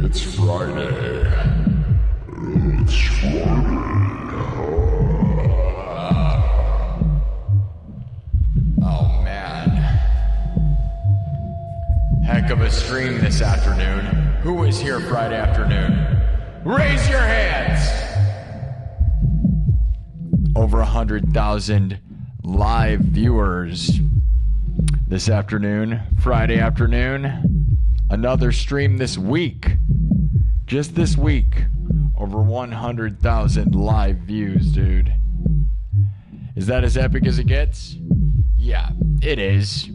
It's Friday. It's Friday. Oh man. Heck of a stream this afternoon. Who was here Friday afternoon? Raise your hands! Over 100,000 live viewers this afternoon, Friday afternoon. Another stream this week. Just this week. Over 100,000 live views, dude. Is that as epic as it gets? Yeah, it is.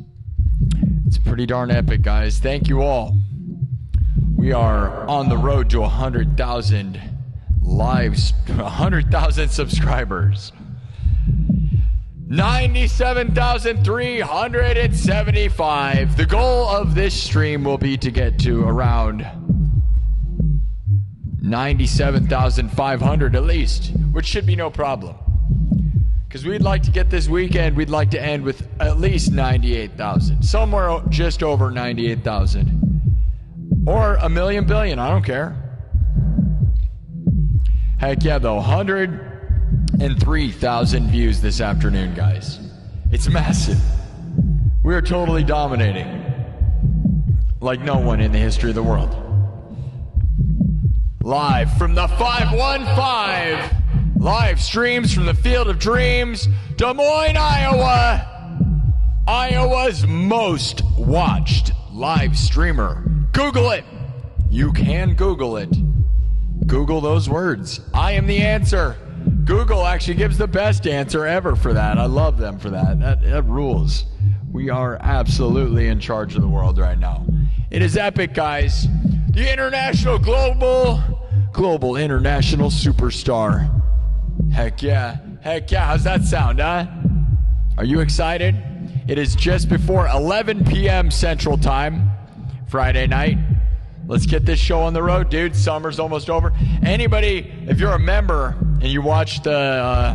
It's pretty darn epic, guys. Thank you all. We are on the road to 100,000 lives, 100,000 subscribers. 97,375. The goal of this stream will be to get to around 97,500 at least, which should be no problem. Because we'd like to get this weekend, we'd like to end with at least 98,000. Somewhere just over 98,000. Or a million billion, I don't care. Heck yeah, though. 103,000 views this afternoon, guys. It's massive. We are totally dominating. Like no one in the history of the world. Live from the 515. Live streams from the Field of Dreams, Des Moines, Iowa. Iowa's most watched live streamer. Google it. You can Google it. Google those words. I am the answer. Google actually gives the best answer ever for that. I love them for that. That rules. We are absolutely in charge of the world right now. It is epic, guys. The international, global international superstar. Heck yeah. Heck yeah. How's that sound, huh? Are you excited? It is just before 11 p.m. Central Time, Friday night. Let's get this show on the road, dude. Summer's almost over. Anybody, if you're a member and you watch the,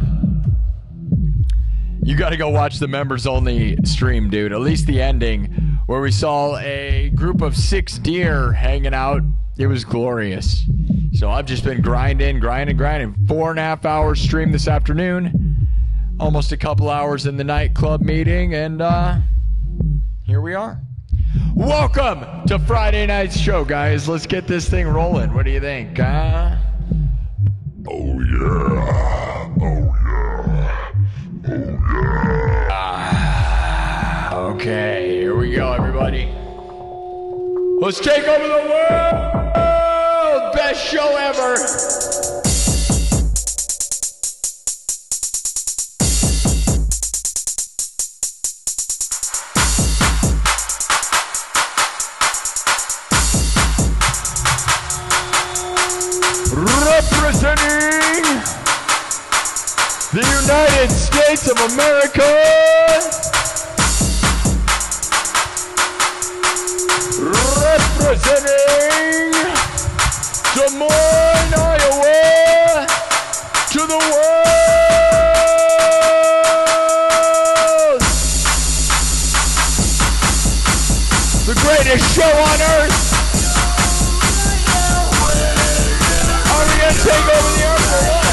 you got to go watch the members only stream, dude. At least the ending where we saw a group of 6 deer hanging out. It was glorious. So I've just been grinding. 4.5 hours stream this afternoon. Almost a couple hours in the nightclub meeting. And here we are. Welcome to Friday night's show, guys. Let's get this thing rolling. What do you think? Oh yeah. Oh yeah. Oh yeah. Okay, here we go, everybody. Let's take over the world. Best show ever. Representing the United States of America, representing Des Moines, Iowa, to the world. The greatest show on earth. Are we gonna take over the earth or what?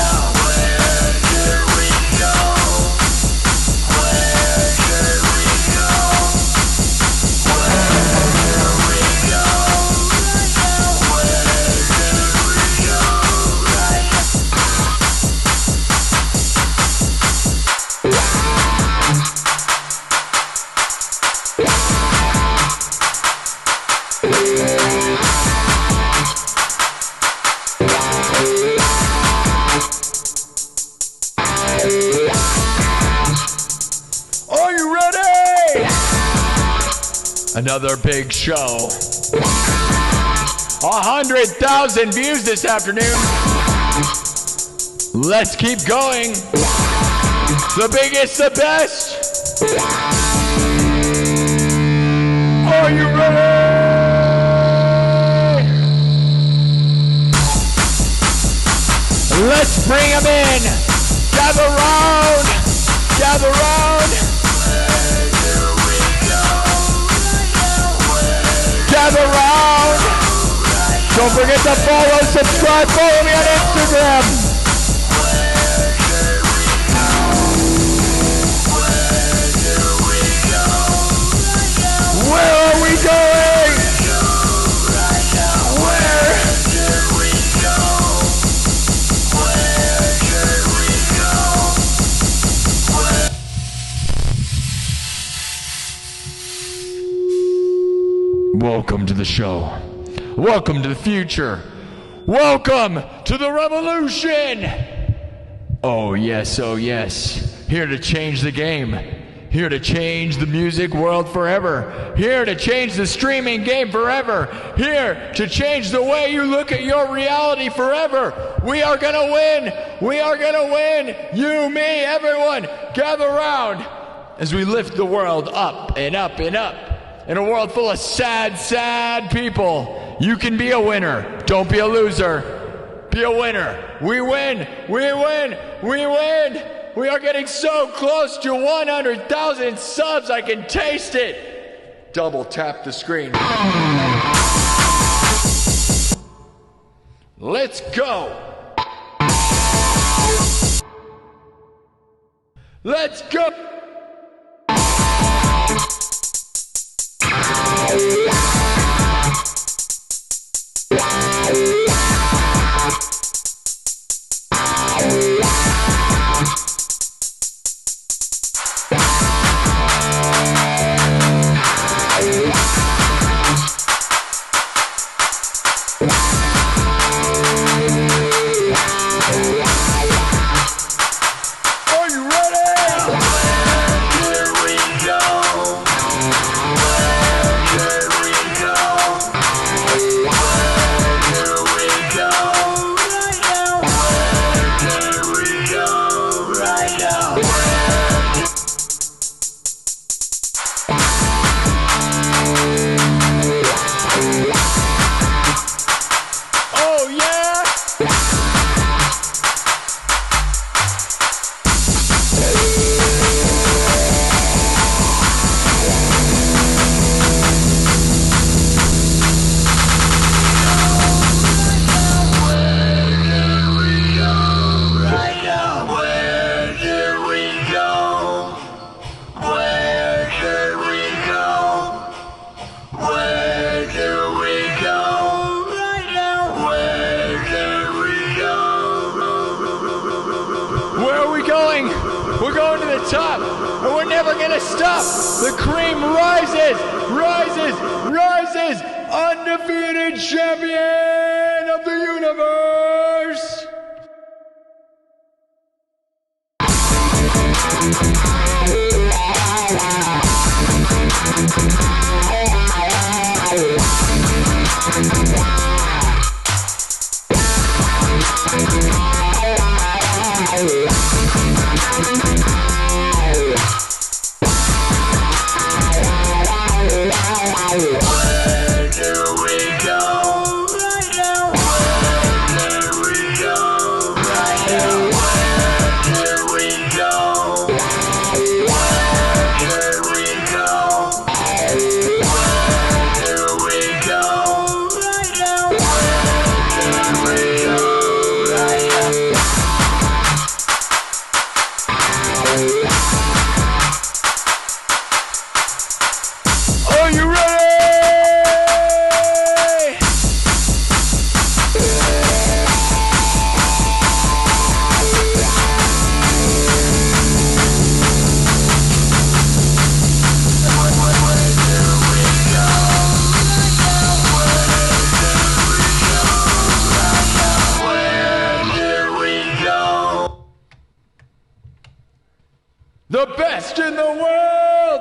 Another big show. 100,000 views this afternoon. Let's keep going. The biggest, the best. Are you ready? Let's bring them in. Gather round. Gather round. Gather round. Don't forget to follow, subscribe, follow me on Instagram. Where are we going? Where? Welcome to the show. Welcome to the future. Welcome to the revolution. Oh yes, oh yes. Here to change the game. Here to change the music world forever. Here to change the streaming game forever. Here to change the way you look at your reality forever. We are gonna win. We are gonna win. You, me, everyone, gather round as we lift the world up and up and up. In a world full of sad, sad people, you can be a winner. Don't be a loser. Be a winner. We win. We win. We win. We are getting so close to 100,000 subs, I can taste it. Double tap the screen. Let's go. Let's go. Top, and we're never gonna stop. The cream rises, rises, rises, undefeated champion of the universe. The best in the world!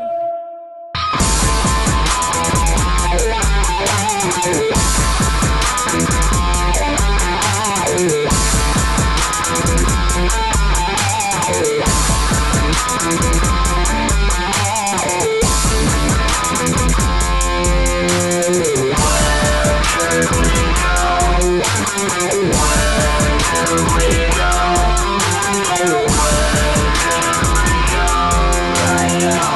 Right now.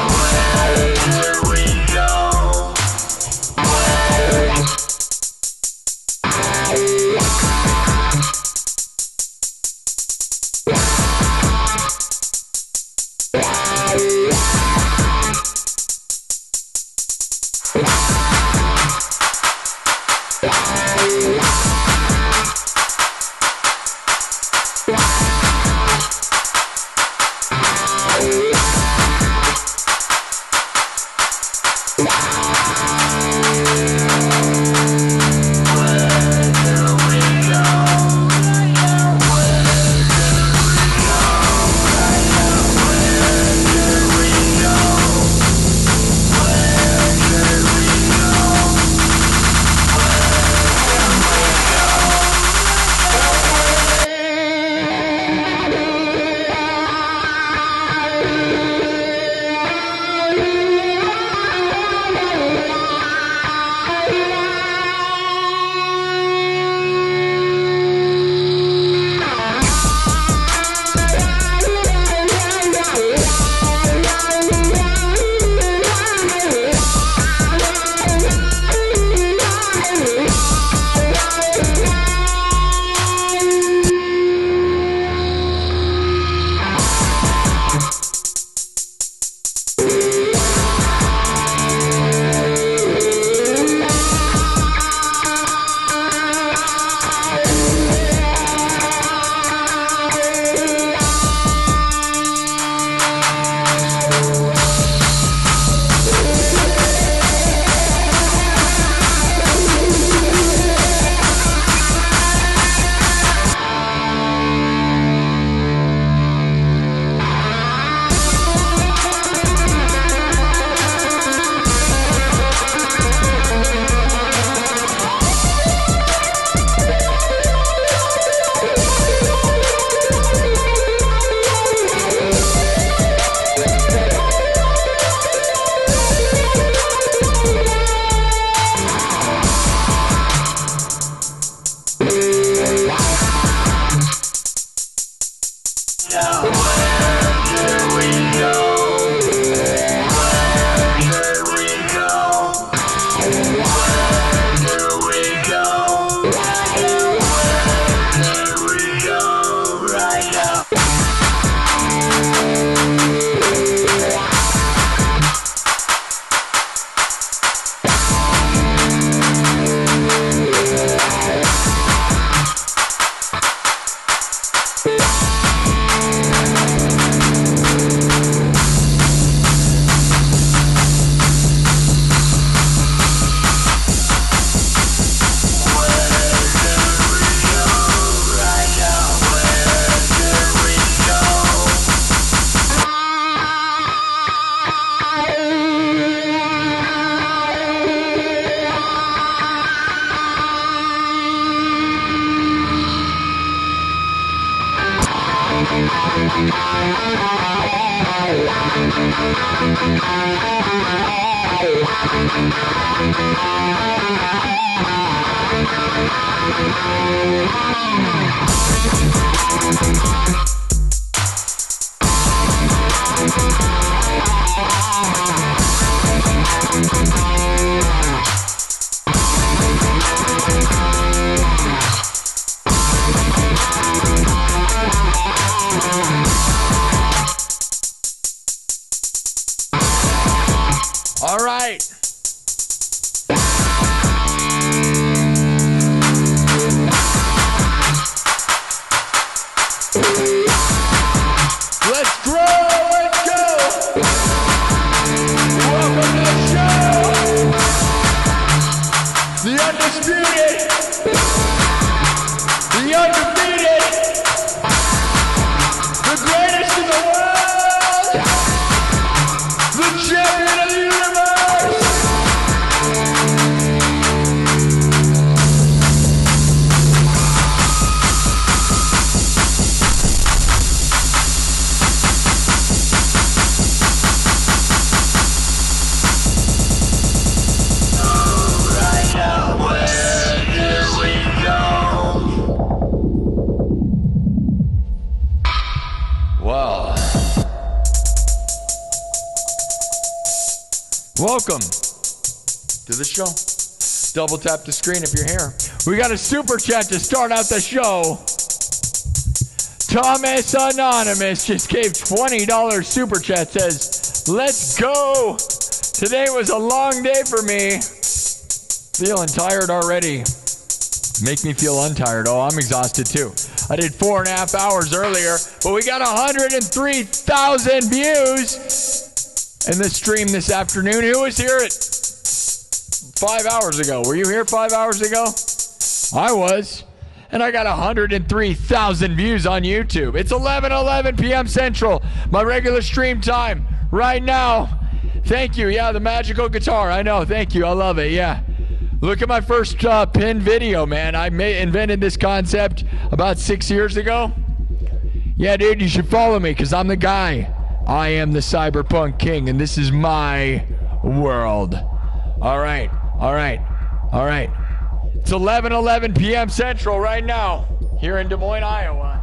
All right. Let's grow and go. Welcome to the show. The undisputed, the undefeated, the greatest in the world, the champion of the universe. Well, welcome to the show. Double tap the screen if you're here. We got a super chat to start out the show. Thomas Anonymous just gave $20 super chat, says, let's go. Today was a long day for me. Feeling tired already. Make me feel untired. Oh, I'm exhausted too. I did 4.5 hours earlier, but we got 103,000 views in the stream this afternoon. Who was here at 5 hours ago? Were you here 5 hours ago? I was. And I got 103,000 views on YouTube. It's 11:11 p.m. Central, my regular stream time right now. Thank you. Yeah, the magical guitar. I know. Thank you. I love it. Yeah. Look at my first pin video, man. I invented this concept about 6 years ago. Yeah, dude, you should follow me because I'm the guy. I am the cyberpunk king, and this is my world. All right. All right. All right. It's 11:11 p.m. Central right now here in Des Moines, Iowa.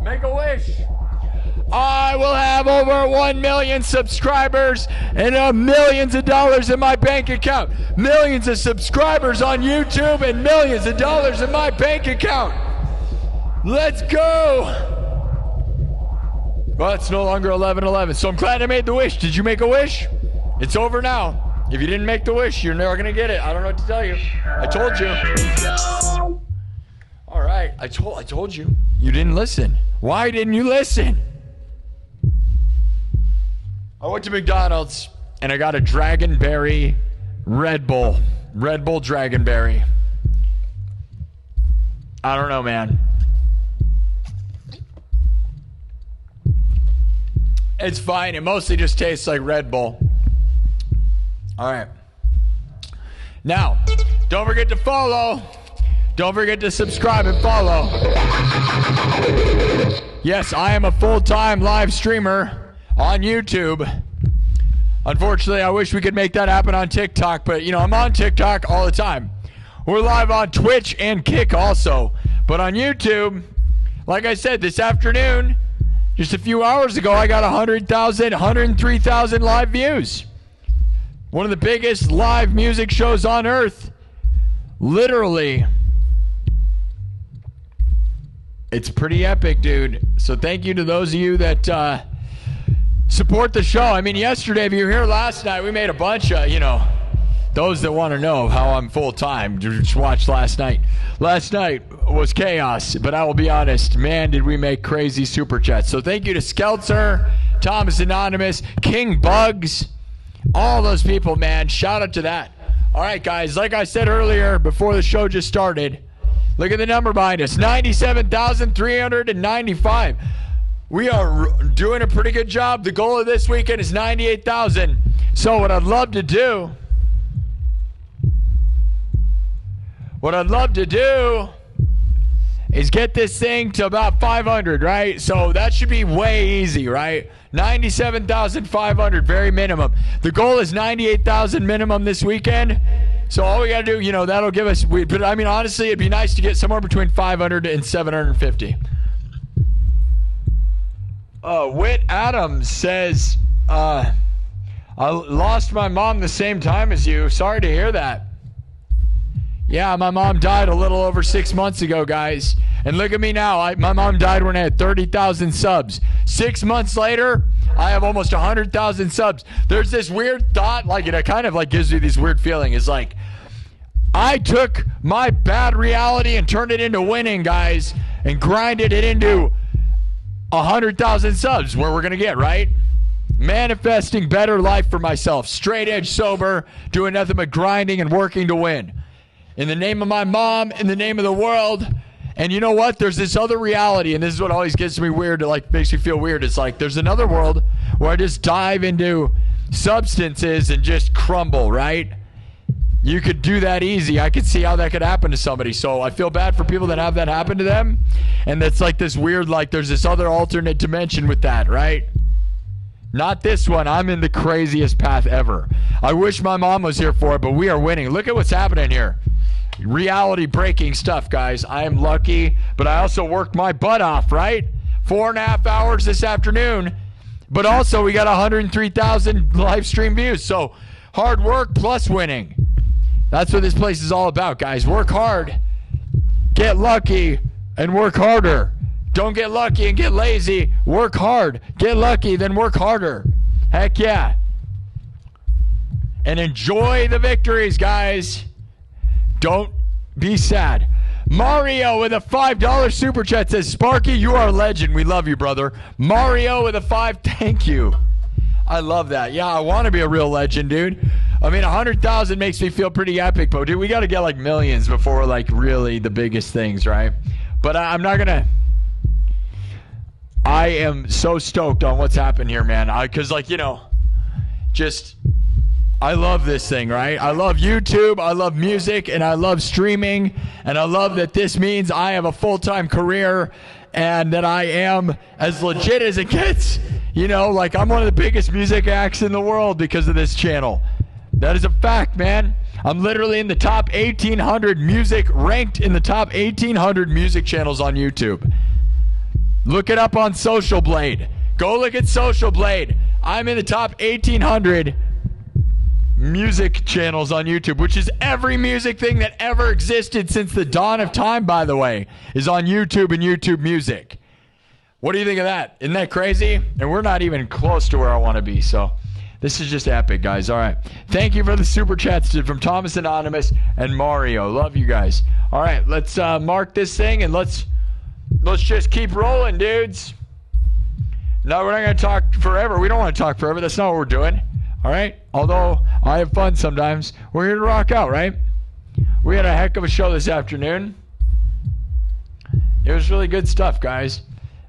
Make a wish. I will have over 1 million subscribers and millions of dollars in my bank account. Millions of subscribers on YouTube and millions of dollars in my bank account. Let's go. Well, it's no longer 11:11, so I'm glad I made the wish. Did you make a wish? It's over now. If you didn't make the wish, you're never going to get it. I don't know what to tell you. I told you. All right. I told you. You didn't listen. Why didn't you listen? I went to McDonald's and I got a Dragonberry Red Bull. Red Bull Dragonberry. I don't know, man. It's fine. It mostly just tastes like Red Bull. All right. Now, don't forget to follow. Don't forget to subscribe and follow. Yes, I am a full-time live streamer on YouTube. Unfortunately, I wish we could make that happen on TikTok, but you know, I'm on TikTok all the time. We're live on Twitch and Kick also. But on YouTube, like I said, this afternoon, just a few hours ago, I got 100,000, 103,000 live views. One of the biggest live music shows on earth. Literally. It's pretty epic, dude. So thank you to those of you that support the show. I mean, yesterday, if you were here last night, we made a bunch of, you know, those that want to know how I'm full-time, just watch last night. Last night was chaos, but I will be honest, man, did we make crazy super chats. So thank you to Skelter, Thomas Anonymous, King Bugs, all those people, man. Shout out to that. All right, guys, like I said earlier before the show just started, look at the number behind us, 97,395. We are doing a pretty good job. The goal of this weekend is 98,000. So what I'd love to do is get this thing to about 500, right? So that should be way easy, right? 97,500, very minimum. The goal is 98,000 minimum this weekend. So all we got to do, you know, that'll give us, but I mean, honestly, it'd be nice to get somewhere between 500 and 750. Whit Adams says, I lost my mom the same time as you. Sorry to hear that. Yeah, my mom died a little over 6 months ago, guys. And look at me now. My mom died when I had 30,000 subs. 6 months later, I have almost 100,000 subs. There's this weird thought, like it kind of like gives me this weird feeling. It's like, I took my bad reality and turned it into winning, guys, and grinded it into 100,000 subs, where we're going to get, right? Manifesting better life for myself. Straight edge, sober, doing nothing but grinding and working to win. In the name of my mom, in the name of the world. And you know what? There's this other reality, and this is what always gets me weird, like makes me feel weird. It's like there's another world where I just dive into substances and just crumble, right? You could do that easy. I could see how that could happen to somebody. So I feel bad for people that have that happen to them. And that's like this weird, like there's this other alternate dimension with that, right? Not this one. I'm in the craziest path ever. I wish my mom was here for it, but we are winning. Look at what's happening here. Reality breaking stuff, guys. I am lucky, but I also worked my butt off, right? 4.5 hours this afternoon. But also we got 103,000 live stream views. So hard work plus winning. That's what this place is all about, guys. Work hard, get lucky, and work harder. Don't get lucky and get lazy. Work hard, get lucky, then work harder. Heck yeah. and enjoy the victories, guys. Don't be sad. Mario with a $5 super chat says, Sparky, you are a legend. We love you, brother. Mario with a 5, thank you. I love that. Yeah, I want to be a real legend, dude. I mean, 100,000 makes me feel pretty epic, but dude, we got to get like millions before we're like really the biggest things, right? But I'm not going to. I am so stoked on what's happened here, man. Because, like, you know, just, I love this thing, right? I love YouTube, I love music, and I love streaming, and I love that this means I have a full-time career and that I am as legit as it gets. You know, like, I'm one of the biggest music acts in the world because of this channel. That is a fact, man. I'm literally in the top 1,800 music, ranked in the top 1,800 music channels on YouTube. Look it up on Social Blade. Go look at Social Blade. I'm in the top 1,800 music channels on YouTube, which is every music thing that ever existed since the dawn of time, by the way, is on YouTube and YouTube Music. What do you think of that? Isn't that crazy? And we're not even close to where I want to be, so this is just epic, guys. All right. Thank you for the super chats from Thomas Anonymous and Mario. Love you guys. All right, let's mark this thing and let's just keep rolling, dudes. No, we're not going to talk forever. We don't want to talk forever. That's not what we're doing. All right? Although I have fun sometimes. We're here to rock out, right? We had a heck of a show this afternoon. It was really good stuff, guys.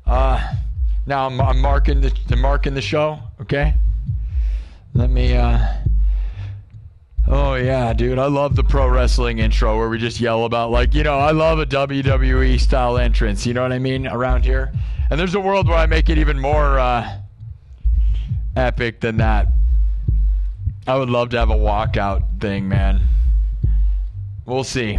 Now I'm marking the show, okay? Let me, oh yeah, dude, I love the pro wrestling intro where we just yell about, like, you know, I love a WWE style entrance, you know what I mean, around here. And there's a world where I make it even more epic than that. I would love to have a walkout thing, man. We'll see.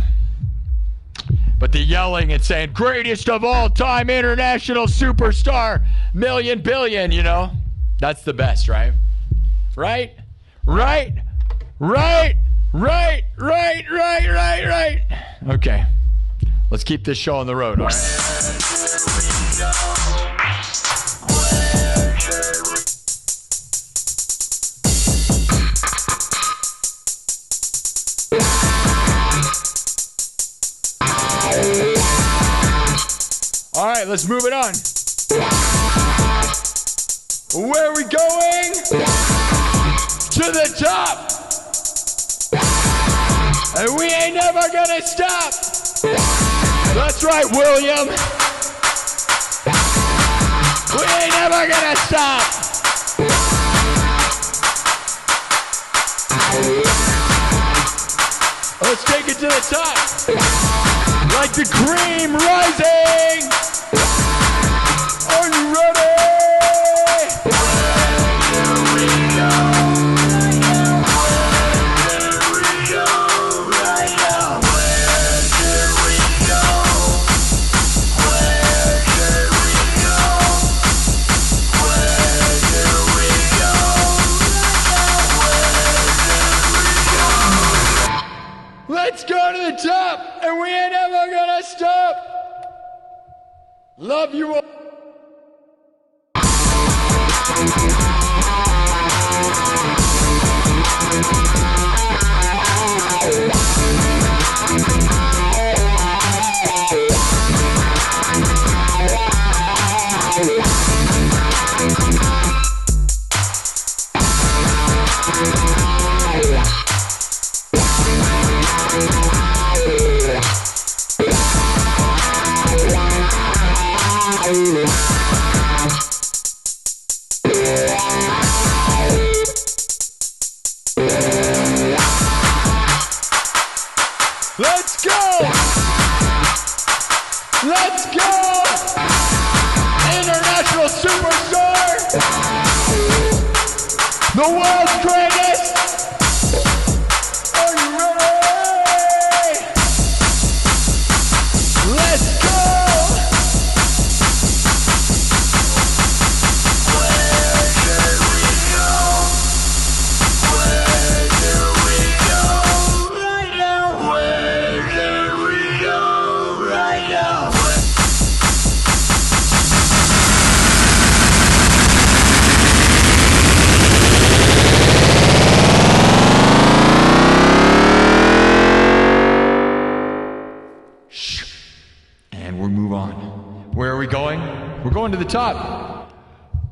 But the yelling and saying, greatest of all time, international superstar, million billion, you know, that's the best, right? Right? Right? Right? Right? Right? Right? Right? Right? Okay. Let's keep this show on the road, all right? All right, let's move it on. Where are we going? To the top. And we ain't never gonna stop. That's right, William. We ain't never gonna stop. Let's take it to the top. Like the cream rising. Are you ready? Let's go to the top, and we ain't ever gonna stop. Love you all. Let's go! Let's go! International superstar! The world's greatest! Are you ready? Let's go! Where should we go? Where do we go? Right now, where should we go? Right now. We're going to the top.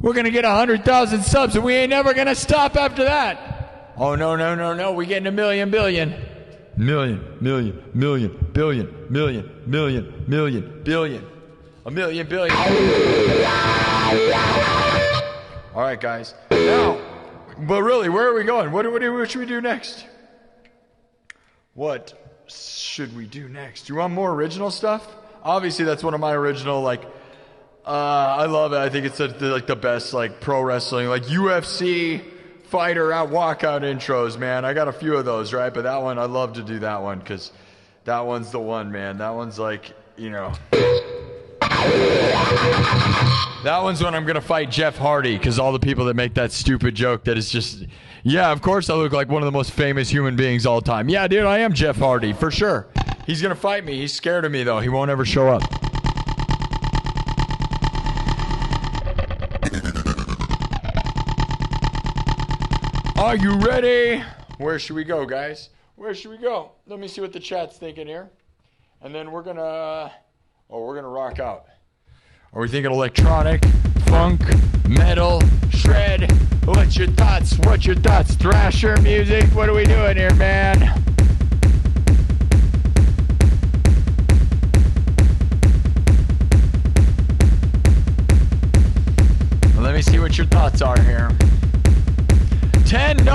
We're going to get 100,000 subs, and we ain't never going to stop after that. Oh, no, no, no, no. We're getting a million, billion. Million, million, million, billion, million, million, million, billion. A million, billion. All right, guys. Now, but really, where are we going? What should we do next? What should we do next? Do you want more original stuff? Obviously, that's one of my original, like, I love it. I think it's like the best, like, pro wrestling, like UFC fighter out walkout intros, man. I got a few of those, right? But that one, I love to do that one because that one's the one, man. That one's like, you know. That one's when I'm going to fight Jeff Hardy because all the people that make that stupid joke that is just, yeah, of course I look like one of the most famous human beings all time. Yeah, dude, I am Jeff Hardy, for sure. He's going to fight me. He's scared of me, though. He won't ever show up. Are you ready? Where should we go, guys? Where should we go? Let me see what the chat's thinking here. And then we're going to... Oh, we're going to rock out. Are we thinking electronic, funk, metal, shred? What's your thoughts? What's your thoughts? Thrasher music? What are we doing here, man? Let me see what your thoughts are here. $10!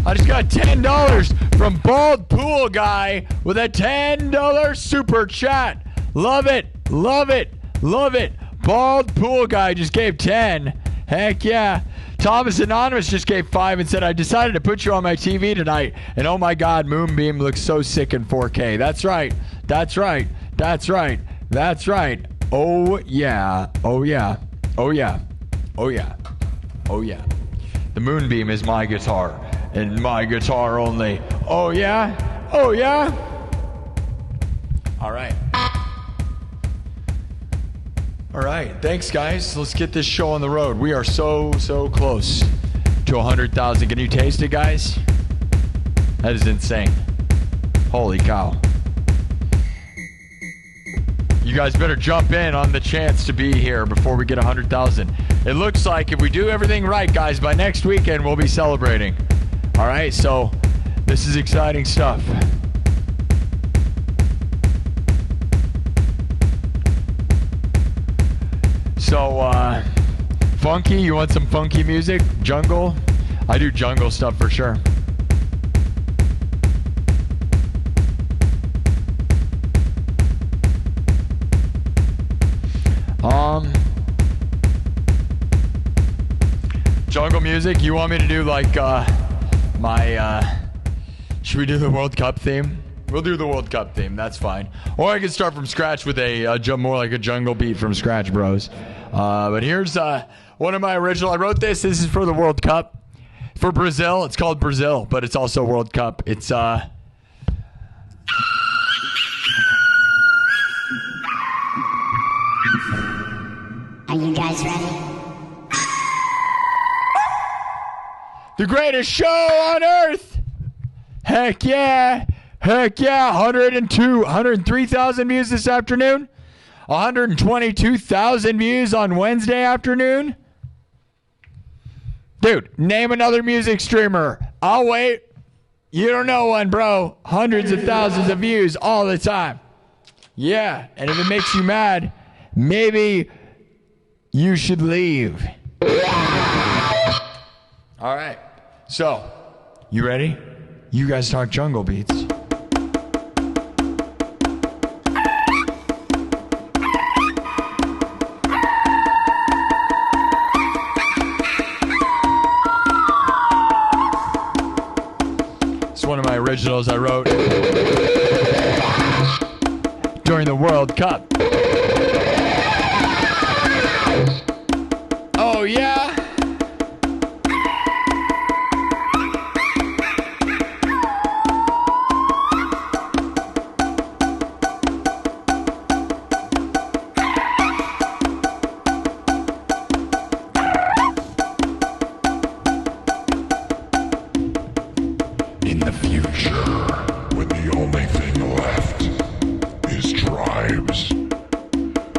I just got $10 from Bald Pool Guy with a $10 super chat. Love it, love it, love it. Bald Pool Guy just gave 10. Heck yeah. Thomas Anonymous just gave 5 and said, I decided to put you on my TV tonight. And oh my God, Moonbeam looks so sick in 4K. That's right. That's right. That's right. That's right. Oh yeah. Oh yeah. Oh yeah. Oh yeah. Oh yeah. The Moonbeam is my guitar. And my guitar only. Oh yeah. Oh yeah. All right. All right, thanks guys. Let's get this show on the road. We are so close to 100,000. Can you taste it, guys? That is insane. Holy cow. You guys better jump in on the chance to be here before we get 100,000. It looks like if we do everything right, guys, by next weekend we'll be celebrating. All right, so this is exciting stuff. So, funky, you want some funky music? Jungle? I do jungle stuff for sure. Jungle music, you want me to do like, should we do the World Cup theme? We'll do the World Cup theme, that's fine. Or I can start from scratch with a more like a jungle beat from scratch, bros. But here's one of my original. I wrote this. This is for the World Cup. For Brazil. It's called Brazil, but it's also World Cup. It's Are you guys ready? The greatest show on earth. Heck yeah. Heck yeah. 103,000 views this afternoon. 122,000 views on Wednesday afternoon. Dude, name another music streamer. I'll wait. You don't know one, bro. Hundreds of thousands of views all the time. Yeah, and if it makes you mad, maybe you should leave. All right. So, you ready? You guys talk jungle beats. One of my originals I wrote during the World Cup. Oh yeah.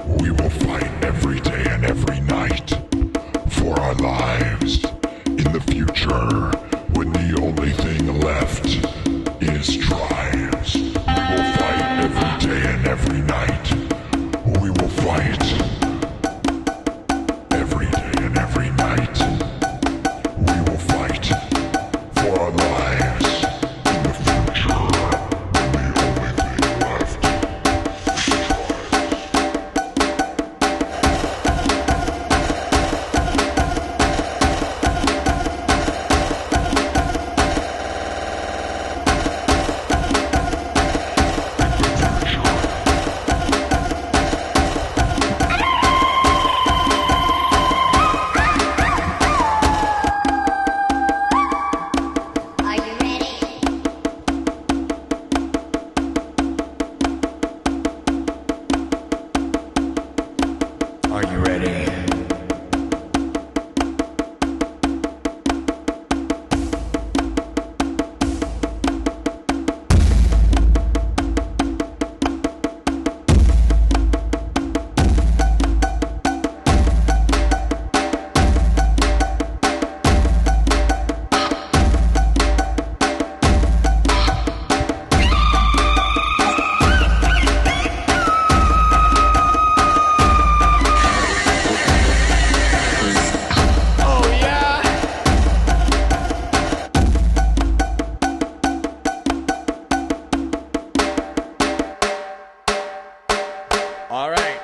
We will fight every left is tribes. We will fight every day and every night. We will fight every day and every night. We will fight for our lives in the future. The only thing left is Are you ready? Are you ready? Oh yeah! All right.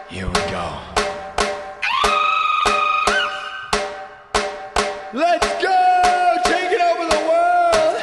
Here we go. Let's go! Taking over the world!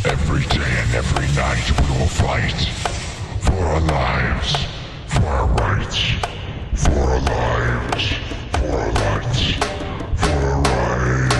Every day and every night we will fight for our lives, for our rights, for our lives, for our rights, for our rights.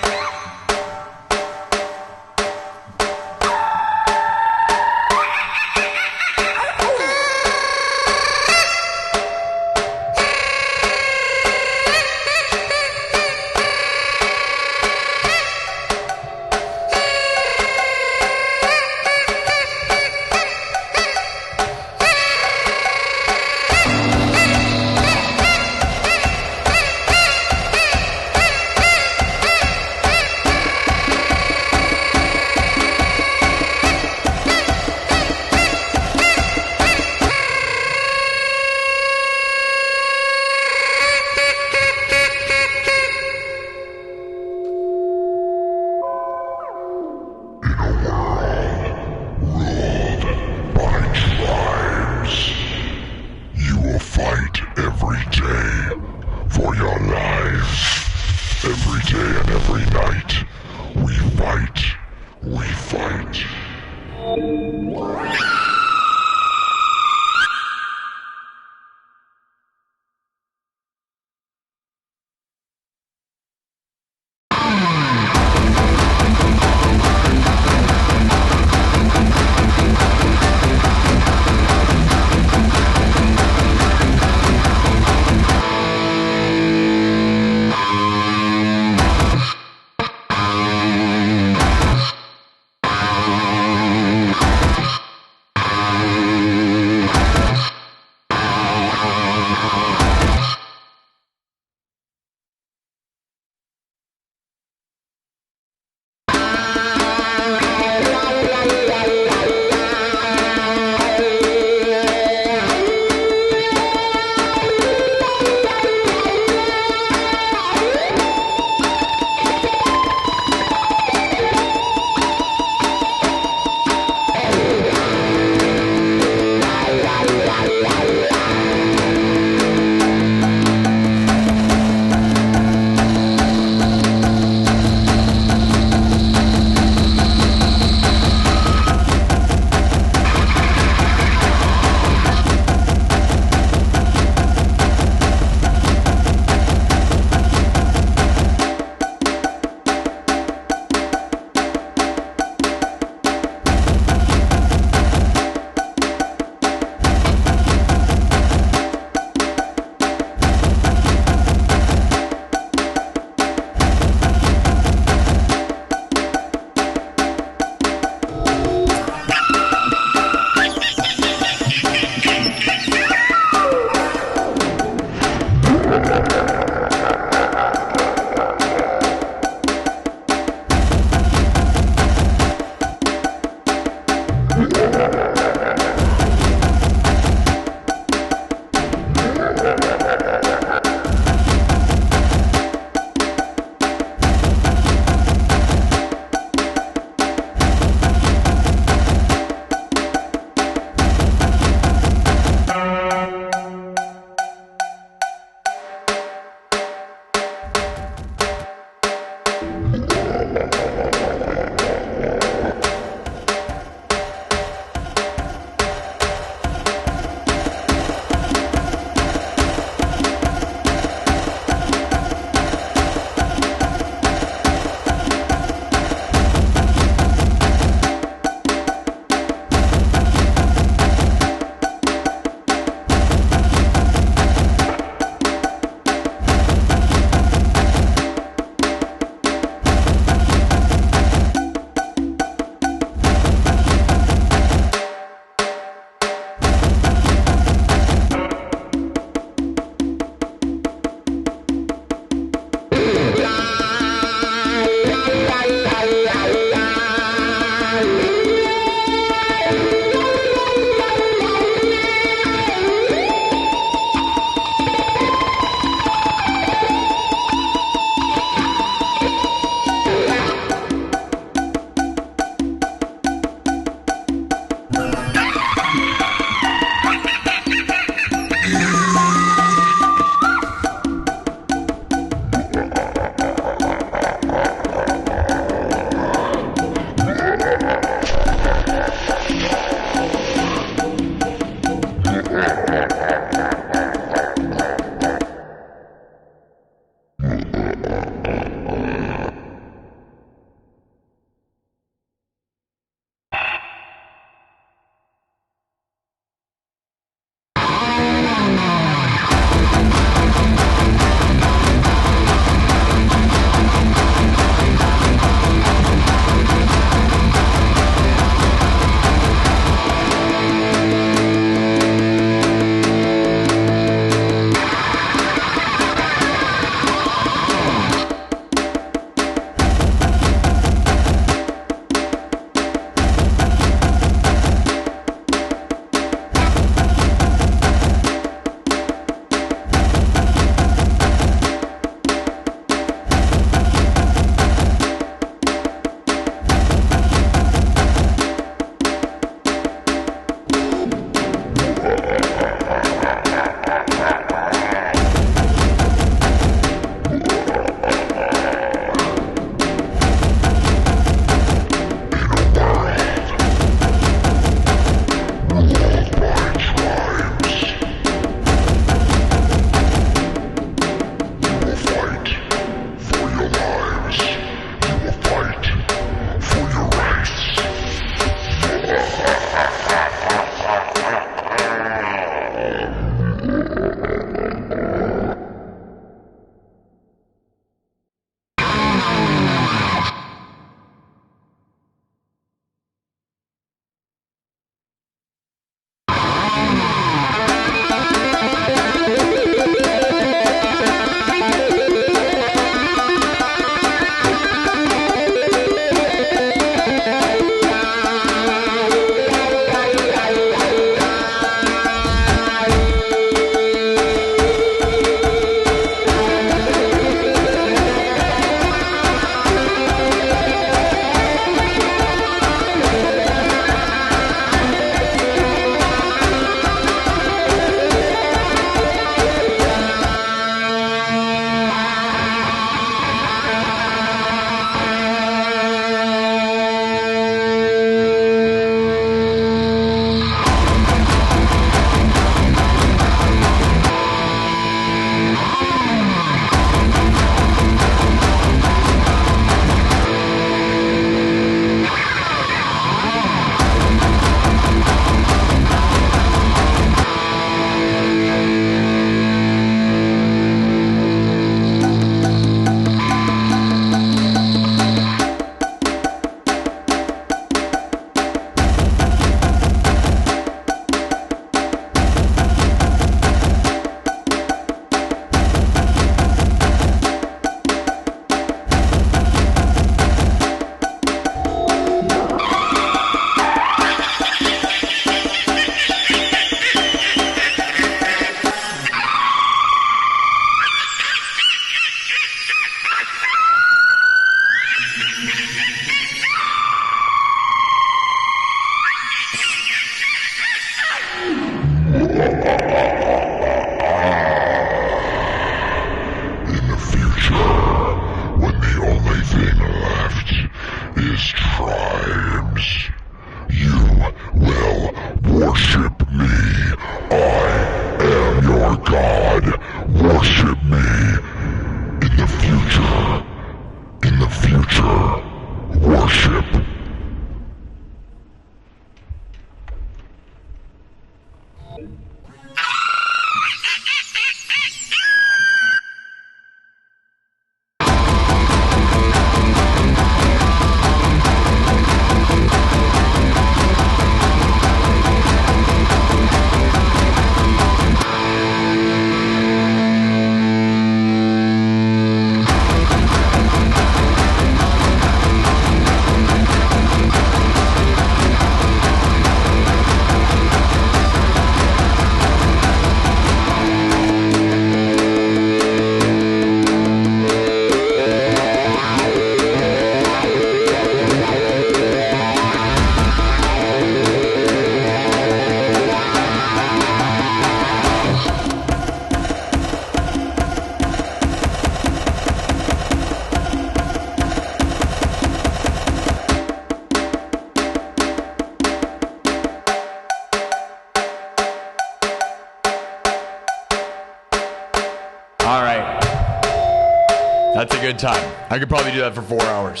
That's a good time. I could probably do that for 4 hours.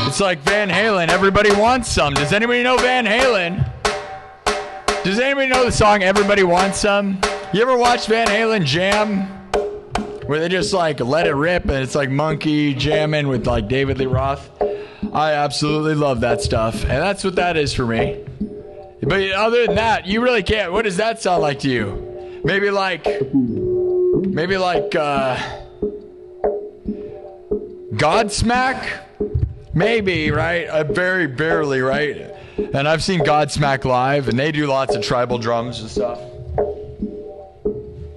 It's like Van Halen. Everybody wants some. Does anybody know Van Halen? Does anybody know the song Everybody Wants Some? You ever watch Van Halen jam? Where they just like let it rip and it's like monkey jamming with like David Lee Roth. I absolutely love that stuff. And that's what that is for me. But other than that, you really can't. What does that sound like to you? Maybe like Godsmack? Maybe, right? Very barely, right? And I've seen Godsmack live, and they do lots of tribal drums and stuff.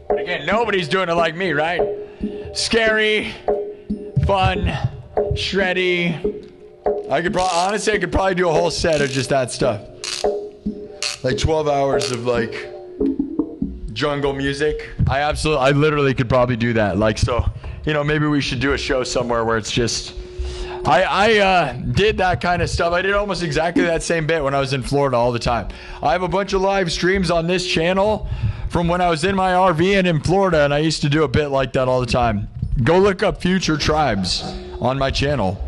But again, nobody's doing it like me, right? Scary, fun, shreddy. I could probably do a whole set of just that stuff. Like 12 hours of like jungle music. I literally could probably do that. Like, so, you know, maybe we should do a show somewhere where it's just, I did that kind of stuff. I did almost exactly that same bit when I was in Florida all the time. I have a bunch of live streams on this channel from when I was in my RV and in Florida, and I used to do a bit like that all the time. Go look up Future Tribes on my channel,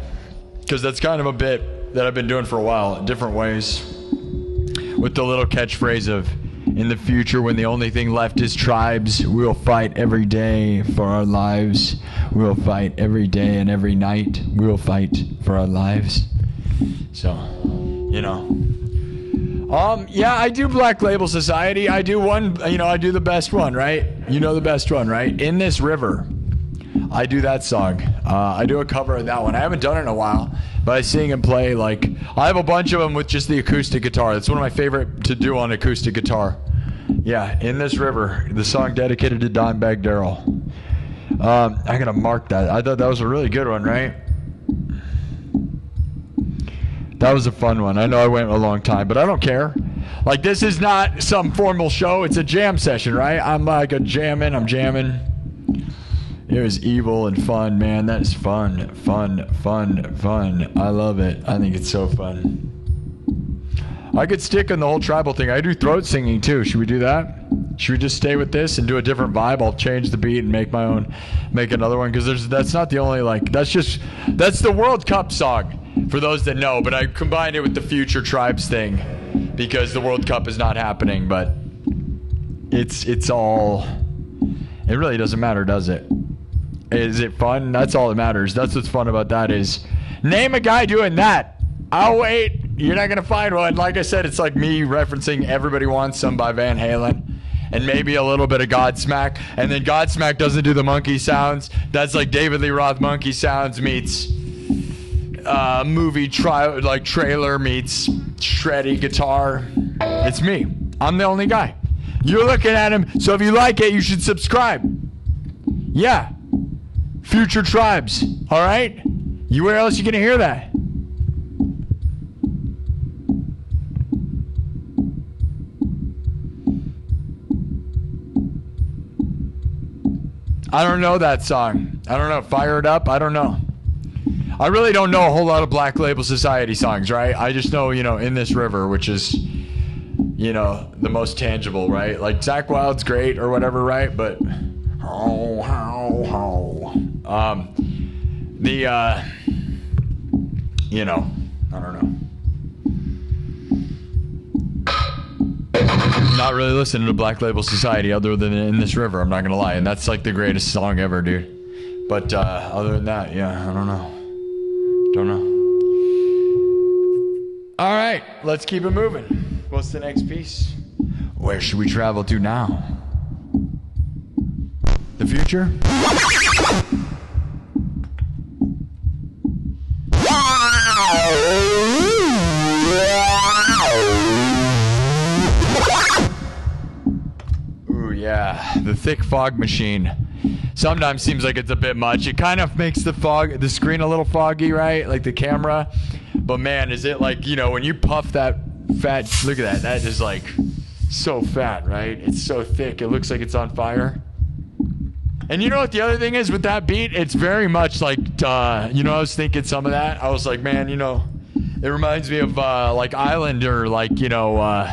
because that's kind of a bit that I've been doing for a while, different ways, with the little catchphrase of, in the future, when the only thing left is tribes, we will fight every day for our lives. We will fight every day and every night. We will fight for our lives. So, you know. Yeah, I do Black Label Society. I do one, you know, I do the best one, right? You know the best one, right? In This River. I do that song. I do a cover of that one. I haven't done it in a while, but I sing and play, like, I have a bunch of them with just the acoustic guitar. That's one of my favorite to do on acoustic guitar. Yeah, In This River, the song dedicated to Dimebag Darrell. I gotta mark that. I thought that was a really good one, right? That was a fun one. I know I went a long time, but I don't care. Like, this is not some formal show. It's a jam session, right? I'm like I'm jamming. It was evil and fun, man. That is fun. I love it. I think it's so fun. I could stick on the whole tribal thing. I do throat singing too. Should we do that? Should we just stay with this and do a different vibe? I'll change the beat and make another one, because that's not the only, like, that's the World Cup song for those that know, but I combined it with the Future Tribes thing because the World Cup is not happening, but it's all, it really doesn't matter, does it? Is it fun? That's all that matters. That's what's fun about that is, name a guy doing that. I'll wait. You're not going to find one. Like I said, it's like me referencing Everybody Wants Some by Van Halen and maybe a little bit of Godsmack. And then Godsmack doesn't do the monkey sounds. That's like David Lee Roth monkey sounds meets movie trailer meets shreddy guitar. It's me. I'm the only guy. You're looking at him. So if you like it, you should subscribe. Yeah. Future Tribes. All right? Where else are you going to hear that? I don't know that song. I don't know. Fire It Up? I don't know. I really don't know a whole lot of Black Label Society songs, right? I just know, you know, In This River, which is, you know, the most tangible, right? Like, Zakk Wylde's great or whatever, right? But, you know, I don't know. Not really listening to Black Label Society other than In This River, I'm not gonna lie, and that's like the greatest song ever, dude. But other than that, yeah, I don't know. All right, let's keep it moving. What's the next piece? Where should we travel to now? The future? Ooh, yeah, the thick fog machine. Sometimes seems like it's a bit much. It kind of makes the screen a little foggy, right? Like the camera. But man, is it like, you know, when you puff that fat, look at that. That is like so fat, right? It's so thick. It looks like it's on fire. And you know what the other thing is with that beat? It's very much like, you know, I was thinking some of that. I was like, man, you know, it reminds me of like Islander, like, you know,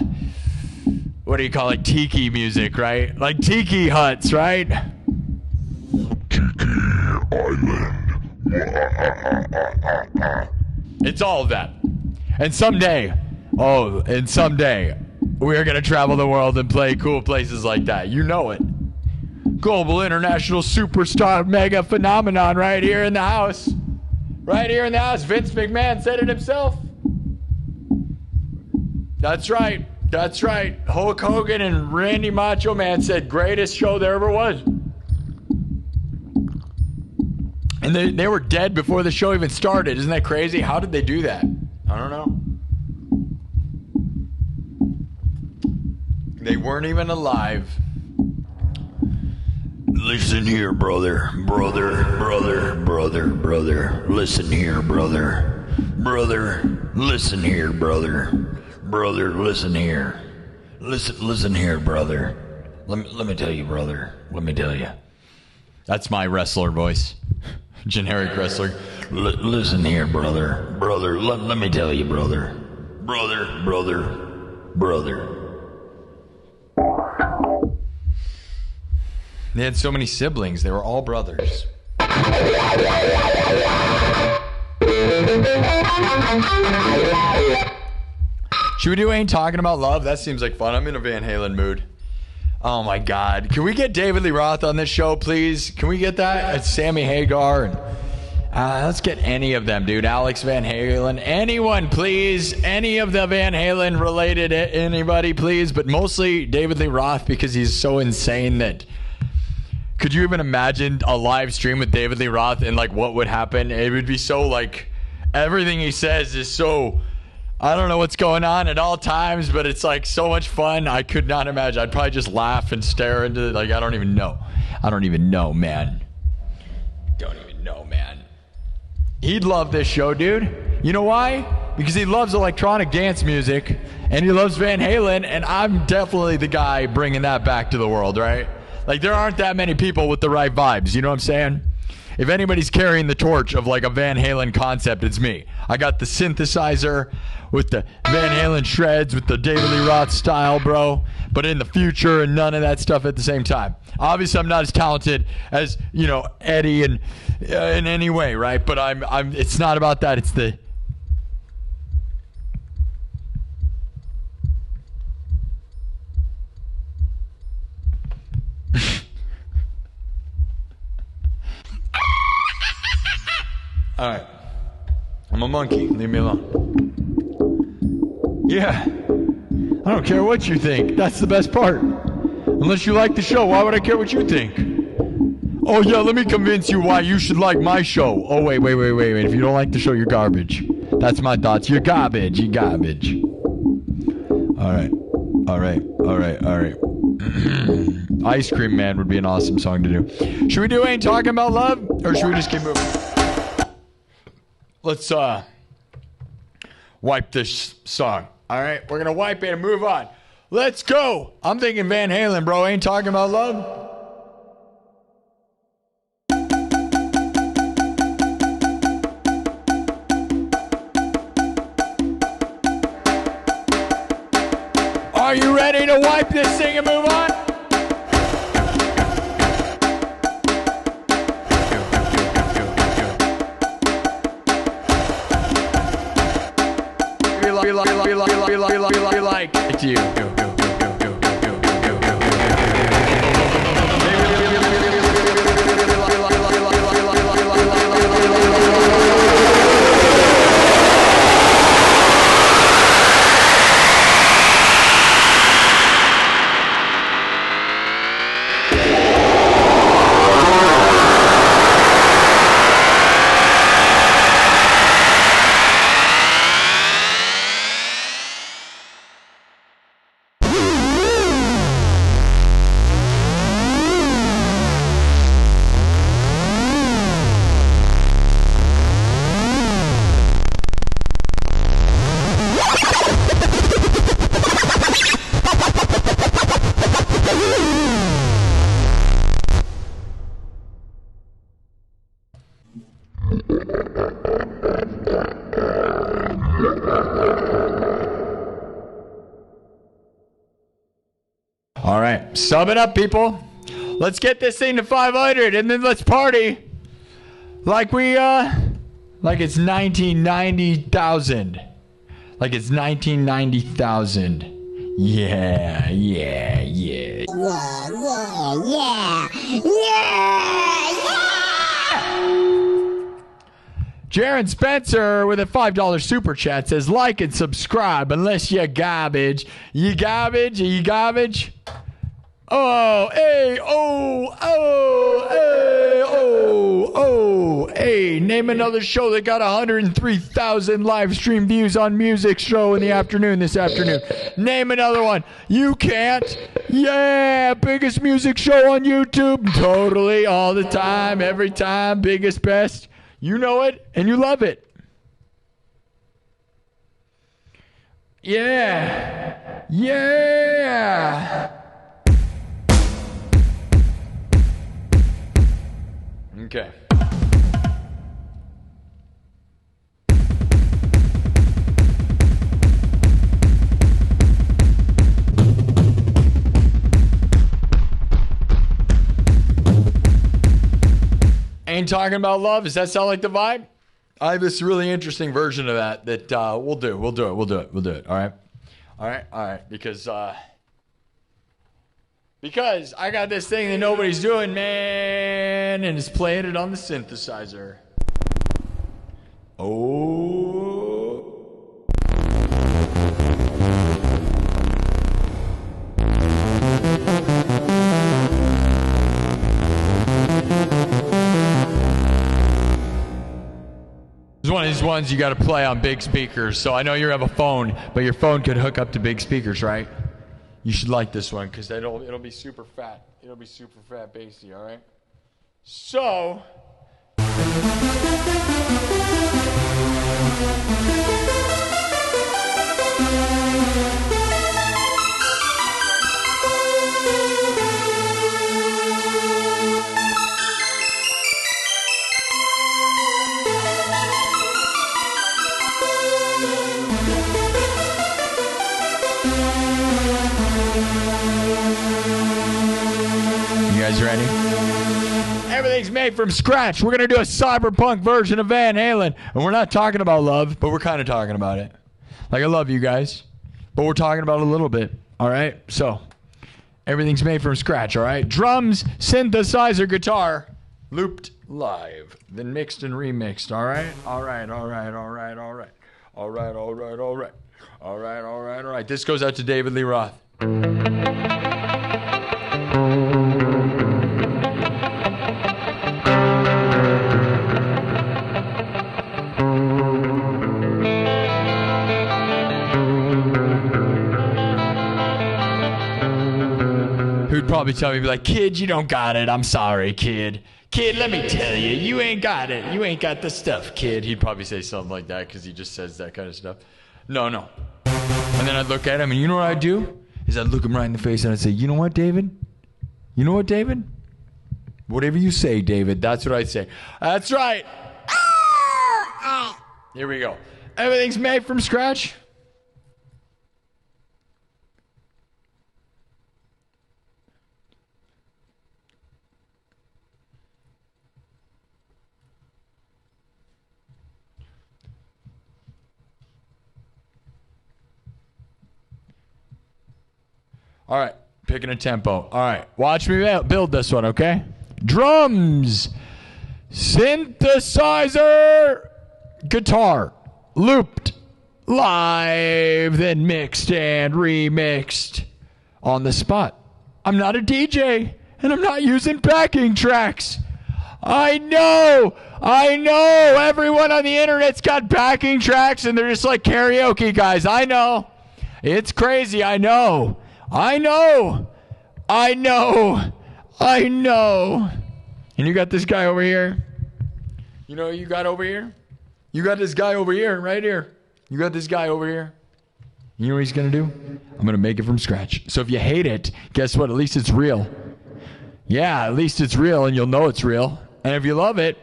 what do you call it? Tiki music, right? Like tiki huts, right? Tiki island. It's all of that. And someday, we're going to travel the world and play cool places like that. You know it. Global international superstar mega phenomenon right here in the house. Right here in the house. Vince McMahon said it himself. That's right. That's right. Hulk Hogan and Randy Macho Man said greatest show there ever was. And they were dead before the show even started. Isn't that crazy? How did they do that? I don't know. They weren't even alive. Listen here, brother. Listen here, brother. Listen here, brother. Listen here. Listen here, brother. Let me tell you, brother. Let me tell you. That's my wrestler voice. Generic wrestler. Listen here, brother. Let me tell you, brother. Brother. They had so many siblings. They were all brothers. Should we do Ain't Talking About Love? That seems like fun. I'm in a Van Halen mood. Oh my God. Can we get David Lee Roth on this show, please? Can we get that? It's Sammy Hagar. And, let's get any of them, dude. Alex Van Halen. Anyone, please. Any of the Van Halen related anybody, please. But mostly David Lee Roth because he's so insane that... Could you even imagine a live stream with David Lee Roth and like what would happen? It would be so like everything he says is so... I don't know what's going on at all times, but it's like so much fun. I could not imagine. I'd probably just laugh and stare into it. Like, I don't even know, man. He'd love this show, dude. You know why? Because he loves electronic dance music and he loves Van Halen, and I'm definitely the guy bringing that back to the world, right? Like, there aren't that many people with the right vibes. You know what I'm saying? If anybody's carrying the torch of like a Van Halen concept, it's me. I got the synthesizer with the Van Halen shreds with the David Lee Roth style, bro. But in the future and none of that stuff at the same time. Obviously, I'm not as talented as, you know, Eddie and in any way, right? But I'm. It's not about that. It's the... All right. I'm a monkey. Leave me alone. Yeah. I don't care what you think. That's the best part. Unless you like the show, why would I care what you think? Oh, yeah, let me convince you why you should like my show. Oh, wait. If you don't like the show, you're garbage. That's my thoughts. You're garbage. All right. Ice Cream Man would be an awesome song to do. Should we do Ain't Talking About Love? Or should we just keep moving? Let's wipe this song. All right, we're gonna wipe it and move on. Let's go. I'm thinking Van Halen, bro. Ain't Talking About Love. Are you ready to wipe this thing and move on? Like it's you. All right, sum it up, people. Let's get this thing to 500 and then let's party. Like it's 1990,000. Like it's 1990,000. Yeah. Jaron Spencer with a $5 super chat says, like and subscribe unless you garbage. You garbage? Are you garbage? Oh, hey, hey, name another show that got 103,000 live stream views on Music Show in the afternoon this afternoon. Name another one. You can't. Yeah, biggest music show on YouTube. Totally, all the time, every time, biggest, best. You know it, and you love it. Yeah. Okay. Ain't talking about love. Does that sound like the vibe? I have this really interesting version of that we'll do it. All right. Because I got this thing that nobody's doing, man, and it's playing it on the synthesizer. Oh. It's one of these ones you got to play on big speakers. So I know you have a phone, but your phone could hook up to big speakers, right? You should like this one because it'll be super fat. It'll be super fat bassy, all right? So... You guys ready? Everything's made from scratch. We're going to do a cyberpunk version of Van Halen. And we're not talking about love, but we're kind of talking about it. Like, I love you guys, but we're talking about it a little bit. All right? So, everything's made from scratch, all right? Drums, synthesizer, guitar, looped live, then mixed and remixed, all right? All right. This goes out to David Lee Roth. Who'd probably tell me, be like, kid, you don't got it. I'm sorry, kid. Kid, let me tell you, you ain't got it. You ain't got the stuff, kid. He'd probably say something like that because he just says that kind of stuff. No. And then I'd look at him, and you know what I'd do? Is I'd look him right in the face, and I'd say, you know what, David? You know what, David? Whatever you say, David, that's what I'd say. That's right. Here we go. Everything's made from scratch. All right, picking a tempo. All right, watch me build this one, okay? Drums, synthesizer, guitar, looped, live, then mixed and remixed on the spot. I'm not a DJ, and I'm not using backing tracks. I know. Everyone on the internet's got backing tracks, and they're just like karaoke guys. I know. It's crazy, I know. And you got this guy over here. You know what you got over here? You got this guy over here, right here. You got this guy over here. You know what he's going to do? I'm going to make it from scratch. So if you hate it, guess what? At least it's real. Yeah, at least it's real, and you'll know it's real. And if you love it,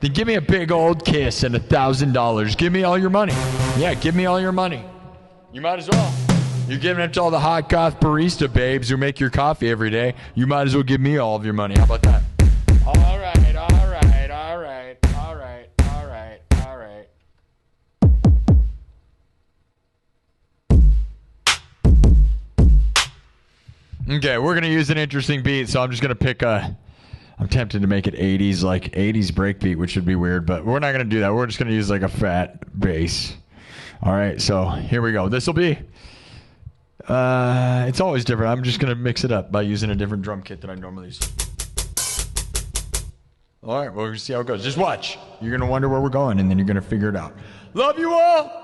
then give me a big old kiss and $1,000. Give me all your money. Yeah, give me all your money. You might as well. You're giving it to all the hot goth barista babes who make your coffee every day. You might as well give me all of your money. How about that? All right. Okay, we're gonna use an interesting beat, so I'm just gonna pick a. I'm tempted to make it 80s, like 80s breakbeat, which would be weird, but we're not gonna do that. We're just gonna use like a fat bass. All right, so here we go. This will be. It's always different. I'm just gonna mix it up by using a different drum kit than I normally use. All right, well, we're gonna see how it goes. Just watch. You're gonna wonder where we're going, and then you're gonna figure it out. Love you all.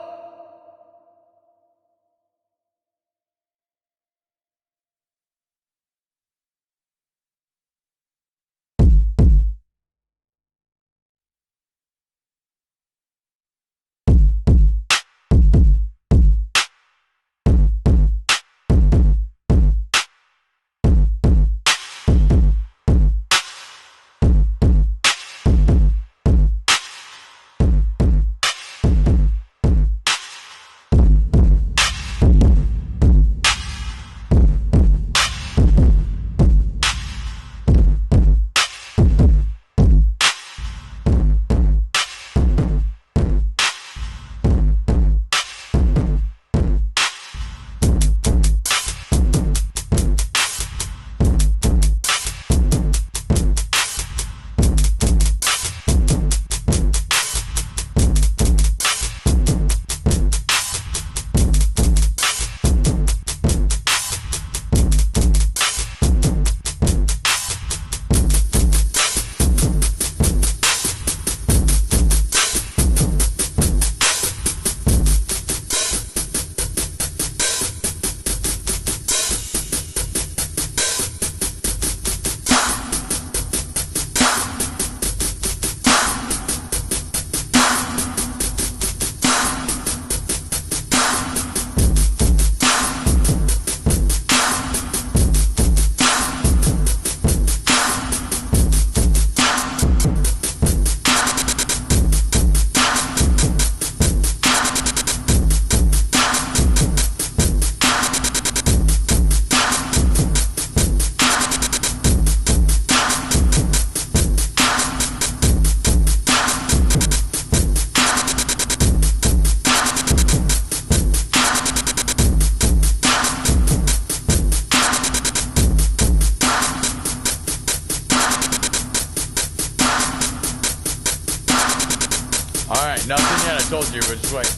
Nothing yet, I told you, but just wait.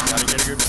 Gotta get a good...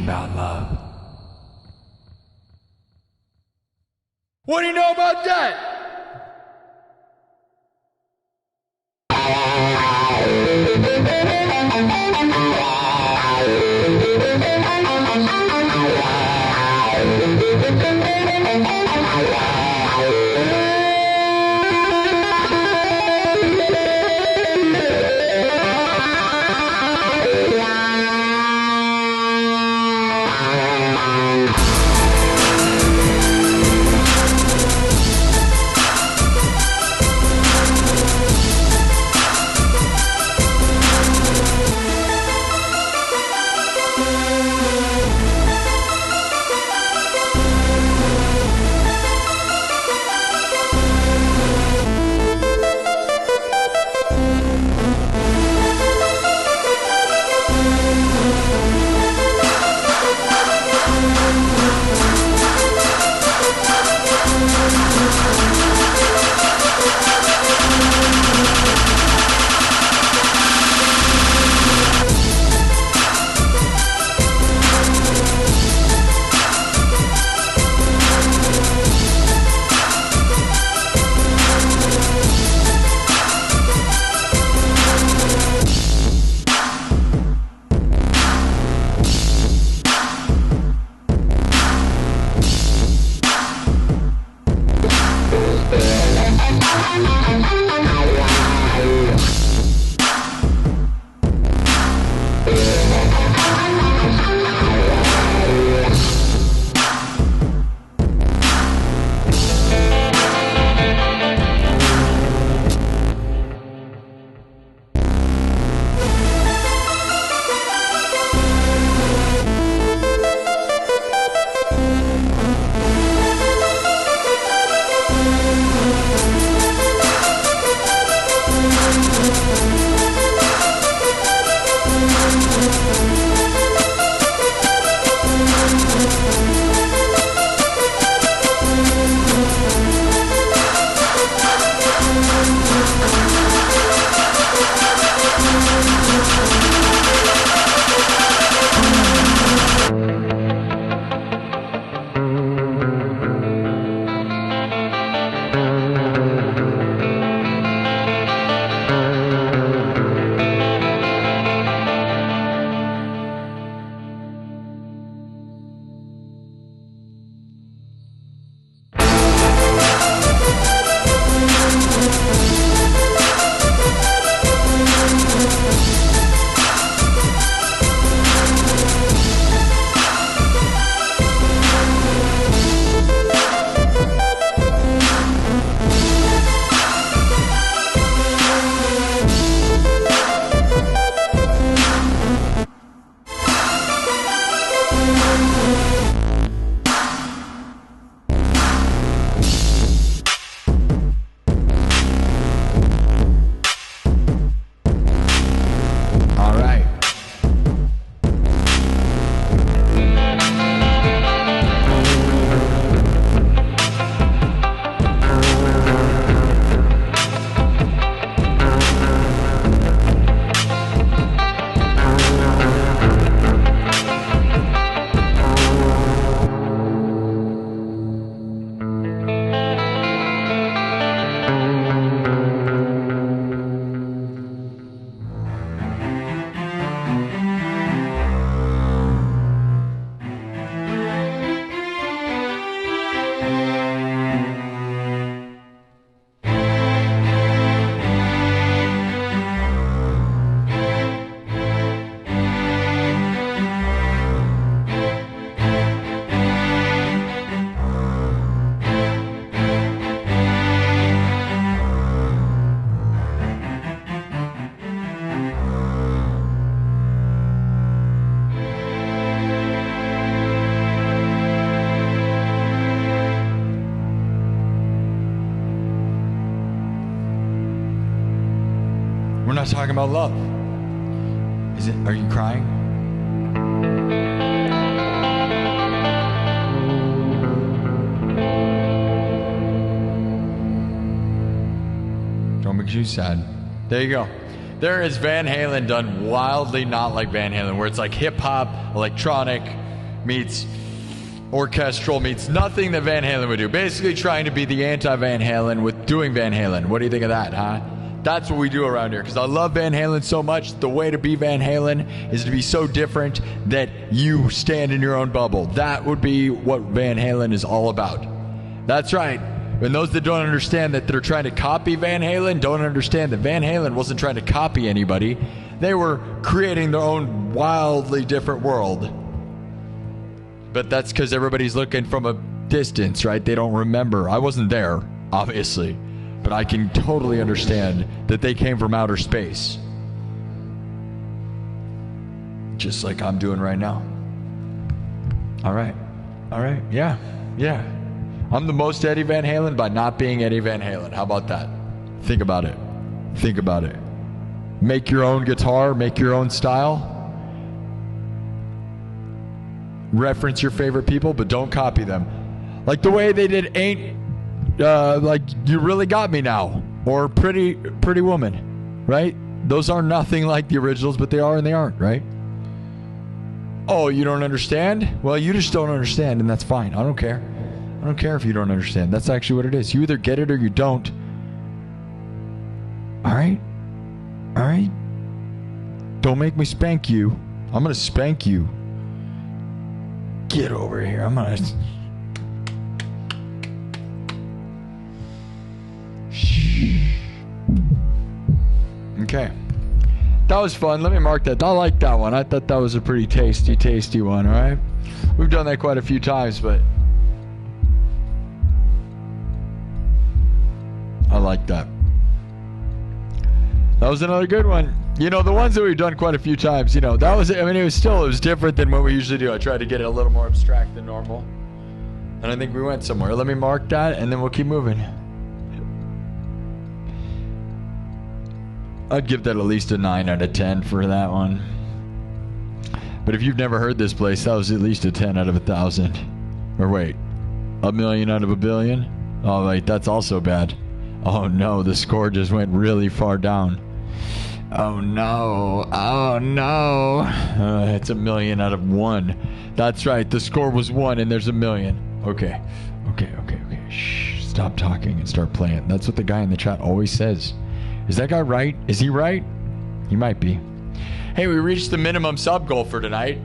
about love. What do you know about that? We're not talking about love. Is it? Are you crying? Don't make you sad. There you go. There is Van Halen done wildly not like Van Halen, where it's like hip hop, electronic, meets orchestral meets nothing that Van Halen would do. Basically trying to be the anti-Van Halen with doing Van Halen. What do you think of that, huh? That's what we do around here, because I love Van Halen so much. The way to be Van Halen is to be so different that you stand in your own bubble. That would be what Van Halen is all about. That's right. And those that don't understand that they're trying to copy Van Halen don't understand that Van Halen wasn't trying to copy anybody. They were creating their own wildly different world. But that's because everybody's looking from a distance, right? They don't remember. I wasn't there, obviously. But I can totally understand that they came from outer space. Just like I'm doing right now. All right. All right. Yeah. Yeah. I'm the most Eddie Van Halen by not being Eddie Van Halen. How about that? Think about it. Think about it. Make your own guitar. Make your own style. Reference your favorite people, but don't copy them. Like the way they did Ain't... like You Really Got Me Now, or Pretty Woman, right? Those are nothing like the originals, but they are and they aren't, right? Oh, you don't understand? Well, you just don't understand, and that's fine. I don't care. I don't care if you don't understand. That's actually what it is. You either get it or you don't. All right? All right? Don't make me spank you. I'm going to spank you. Get over here. I'm going to... Okay. That was fun. Let me mark that. I like that one. I thought that was a pretty tasty one, all right? We've done that quite a few times, but I like that. That was another good one. You know, the ones that we've done quite a few times, you know, that was, I mean, it was different than what we usually do. I tried to get it a little more abstract than normal. And I think we went somewhere. Let me mark that, and then we'll keep moving. I'd give that at least a 9 out of 10 for that one. But if you've never heard this place, that was at least a 10 out of 1,000. Or wait, a million out of a billion? Oh wait, that's also bad. Oh no, the score just went really far down. Oh no, oh no. It's a million out of 1. That's right, the score was 1 and there's a million. Okay. Shh, stop talking and start playing. That's what the guy in the chat always says. Is that guy right? Is he right? He might be. Hey, we reached the minimum sub goal for tonight,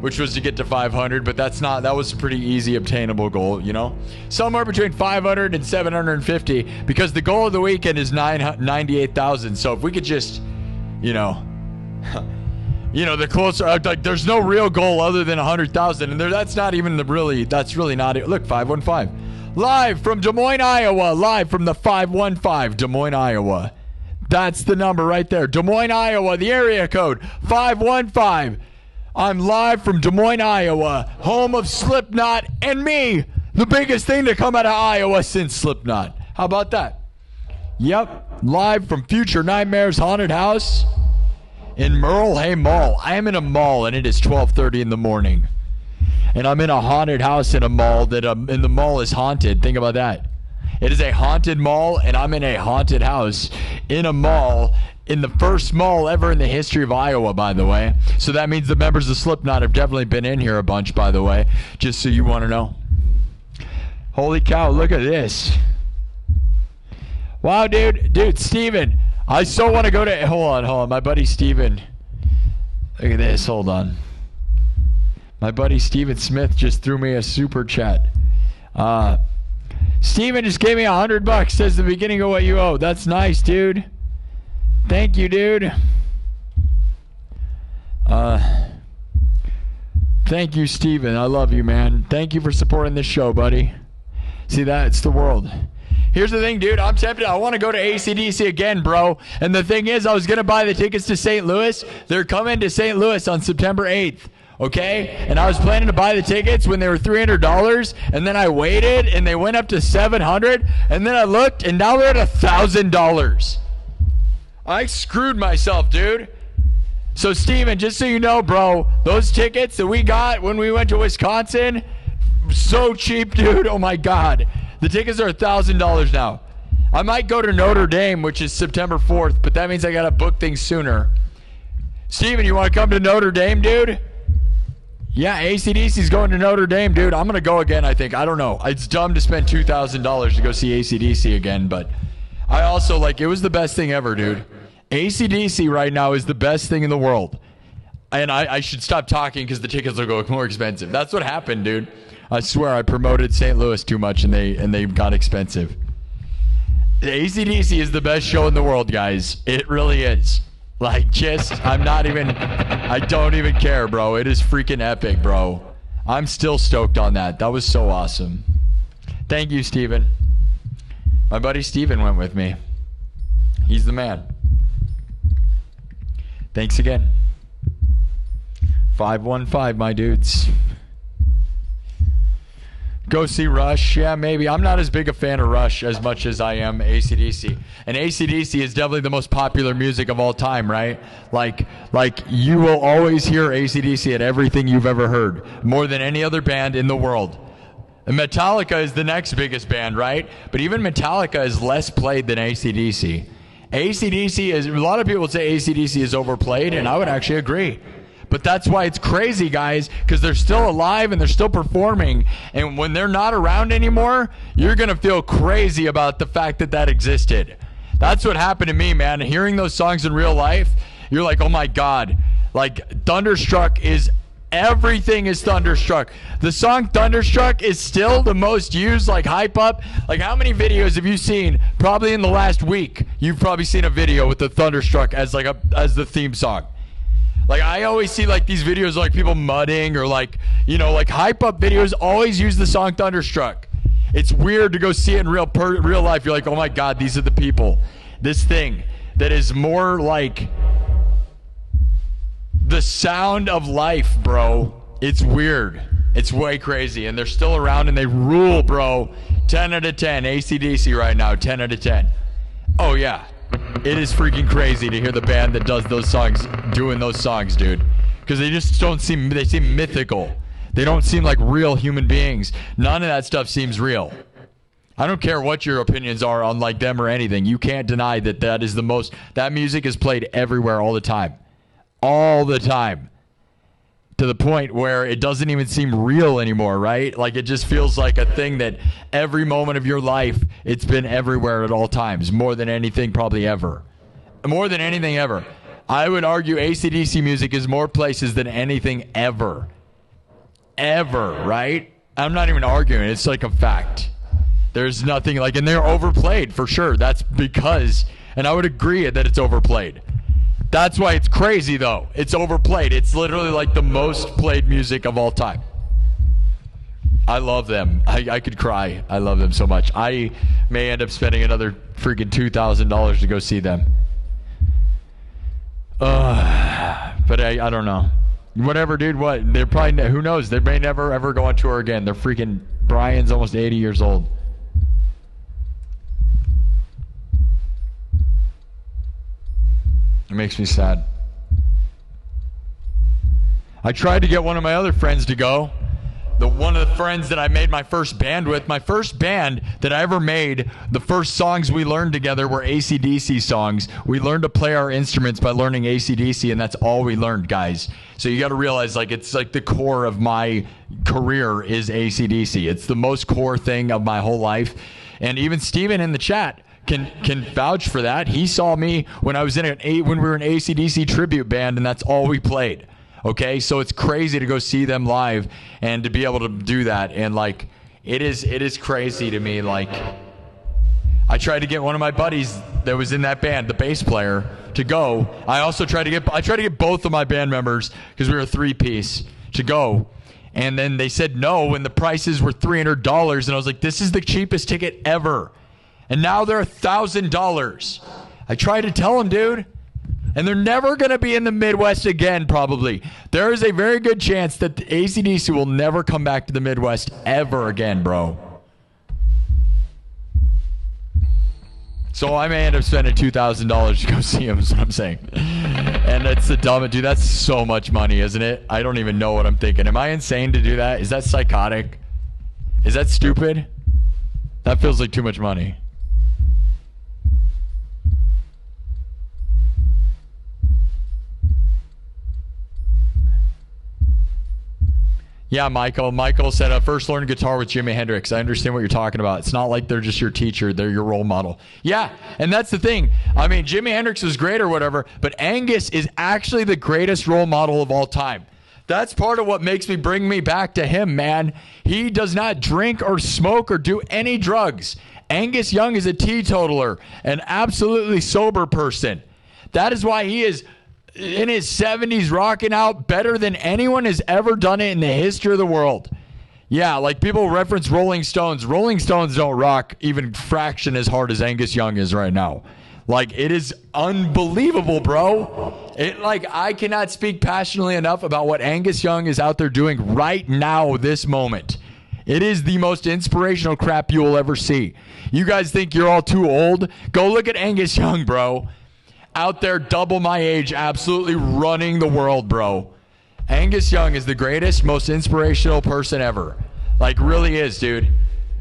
which was to get to 500, but that was a pretty easy obtainable goal, you know? Somewhere between 500 and 750, because the goal of the weekend is 98,000. So if we could just, you know, the closer, like, there's no real goal other than 100,000, and that's not even that's really not it. Look, 515. Live from Des Moines, Iowa. Live from the 515, Des Moines, Iowa. That's the number right there. Des Moines, Iowa. The area code 515. I'm live from Des Moines, Iowa, home of Slipknot and me, the biggest thing to come out of Iowa since Slipknot. How about that? Yep, live from Future Nightmares Haunted House in Merle Hay Mall. I am in a mall and it is 12:30 in the morning. And I'm in a haunted house in a mall and the mall is haunted. Think about that. It is a haunted mall, and I'm in a haunted house in a mall, in the first mall ever in the history of Iowa, by the way. So that means the members of Slipknot have definitely been in here a bunch, by the way, just so you want to know. Holy cow, look at this. Wow, dude, Steven, I so want to go to, hold on, my buddy Steven. Look at this, hold on. My buddy Steven Smith just threw me a super chat. Steven just gave me $100, says the beginning of what you owe. That's nice, dude. Thank you, dude. Thank you, Steven. I love you, man. Thank you for supporting this show, buddy. See that? It's the world. Here's the thing, dude. I'm tempted. I want to go to AC/DC again, bro. And the thing is, I was going to buy the tickets to St. Louis. They're coming to St. Louis on September 8th. Okay, and I was planning to buy the tickets when they were $300, and then I waited, and they went up to $700, and then I looked, and now they're at $1,000. I screwed myself, dude. So, Steven, just so you know, bro, those tickets that we got when we went to Wisconsin, so cheap, dude. Oh my God, the tickets are $1,000 now. I might go to Notre Dame, which is September 4th, but that means I gotta book things sooner. Steven, you want to come to Notre Dame, dude? Yeah, AC/DC's going to Notre Dame, dude. I'm going to go again, I think. I don't know. It's dumb to spend $2,000 to go see AC/DC again, but I also, like, it was the best thing ever, dude. AC/DC right now is the best thing in the world. And I should stop talking because the tickets will go more expensive. That's what happened, dude. I swear I promoted St. Louis too much and they got expensive. AC/DC is the best show in the world, guys. It really is. Like, just, I don't even care, bro. It is freaking epic, bro. I'm still stoked on that. That was so awesome. Thank you, Steven. My buddy Steven went with me. He's the man. Thanks again. 515, my dudes. Go see Rush. Yeah, maybe. I'm not as big a fan of Rush as much as I am AC/DC. And AC/DC is definitely the most popular music of all time, right? Like you will always hear AC/DC at everything you've ever heard, more than any other band in the world. And Metallica is the next biggest band, right? But even Metallica is less played than AC/DC. AC/DC is, a lot of people say AC/DC is overplayed, and I would actually agree. But that's why it's crazy, guys, because they're still alive and they're still performing. And when they're not around anymore, you're going to feel crazy about the fact that that existed. That's what happened to me, man. Hearing those songs in real life, you're like, oh my God. Like, Thunderstruck is, everything is Thunderstruck. The song Thunderstruck is still the most used, like, hype up. Like, how many videos have you seen? Probably in the last week, you've probably seen a video with the Thunderstruck as the theme song. Like, I always see, like, these videos of, like, people mudding or, like, you know, like, hype-up videos always use the song Thunderstruck. It's weird to go see it in real life. You're like, oh, my God, these are the people. This thing that is more like the sound of life, bro. It's weird. It's way crazy. And they're still around, and they rule, bro. 10 out of 10. AC/DC right now, 10 out of 10. Oh, yeah. It is freaking crazy to hear the band that does those songs doing those songs, dude. Because they just don't seem, they seem mythical. They don't seem like real human beings. None of that stuff seems real. I don't care what your opinions are on, like, them or anything. You can't deny that that is the most, that music is played everywhere all the time. All the time. To the point where it doesn't even seem real anymore, right? Like, it just feels like a thing that every moment of your life, it's been everywhere at all times, more than anything probably ever. More than anything ever. I would argue AC/DC music is more places than anything ever. Ever, right? I'm not even arguing. It's like a fact. There's nothing like, and they're overplayed for sure. That's because, and I would agree that it's overplayed. That's why it's crazy, though. It's overplayed. It's literally like the most played music of all time. I love them. I could cry. I love them so much. I may end up spending another freaking $2,000 to go see them. But I don't know. Whatever, dude. What? They're probably, who knows? They may never, ever go on tour again. They're freaking, Brian's almost 80 years old. It makes me sad. I tried to get one of my other friends to go. One of the friends that I made my first band with. My first band that I ever made, the first songs we learned together were AC/DC songs. We learned to play our instruments by learning AC/DC, and that's all we learned, guys. So you got to realize, like, it's like the core of my career is AC/DC. It's the most core thing of my whole life. And even Steven in the chat can vouch for that. He saw me when I was when we were an AC/DC tribute band, and that's all we played. Okay, so it's crazy to go see them live and to be able to do that. And, like, it is crazy to me. Like, I tried to get one of my buddies that was in that band, the bass player, to go. I tried to get both of my band members, because we were a three-piece, to go. And then they said no, and the prices were $300. And I was like, this is the cheapest ticket ever. And now they're $1,000. I tried to tell them, dude. And they're never going to be in the Midwest again, probably. There is a very good chance that the AC/DC will never come back to the Midwest ever again, bro. So I may end up spending $2,000 to go see him, is what I'm saying. And that's the dumbest, dude. That's so much money, isn't it? I don't even know what I'm thinking. Am I insane to do that? Is that psychotic? Is that stupid? That feels like too much money. Yeah, Michael. Michael said, I first learned guitar with Jimi Hendrix. I understand what you're talking about. It's not like they're just your teacher. They're your role model. Yeah, and that's the thing. I mean, Jimi Hendrix was great or whatever, but Angus is actually the greatest role model of all time. That's part of what makes me bring me back to him, man. He does not drink or smoke or do any drugs. Angus Young is a teetotaler, an absolutely sober person. That is why he is in his 70s rocking out better than anyone has ever done it in the history of the world. Yeah, like people reference Rolling Stones. Rolling Stones don't rock even fraction as hard as Angus Young is right now. Like, it is unbelievable, bro. I cannot speak passionately enough about what Angus Young is out there doing right now, this moment. It is the most inspirational crap you will ever see. You guys think you're all too old? Go look at Angus Young, bro. Out there, double my age, absolutely running the world, bro. Angus Young is the greatest, most inspirational person ever. Like, really is, dude.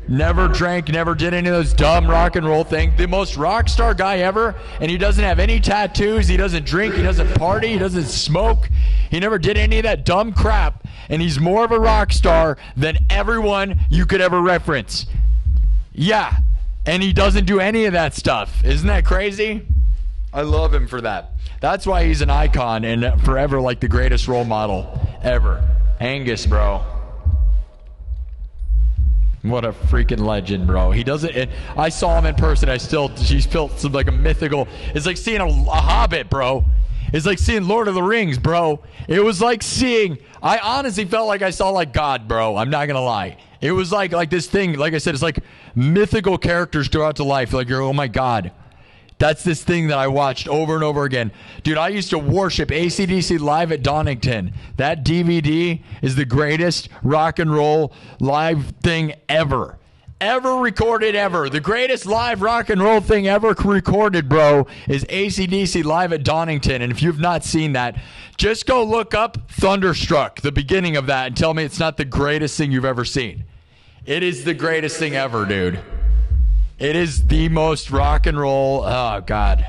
Never drank, never did any of those dumb rock and roll things. The most rock star guy ever, and he doesn't have any tattoos. He doesn't drink. He doesn't party. He doesn't smoke. He never did any of that dumb crap, and he's more of a rock star than everyone you could ever reference. Yeah, and he doesn't do any of that stuff. Isn't that crazy? I love him for that. That's why he's an icon and forever like the greatest role model ever. Angus, bro. What a freaking legend, bro. He doesn't. I saw him in person. He's felt some like a mythical. It's like seeing a hobbit, bro. It's like seeing Lord of the Rings, bro. It was like seeing. I honestly felt like I saw like God, bro. I'm not gonna lie. It was like this thing. Like I said, it's like mythical characters throughout the life. Like you're, oh my God. That's this thing that I watched over and over again. Dude, I used to worship AC/DC Live at Donington. That DVD is the greatest rock and roll live thing ever. Ever recorded ever. The greatest live rock and roll thing ever recorded, bro, is AC/DC Live at Donington. And if you've not seen that, just go look up Thunderstruck, the beginning of that, and tell me it's not the greatest thing you've ever seen. It is the greatest thing ever, dude. It is the most rock and roll. Oh, God.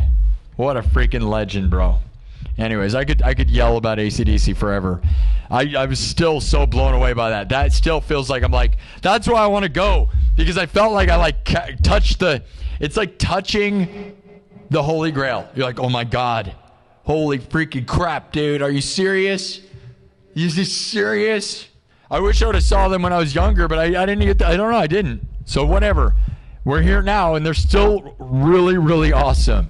What a freaking legend, bro. Anyways, I could yell about AC/DC forever. I was still so blown away by that. That still feels like I'm like, that's where I want to go. Because I felt like I touched it's like touching the Holy Grail. You're like, oh my God. Holy freaking crap, dude. Are you serious? Is this serious? I wish I would have saw them when I was younger, but I didn't get I don't know. I didn't. So whatever. We're here now, and they're still really, really awesome.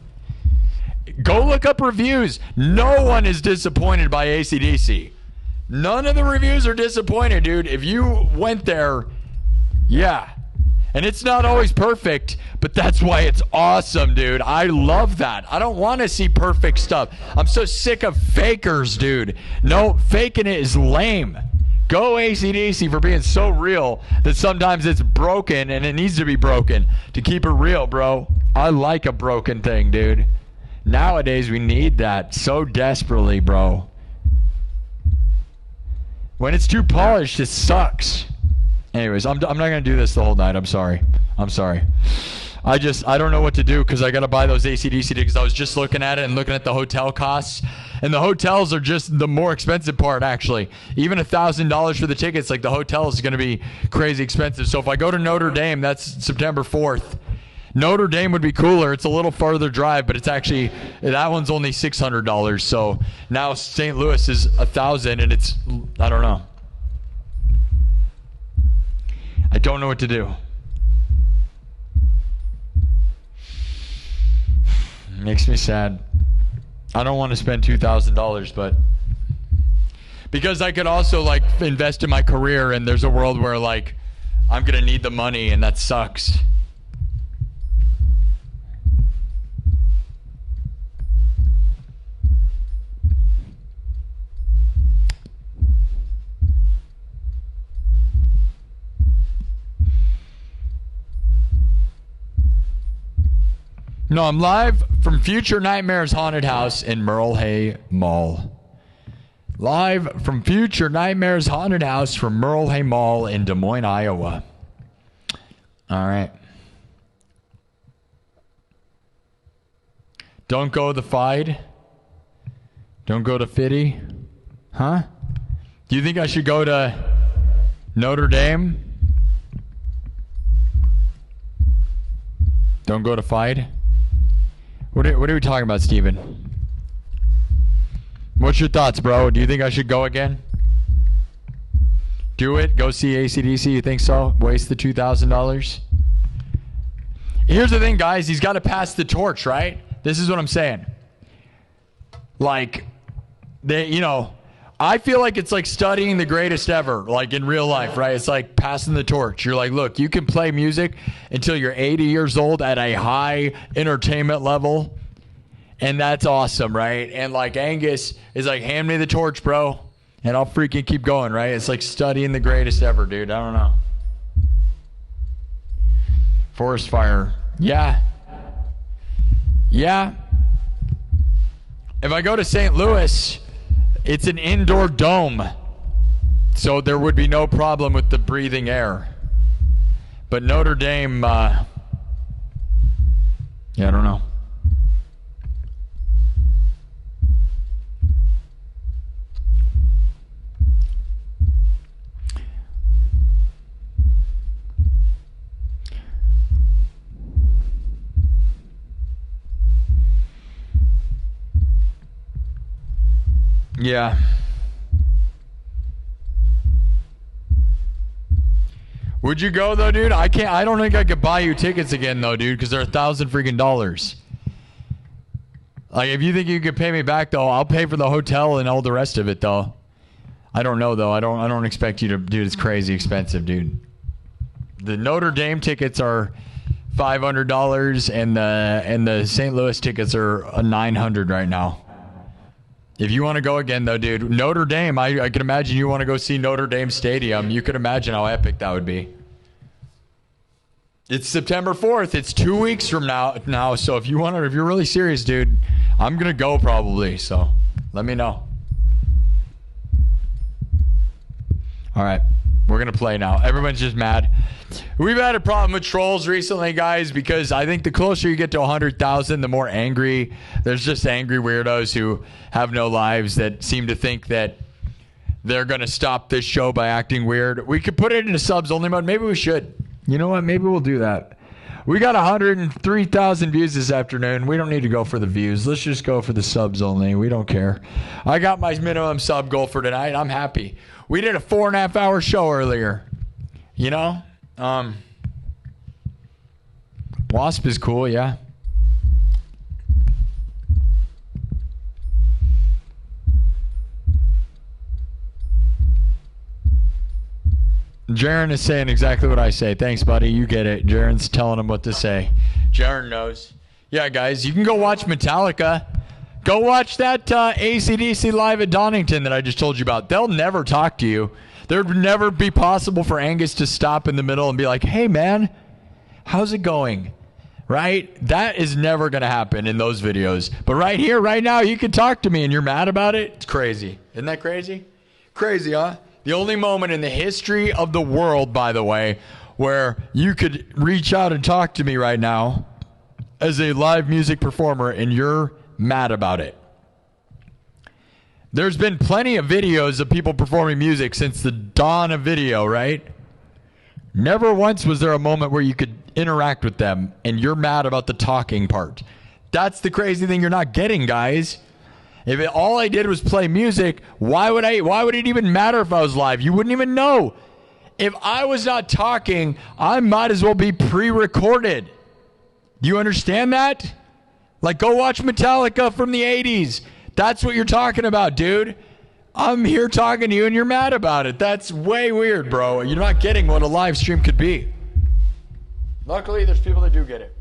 Go look up reviews. No one is disappointed by AC/DC. None of the reviews are disappointed, dude. If you went there, yeah. And it's not always perfect, but that's why it's awesome, dude. I love that. I don't want to see perfect stuff. I'm so sick of fakers, dude. No, faking it is lame. Go AC/DC for being so real that sometimes it's broken and it needs to be broken to keep it real, bro. I like a broken thing, dude. Nowadays, we need that so desperately, bro. When it's too polished, it sucks. Anyways, I'm not going to do this the whole night. I'm sorry. I don't know what to do because I got to buy those AC/DC tickets. I was just looking at it and looking at the hotel costs. And the hotels are just the more expensive part, actually. Even $1,000 for the tickets, like the hotel is going to be crazy expensive. So if I go to Notre Dame, that's September 4th. Notre Dame would be cooler. It's a little farther drive, but it's actually, that one's only $600. So now St. Louis is $1,000 and it's, I don't know. I don't know what to do. Makes me sad. I don't want to spend $2,000, but because I could also like invest in my career, and there's a world where like I'm gonna need the money, and that sucks. No, I'm live from Future Nightmares Haunted House in Merle Hay Mall. Live from Future Nightmares Haunted House from Merle Hay Mall in Des Moines, Iowa. All right. Don't go the Fide. Don't go to Fitty. Huh? Do you think I should go to Notre Dame. Don't go to fight. What are we talking about, Steven? What's your thoughts, bro? Do you think I should go again? Do it. Go see AC/DC. You think so? Waste the $2,000? Here's the thing, guys. He's got to pass the torch, right? This is what I'm saying. Like, I feel like it's like studying the greatest ever, like in real life, right? It's like passing the torch. You're like, look, you can play music until you're 80 years old at a high entertainment level, and that's awesome, right? And like Angus is like, hand me the torch, bro, and I'll freaking keep going, right? It's like studying the greatest ever, dude. I don't know. Forest fire. Yeah. Yeah. If I go to St. Louis, it's an indoor dome, so there would be no problem with the breathing air. But Notre Dame, yeah, I don't know. Yeah. Would you go though, dude? I don't think I could buy you tickets again though, dude, because they're $1,000 freaking dollars. Like, if you think you could pay me back though, I'll pay for the hotel and all the rest of it though. I don't know though. I don't expect you to, dude. It's crazy expensive, dude. The Notre Dame tickets are $500 and the St. Louis tickets are $900 right now. If you want to go again, though, dude, Notre Dame, I can imagine you want to go see Notre Dame Stadium. You could imagine how epic that would be. It's September 4th. It's 2 weeks from now. So if you're really serious, dude, I'm going to go probably. So let me know. All right. We're going to play now. Everyone's just mad. We've had a problem with trolls recently, guys, because I think the closer you get to 100,000, the more angry. There's just angry weirdos who have no lives that seem to think that they're going to stop this show by acting weird. We could put it into subs only mode. Maybe we should. You know what? Maybe we'll do that. We got 103,000 views this afternoon. We don't need to go for the views. Let's just go for the subs only. We don't care. I got my minimum sub goal for tonight. I'm happy. We did a 4.5 hour show earlier. You know? Wasp is cool, yeah. Jaren is saying exactly what I say. Thanks, buddy. You get it. Jaren's telling him what to say. Jaren knows. Yeah, guys, you can go watch Metallica. Go watch that AC/DC live at Donington that I just told you about. They'll never talk to you. There would never be possible for Angus to stop in the middle and be like, hey, man, how's it going? Right? That is never going to happen in those videos. But right here, right now, you can talk to me and you're mad about it? It's crazy. Isn't that crazy? Crazy, huh? The only moment in the history of the world, by the way, where you could reach out and talk to me right now as a live music performer and you're mad about it. There's been plenty of videos of people performing music since the dawn of video, right? Never once was there a moment where you could interact with them and you're mad about the talking part. That's the crazy thing you're not getting, guys. If all I did was play music, why would it even matter if I was live? You wouldn't even know. If I was not talking, I might as well be pre-recorded. Do you understand that? Like, go watch Metallica from the 80s. That's what you're talking about, dude. I'm here talking to you and you're mad about it. That's way weird, bro. You're not getting what a live stream could be. Luckily, there's people that do get it.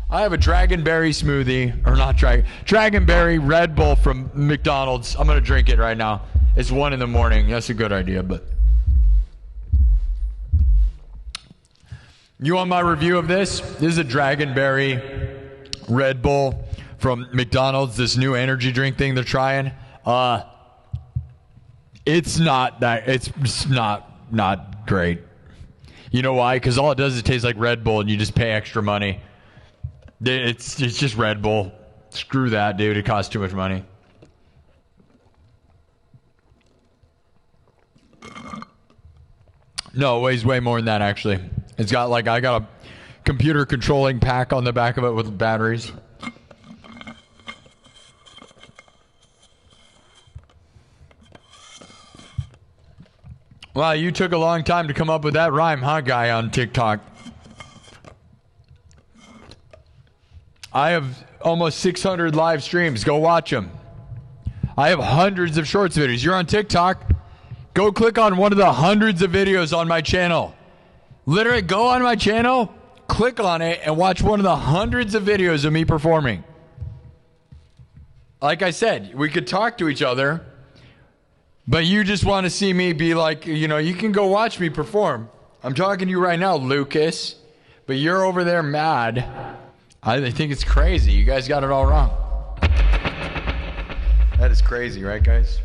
I have a Dragonberry smoothie, or not Dragonberry Red Bull from McDonald's. I'm going to drink it right now. It's 1 a.m. That's a good idea, but. You want my review of this? This is a Dragonberry Red Bull from McDonald's, this new energy drink thing they're trying. It's not great. You know why? Because all it does is taste like Red Bull and you just pay extra money. It's just Red Bull. Screw that, dude. It costs too much money. No, it weighs way more than that, actually. It's got like, I got a computer controlling pack on the back of it with batteries. Wow, you took a long time to come up with that rhyme, huh, guy on TikTok? I have almost 600 live streams. Go watch them. I have hundreds of shorts videos. You're on TikTok. Go click on one of the hundreds of videos on my channel. Literally, go on my channel, click on it, and watch one of the hundreds of videos of me performing. Like I said, we could talk to each other, but you just want to see me be like, you know, you can go watch me perform. I'm talking to you right now, Lucas, but you're over there mad. I think it's crazy. You guys got it all wrong. That is crazy, right, guys?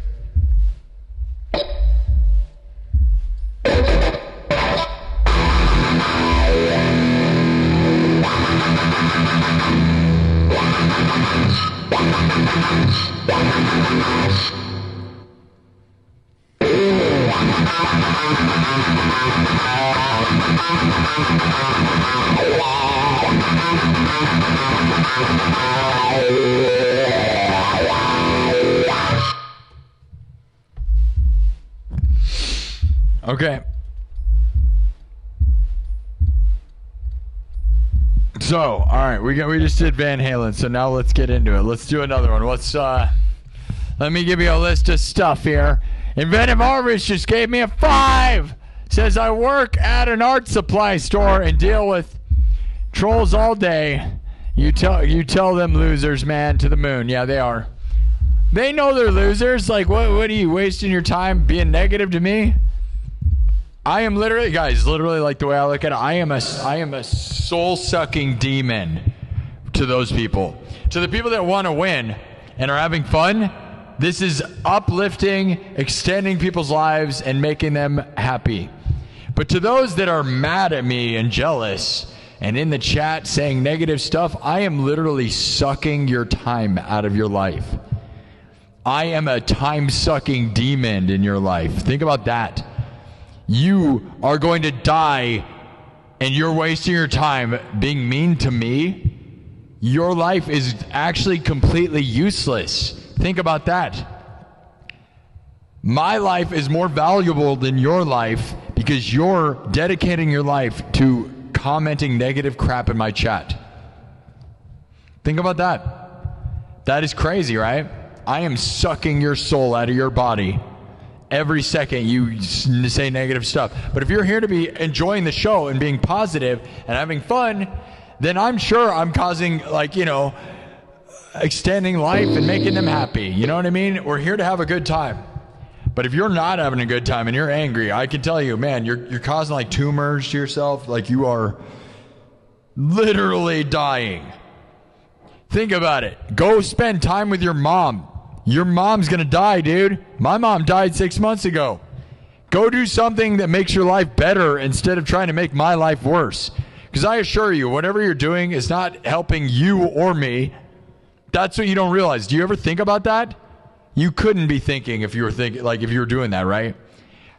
Okay. So, all right, we just did Van Halen, so now let's get into it. Let's do another one. Let me give you a list of stuff here. Inventive Harvest just gave me a 5. Says I work at an art supply store and deal with trolls all day. You tell them losers, man, to the moon. Yeah, they are. They know they're losers. Like, what are you wasting your time being negative to me? I am literally, guys, literally like the way I look at it, I am a soul-sucking demon to those people. To the people that want to win and are having fun, this is uplifting, extending people's lives, and making them happy. But to those that are mad at me and jealous and in the chat saying negative stuff, I am literally sucking your time out of your life. I am a time-sucking demon in your life. Think about that. You are going to die and you're wasting your time being mean to me. Your life is actually completely useless. Think about that. My life is more valuable than your life because you're dedicating your life to commenting negative crap in my chat. Think about that. That is crazy, right? I am sucking your soul out of your body. Every second you say negative stuff. But if you're here to be enjoying the show and being positive and having fun, then I'm sure I'm causing, like, you know, extending life and making them happy. You know what I mean? We're here to have a good time. But if you're not having a good time and you're angry, I can tell you, man, you're causing like tumors to yourself. Like you are literally dying. Think about it. Go spend time with your mom. Your mom's gonna die, dude. My mom died 6 months ago. Go do something that makes your life better instead of trying to make my life worse. Because I assure you, whatever you're doing is not helping you or me. That's what you don't realize. Do you ever think about that? You couldn't be thinking if you were thinking, like if you were doing that, right?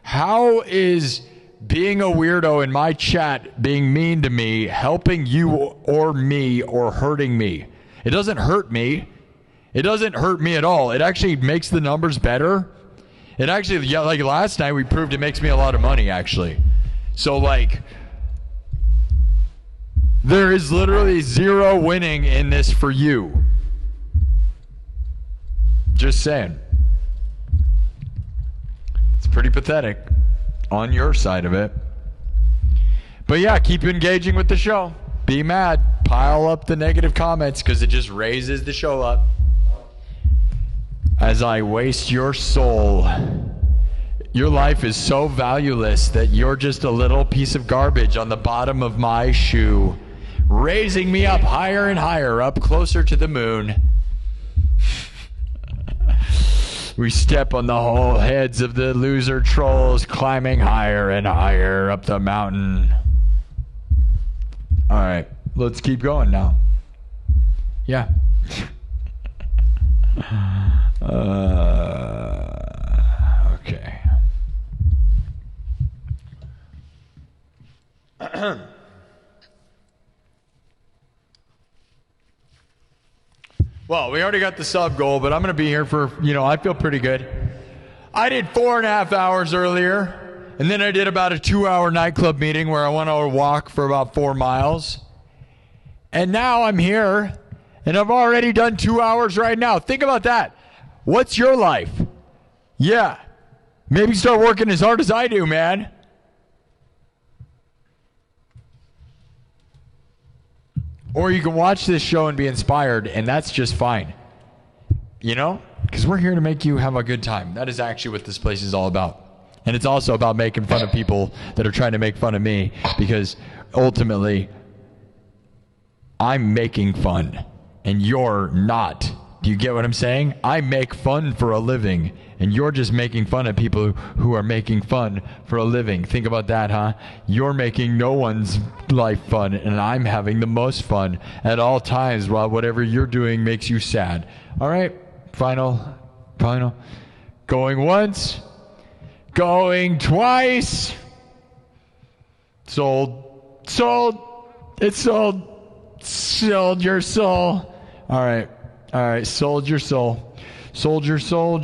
How is being a weirdo in my chat, being mean to me, helping you or me or hurting me? It doesn't hurt me. It doesn't hurt me at all. It actually makes the numbers better. It actually, yeah, like last night we proved it makes me a lot of money actually. So like, there is literally zero winning in this for you. Just saying. It's pretty pathetic on your side of it. But yeah, keep engaging with the show. Be mad. Pile up the negative comments because it just raises the show up. As I waste your soul. Your life is so valueless that you're just a little piece of garbage on the bottom of my shoe, raising me up higher and higher, up closer to the moon. We step on the whole heads of the loser trolls, climbing higher and higher up the mountain. All right, let's keep going now. Yeah. Okay. Well, we already got the sub goal, but I'm going to be here for, I feel pretty good. I did 4.5 hours earlier, and then I did about a 2-hour nightclub meeting where I went on a walk for about 4 miles. And now I'm here, and I've already done 2 hours right now. Think about that. What's your life? Yeah. Maybe start working as hard as I do, man. Or you can watch this show and be inspired, and that's just fine. Because we're here to make you have a good time. That is actually what this place is all about. And it's also about making fun of people that are trying to make fun of me, because ultimately, I'm making fun, and you're not. Do you get what I'm saying? I make fun for a living, and you're just making fun of people who are making fun for a living. Think about that, huh? You're making no one's life fun, and I'm having the most fun at all times while whatever you're doing makes you sad. All right, final. Going once, going twice. Sold. It's sold. Sold your soul. All right. Sold your soul. Sold your soul.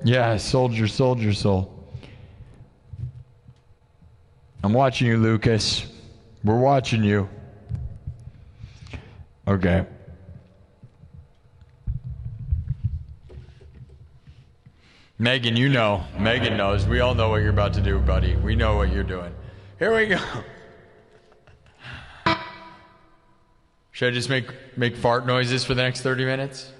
Yeah, sold your soul. I'm watching you, Lucas. We're watching you. Okay. Megan, Megan knows. We all know what you're about to do, buddy. We know what you're doing. Here we go. Should I just make fart noises for the next 30 minutes?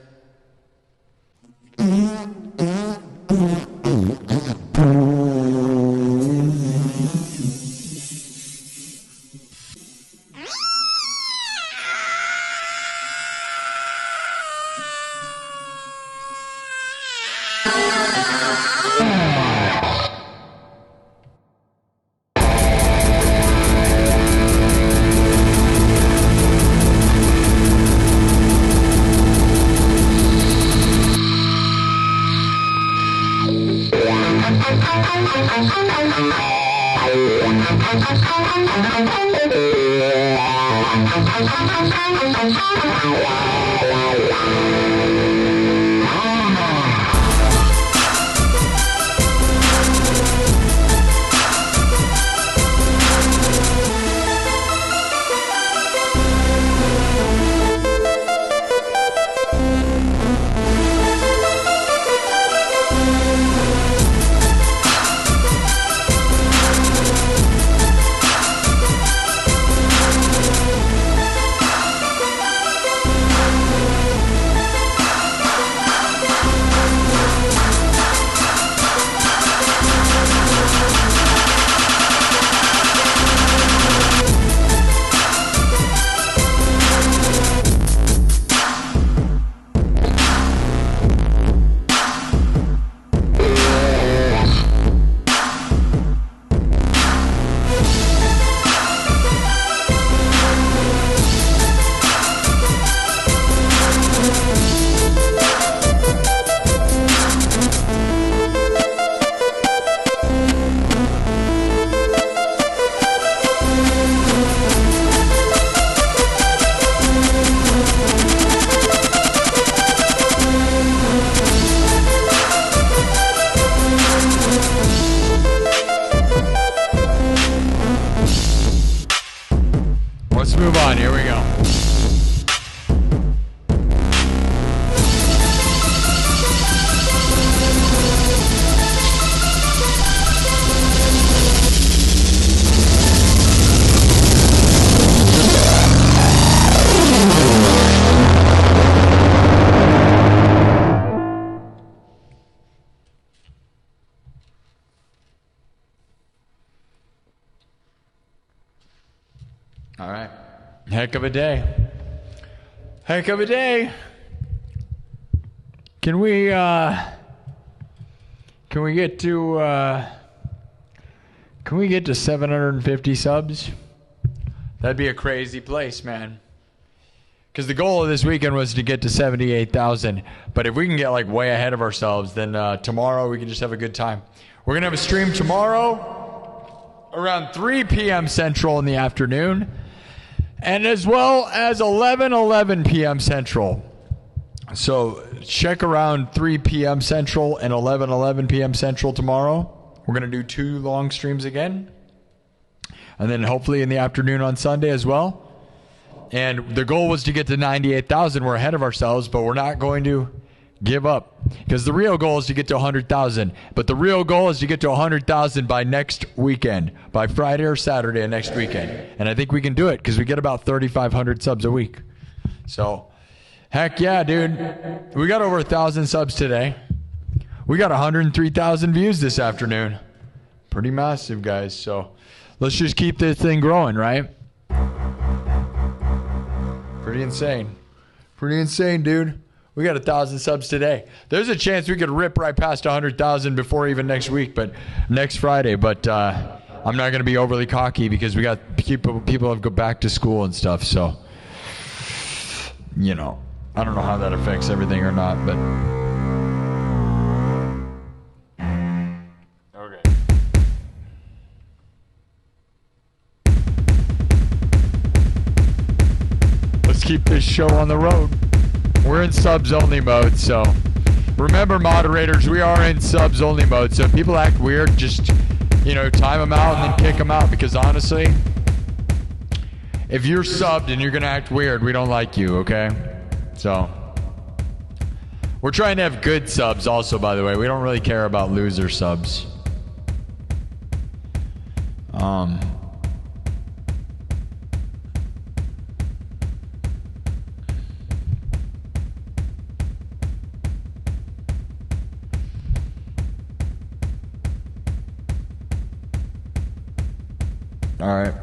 All right. Heck of a day. Heck of a day. Can we get to 750 subs? That'd be a crazy place, man. Because the goal of this weekend was to get to 78,000. But if we can get like way ahead of ourselves, then tomorrow we can just have a good time. We're going to have a stream tomorrow around 3 p.m. Central in the afternoon, and as well as 11 p.m. Central. So check around 3 p.m. Central and 11 p.m. Central tomorrow. We're going to do 2 long streams again. And then hopefully in the afternoon on Sunday as well. And the goal was to get to 98,000. We're ahead of ourselves, but we're not going to give up. Because the real goal is to get to 100,000. But the real goal is to get to 100,000 by next weekend. By Friday or Saturday of next weekend. And I think we can do it because we get about 3,500 subs a week. So, heck yeah, dude. We got over 1,000 subs today. We got 103,000 views this afternoon. Pretty massive, guys. So, let's just keep this thing growing, right? Pretty insane. Pretty insane, dude. We got 1,000 subs today. There's a chance we could rip right past 100,000 before even next week, but next Friday. But I'm not going to be overly cocky because we got people have go back to school and stuff. So, you know, I don't know how that affects everything or not, but. Keep this show on the road. We're in subs only mode, so remember, moderators, we are in subs only mode. So if people act weird, just, you know, time them out and then kick them out, because honestly, if you're subbed and you're gonna act weird, we don't like you, okay? So we're trying to have good subs also, by the way. We don't really care about loser subs. All right.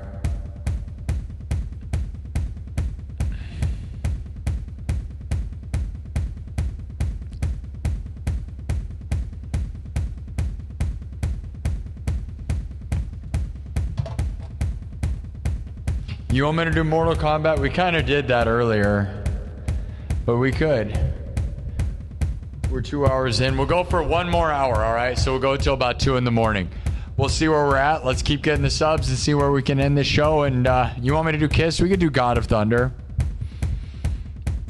You want me to do Mortal Kombat? We kind of did that earlier, but we could. We're 2 hours in. We'll go for 1 more hour, all right? So we'll go till about 2 in the morning. We'll see where we're at. Let's keep getting the subs and see where we can end this show. And you want me to do Kiss? We could do God of Thunder.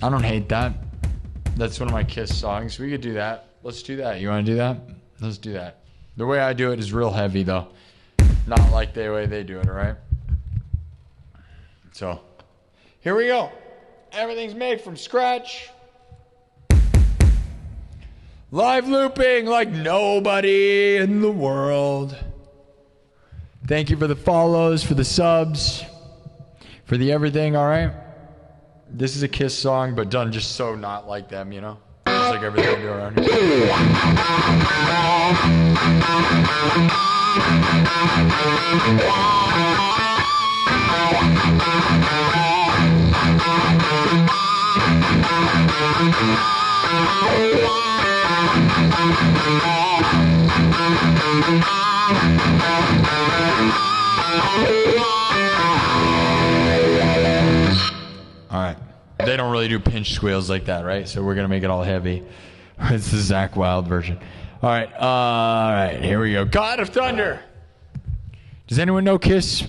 I don't hate that. That's one of my Kiss songs. We could do that. Let's do that. You want to do that? Let's do that. The way I do it is real heavy, though. Not like the way they do it, all right? So, here we go. Everything's made from scratch. Live looping like nobody in the world. Thank you for the follows, for the subs, for the everything, all right? This is a Kiss song, but done just so not like them, you know? Just like everything I do around here. All right. They don't really do pinch squeals like that, right? So we're going to make it all heavy. It's the Zakk Wylde version. All right. Here we go. God of Thunder. Does anyone know Kiss?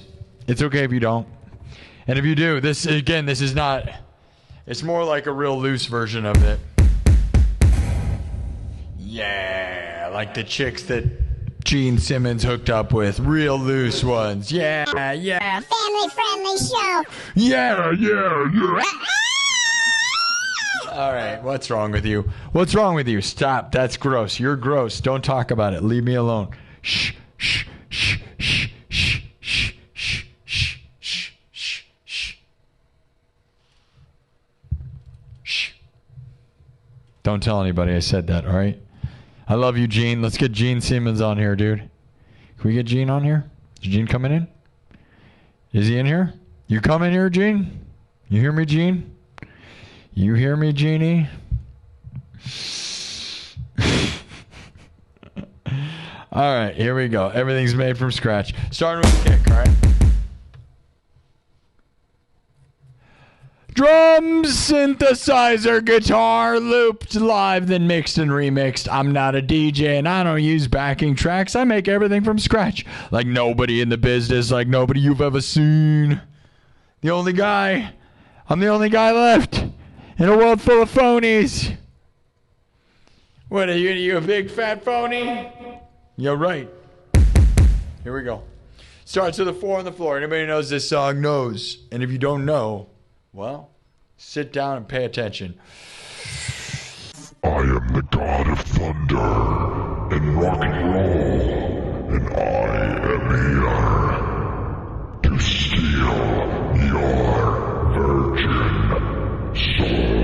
It's okay if you don't. And if you do, this is not... It's more like a real loose version of it. Yeah, like the chicks that Gene Simmons hooked up with. Real loose ones. Yeah. Family-friendly show. Yeah. All right, what's wrong with you? What's wrong with you? Stop. That's gross. You're gross. Don't talk about it. Leave me alone. Shh. Don't tell anybody I said that, all right? I love you, Gene. Let's get Gene Simmons on here, dude. Can we get Gene on here? Is Gene coming in? Is he in here? You coming here, Gene? You hear me, Gene? You hear me, Genie? All right, here we go. Everything's made from scratch. Starting with a kick, all right? Drums, synthesizer, guitar, looped, live, then mixed and remixed. I'm not a DJ and I don't use backing tracks. I make everything from scratch. Like nobody in the business, like nobody you've ever seen. I'm the only guy left in a world full of phonies. What are you a big fat phony? You're right. Here we go. Starts with a 4 on the floor. Anybody who knows this song knows. And if you don't know, well, sit down and pay attention. I am the god of thunder and rock and roll, and I am here to steal your virgin souls.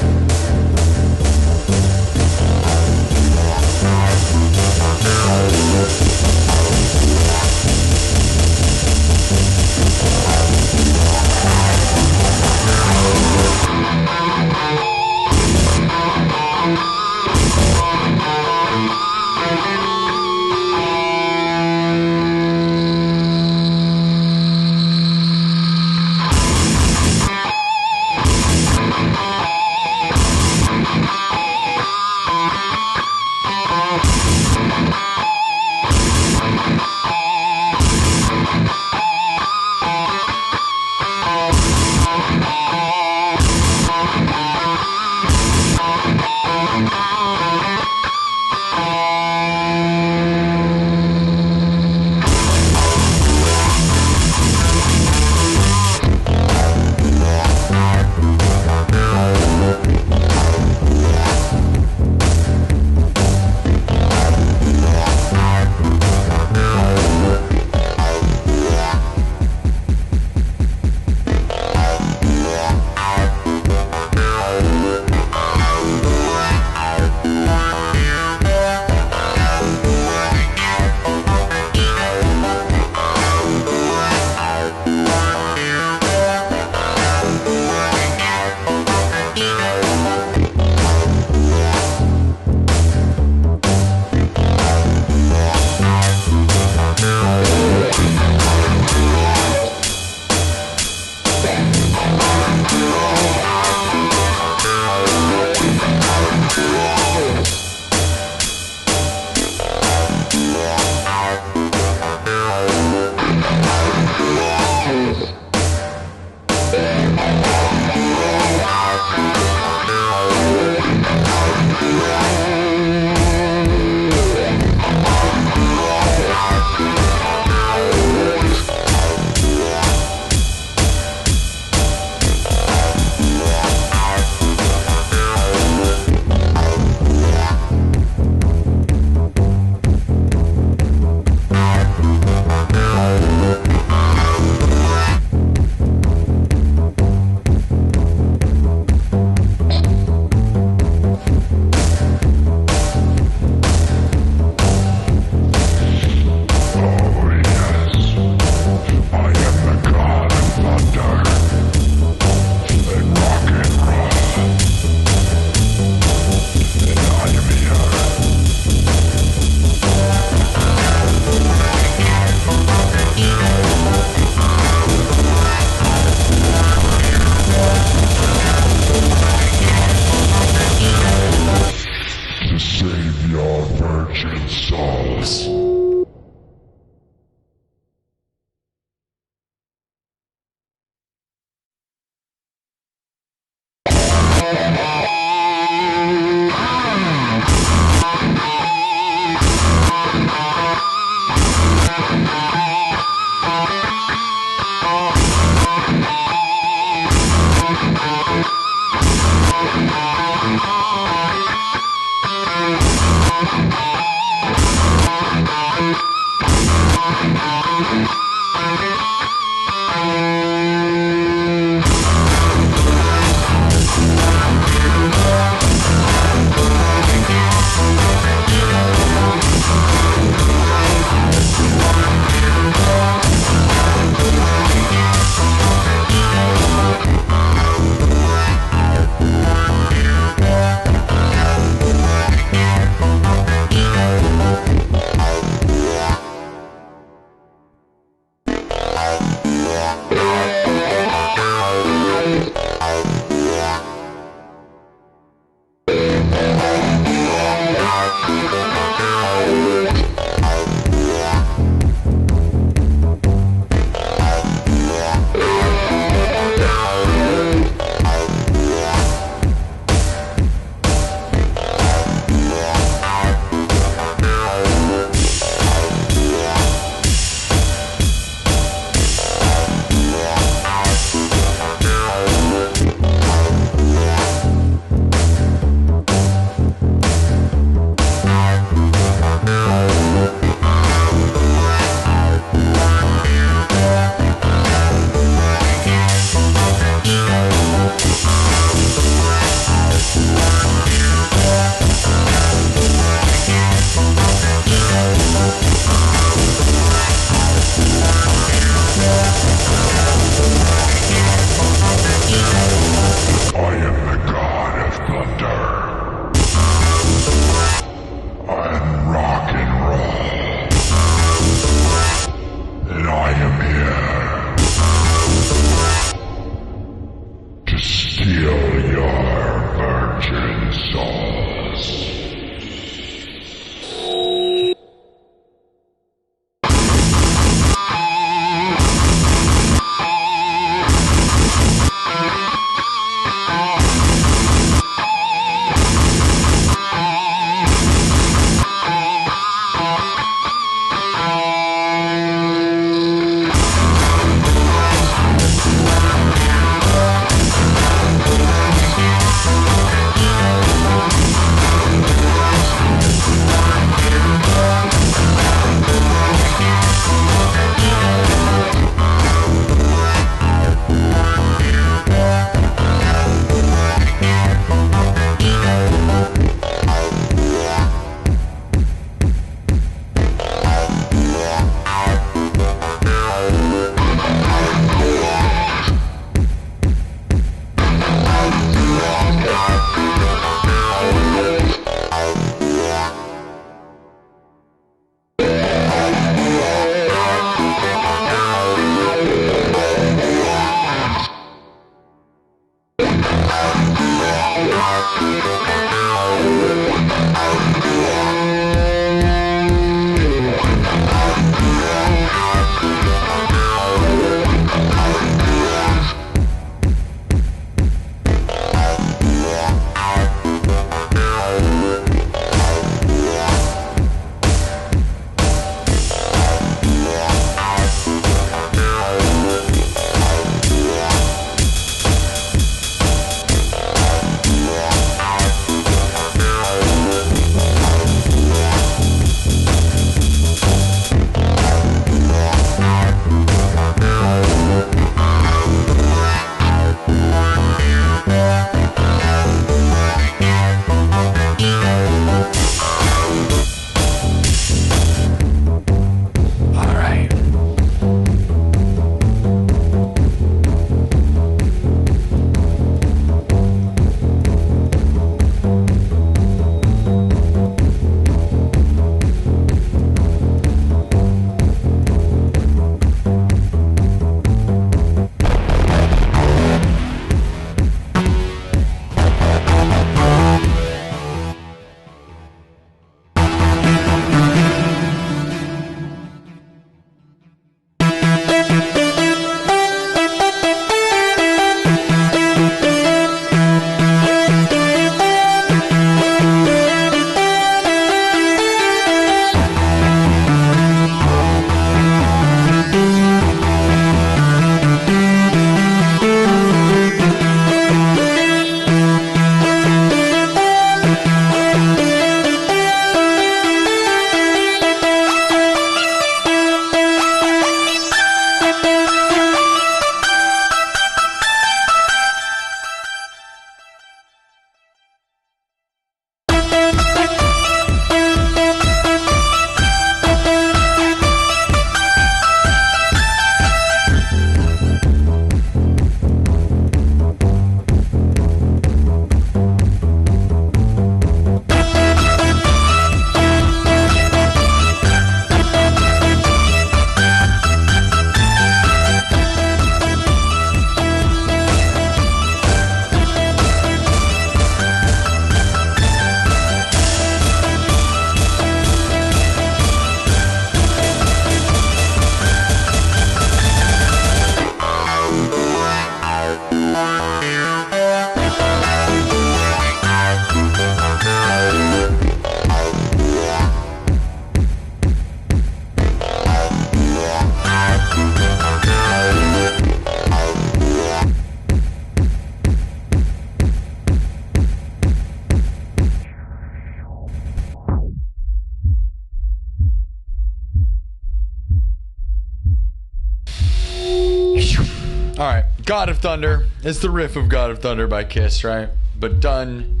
Alright, God of Thunder. It's the riff of God of Thunder by Kiss, right? But done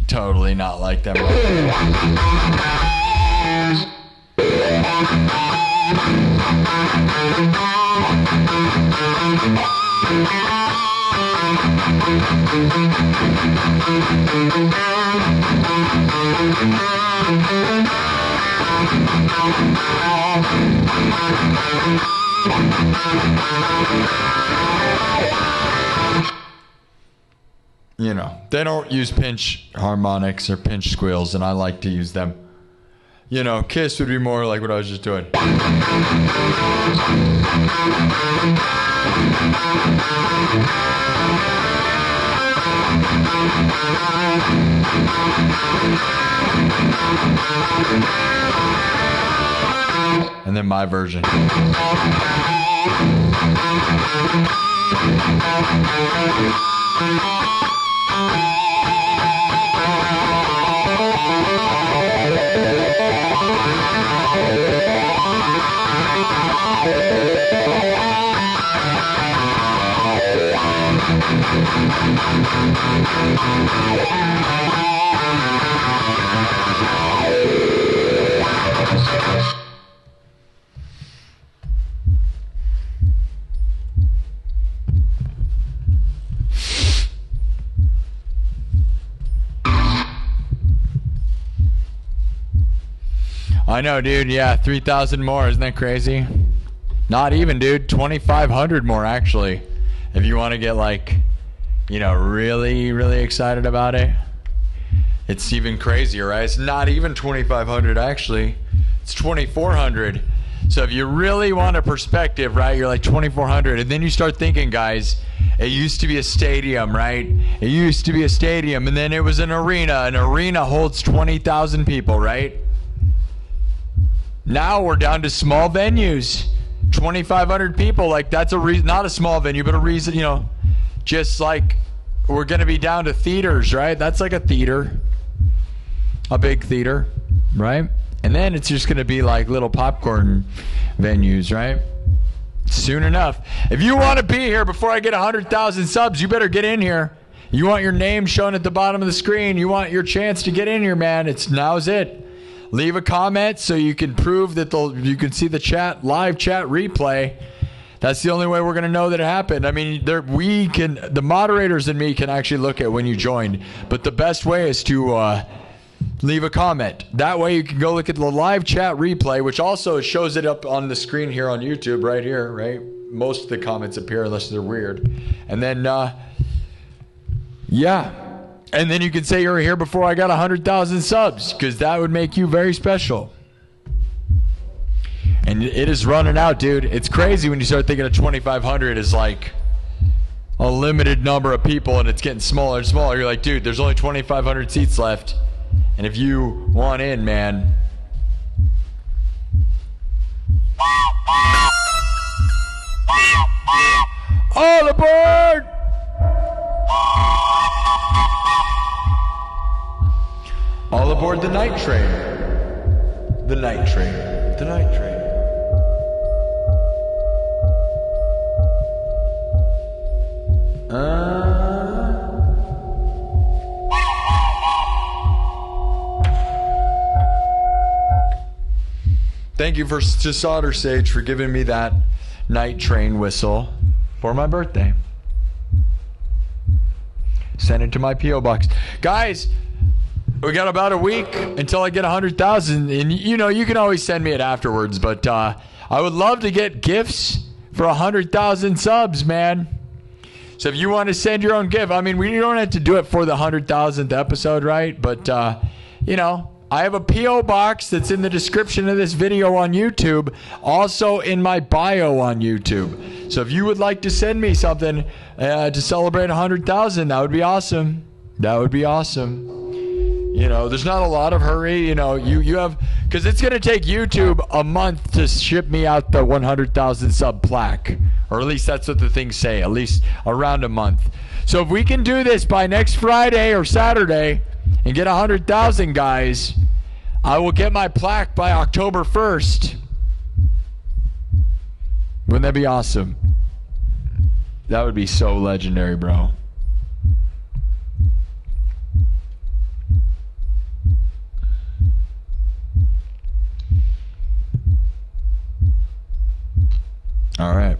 totally not like them. You know, they don't use pinch harmonics or pinch squeals, and I like to use them. You know, Kiss would be more like what I was just doing. And then my version. I know, dude. Yeah, 3,000 more. Isn't that crazy? Not even, dude. 2,500 more, actually. If you want to get, like, you know, really, really excited about it. It's even crazier, right? It's not even 2,500, actually. It's 2,400. So if you really want a perspective, right, you're like 2,400. And then you start thinking, guys, it used to be a stadium, right? It used to be a stadium. And then it was an arena. An arena holds 20,000 people, right? Now we're down to small venues, 2,500 people. Like, that's a reason, not a small venue, but a reason, you know, just like we're going to be down to theaters, right? That's like a theater, a big theater, right? And then it's just going to be like little popcorn venues, right? Soon enough. If you want to be here before I get 100,000 subs, you better get in here. You want your name shown at the bottom of the screen. You want your chance to get in here, man. Now's it. Leave a comment so you can prove that you can see the chat, live chat replay. That's the only way we're going to know that it happened. I mean, the moderators and me can actually look at when you joined, but the best way is to leave a comment. That way you can go look at the live chat replay, which also shows it up on the screen here on YouTube right here, right? Most of the comments appear unless they're weird. And then, yeah. And then you can say you're here before I got 100,000 subs, because that would make you very special. And it is running out, dude. It's crazy when you start thinking of 2,500 is like a limited number of people, and it's getting smaller and smaller. You're like, dude, there's only 2,500 seats left. And if you want in, man. All aboard! All aboard the night train. The night train. The night train. Thank you to Solder Sage for giving me that night train whistle for my birthday. Send it to my P.O. box. Guys, we got about a week until I get 100,000, and you know, you can always send me it afterwards, but I would love to get gifts for 100,000 subs, man. So if you want to send your own gift, I mean, we don't have to do it for the 100,000th episode, right? But, you know, I have a P.O. box that's in the description of this video on YouTube, also in my bio on YouTube. So if you would like to send me something to celebrate 100,000, that would be awesome. That would be awesome. You know, there's not a lot of hurry. You know, you have, because it's going to take YouTube a month to ship me out the 100,000 sub plaque. Or at least that's what the things say, at least around a month. So if we can do this by next Friday or Saturday and get 100,000 guys, I will get my plaque by October 1st. Wouldn't that be awesome? That would be so legendary, bro. All right.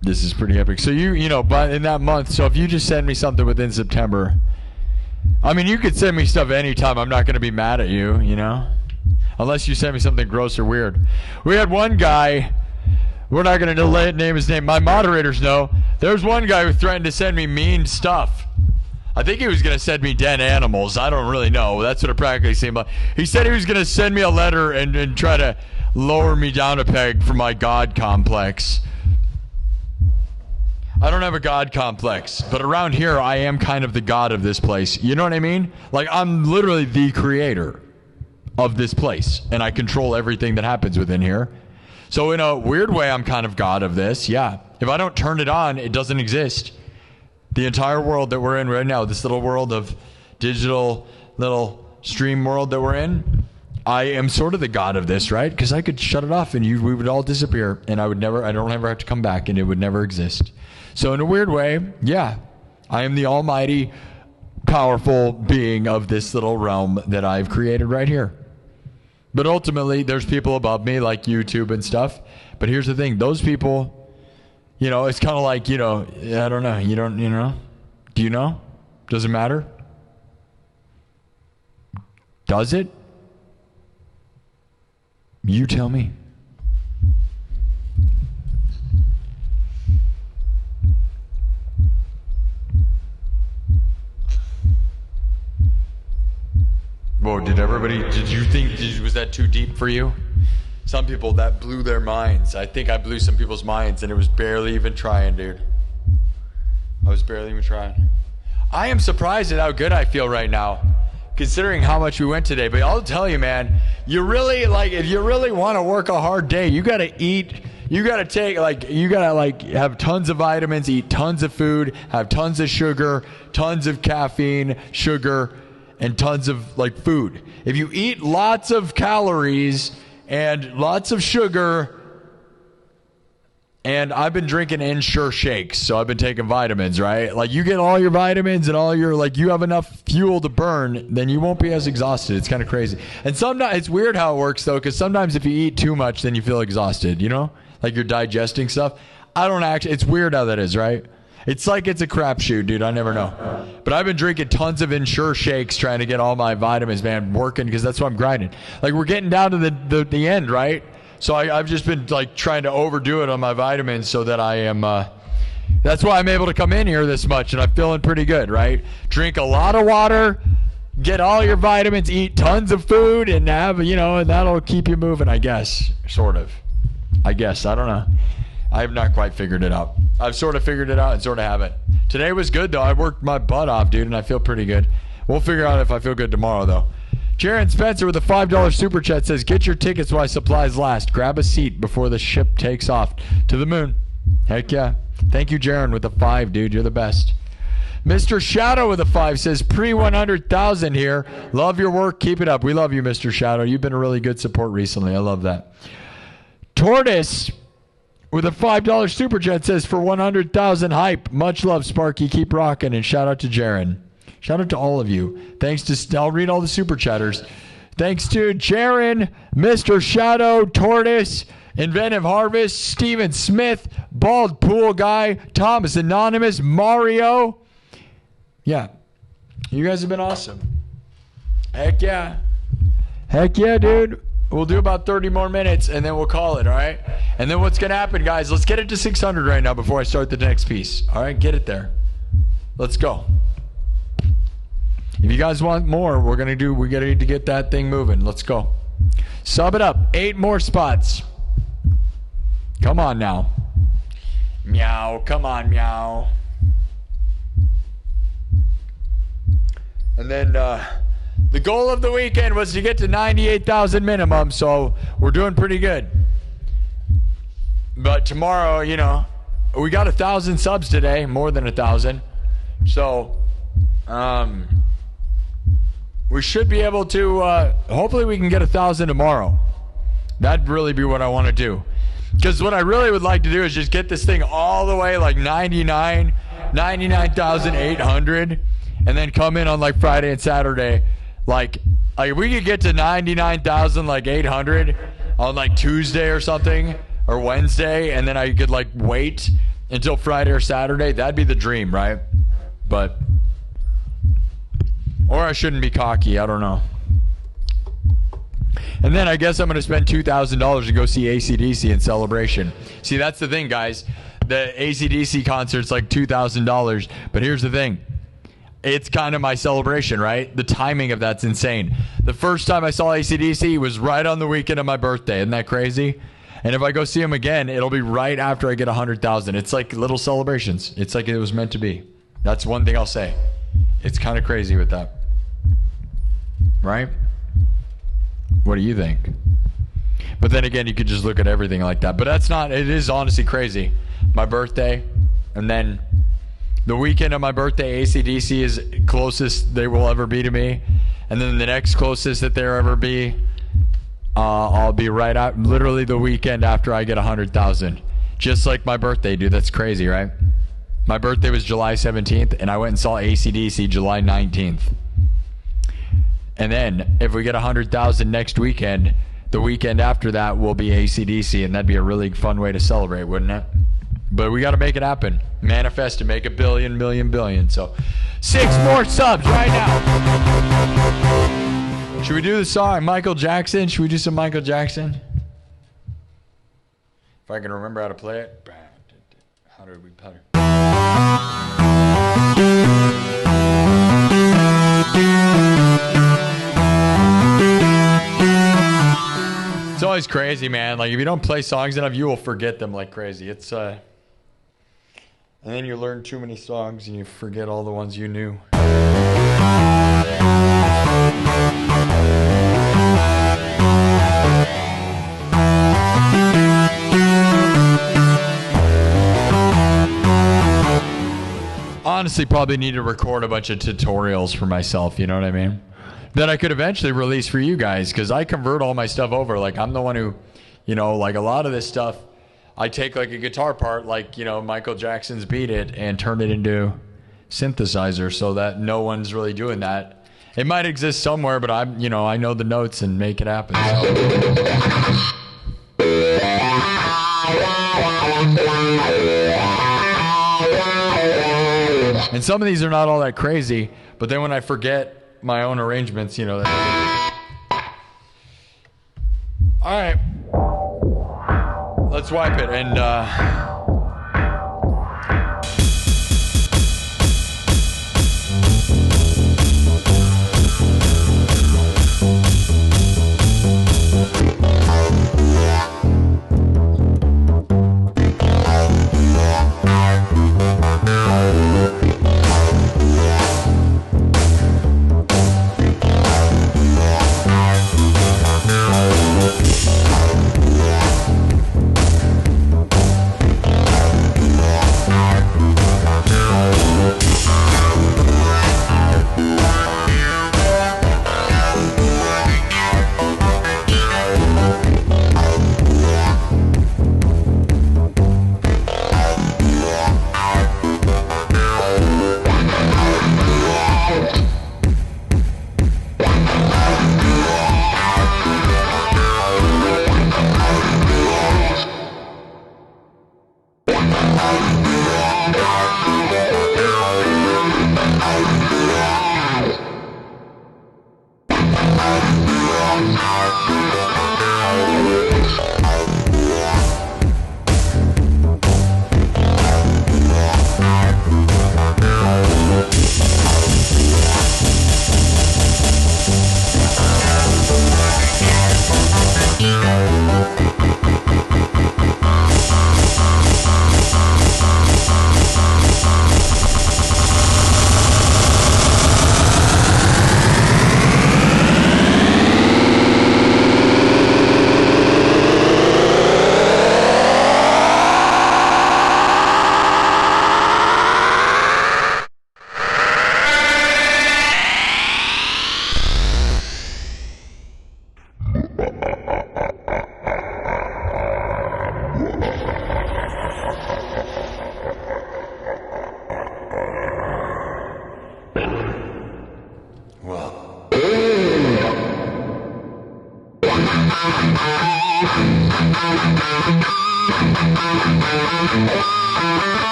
This is pretty epic. So you know, but in that month, so if you just send me something within September, I mean, you could send me stuff anytime. I'm not going to be mad at you, you know? Unless you send me something gross or weird. We had one guy, we're not going to name his name. My moderators know. There's one guy who threatened to send me mean stuff. I think he was going to send me dead animals. I don't really know. That's what it practically seemed like. He said he was going to send me a letter and try to lower me down a peg for my God complex. I don't have a God complex, but around here I am kind of the god of this place. You know what I mean? Like, I'm literally the creator of this place, and I control everything that happens within here. So in a weird way, I'm kind of god of this, yeah. If I don't turn it on, it doesn't exist. The entire world that we're in right now, this little world of digital little stream world that we're in, I am sort of the god of this, right? Because I could shut it off and we would all disappear, and I don't ever have to come back, and it would never exist. So in a weird way, yeah, I am the almighty, powerful being of this little realm that I've created right here. But ultimately, there's people above me, like YouTube and stuff. But here's the thing, those people, you know, it's kind of like, you know, I don't know, you know? Do you know? Does it matter? Does it? You tell me. Whoa, did you think, was that too deep for you? Some people, that blew their minds. I think I blew some people's minds, and it was barely even trying, dude. I was barely even trying. I am surprised at how good I feel right now, considering how much we went today. But I'll tell you, man, you really, like, if you really want to work a hard day, you got to eat. You got to take, like, you got to, like, have tons of vitamins, eat tons of food, have tons of sugar, tons of caffeine, sugar, and tons of, like, food. If you eat lots of calories and lots of sugar, and I've been drinking Ensure shakes, so I've been taking vitamins, right? Like, you get all your vitamins and all your, like, you have enough fuel to burn, then you won't be as exhausted. It's kind of crazy. And sometimes, it's weird how it works, though, because sometimes if you eat too much, then you feel exhausted, you know? Like, you're digesting stuff. It's weird how that is, right? It's like it's a crapshoot, dude. I never know. But I've been drinking tons of Ensure shakes trying to get all my vitamins, man, working, because that's what I'm grinding. Like, we're getting down to the end, right? So I've just been, like, trying to overdo it on my vitamins so that I am, that's why I'm able to come in here this much, and I'm feeling pretty good, right? Drink a lot of water, get all your vitamins, eat tons of food, and have, you know, and that'll keep you moving, I guess. Sort of. I guess. I don't know. I have not quite figured it out. I've sort of figured it out and sort of haven't. Today was good, though. I worked my butt off, dude, and I feel pretty good. We'll figure out if I feel good tomorrow, though. Jaron Spencer with a $5 super chat says, get your tickets while supplies last. Grab a seat before the ship takes off to the moon. Heck yeah. Thank you, Jaron, with the 5, dude. You're the best. Mr. Shadow with a 5 says, pre-100,000 here. Love your work. Keep it up. We love you, Mr. Shadow. You've been a really good support recently. I love that. Tortoise with a $5 super chat says, for 100,000 hype. Much love, Sparky. Keep rocking. And shout out to Jaron. Shout out to all of you. Thanks to, I'll read all the super chatters. Thanks to Jaron, Mr. Shadow, Tortoise, Inventive Harvest, Steven Smith, Bald Pool Guy, Thomas Anonymous, Mario. Yeah. You guys have been awesome. Heck yeah. Heck yeah, dude. We'll do about 30 more minutes, and then we'll call it, all right? And then what's going to happen, guys, let's get it to 600 right now before I start the next piece. All right, get it there. Let's go. If you guys want more, we're going to need to get that thing moving. Let's go. Sub it up. 8 more spots. Come on now. Meow. Come on, meow. And then the goal of the weekend was to get to 98,000 minimum, so we're doing pretty good. But tomorrow, you know, we got 1,000 subs today, more than 1,000. So, we should be able to, hopefully we can get 1,000 tomorrow. That'd really be what I want to do. Because what I really would like to do is just get this thing all the way like 99,800, and then come in on like Friday and Saturday. Like if we could get to 99,800 on like Tuesday or something, or Wednesday, and then I could like wait until Friday or Saturday, that'd be the dream, right? But, or I shouldn't be cocky, I don't know. And then I guess I'm going to spend $2,000 to go see AC/DC in Celebration. See, that's the thing, guys. The AC/DC concert's like $2,000. But here's the thing. It's kind of my celebration, right? The timing of that's insane. The first time I saw AC/DC was right on the weekend of my birthday. Isn't that crazy? And if I go see them again, it'll be right after I get 100,000. It's like little celebrations. It's like it was meant to be. That's one thing I'll say. It's kind of crazy with that. Right? What do you think? But then again, you could just look at everything like that. But that's not, it is honestly crazy. My birthday, and then the weekend of my birthday, AC/DC is closest they will ever be to me. And then the next closest that there ever be, I'll be right out, literally the weekend after I get 100,000. Just like my birthday, dude. That's crazy, right? My birthday was July 17th, and I went and saw AC/DC July 19th. And then if we get 100,000 next weekend, the weekend after that will be AC/DC, and that'd be a really fun way to celebrate, wouldn't it? But we got to make it happen. Manifest to make a billion, million, billion. So 6 more subs right now. Should we do the song Michael Jackson? Should we do some Michael Jackson? If I can remember how to play it. How do we play it? It's always crazy, man. Like, if you don't play songs enough, you will forget them like crazy. It's, and then you learn too many songs and you forget all the ones you knew. Honestly, probably need to record a bunch of tutorials for myself, you know what I mean? That I could eventually release for you guys, because I convert all my stuff over. Like, I'm the one who, you know, like a lot of this stuff, I take like a guitar part, like, you know, Michael Jackson's Beat It, and turn it into synthesizer, so that no one's really doing that. It might exist somewhere, but I'm, you know, I know the notes and make it happen. And some of these are not all that crazy, but then when I forget my own arrangements, you know. All right, let's wipe it and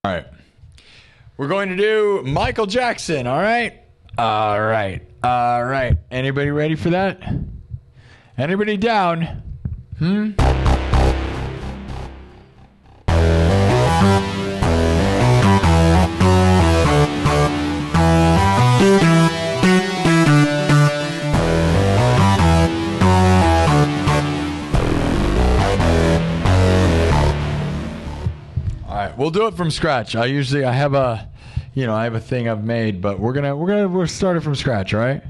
All right. We're going to do Michael Jackson, all right? All right. All right. Anybody ready for that? Anybody down? We'll do it from scratch. I have a thing I've made, but we're starting from scratch, all right?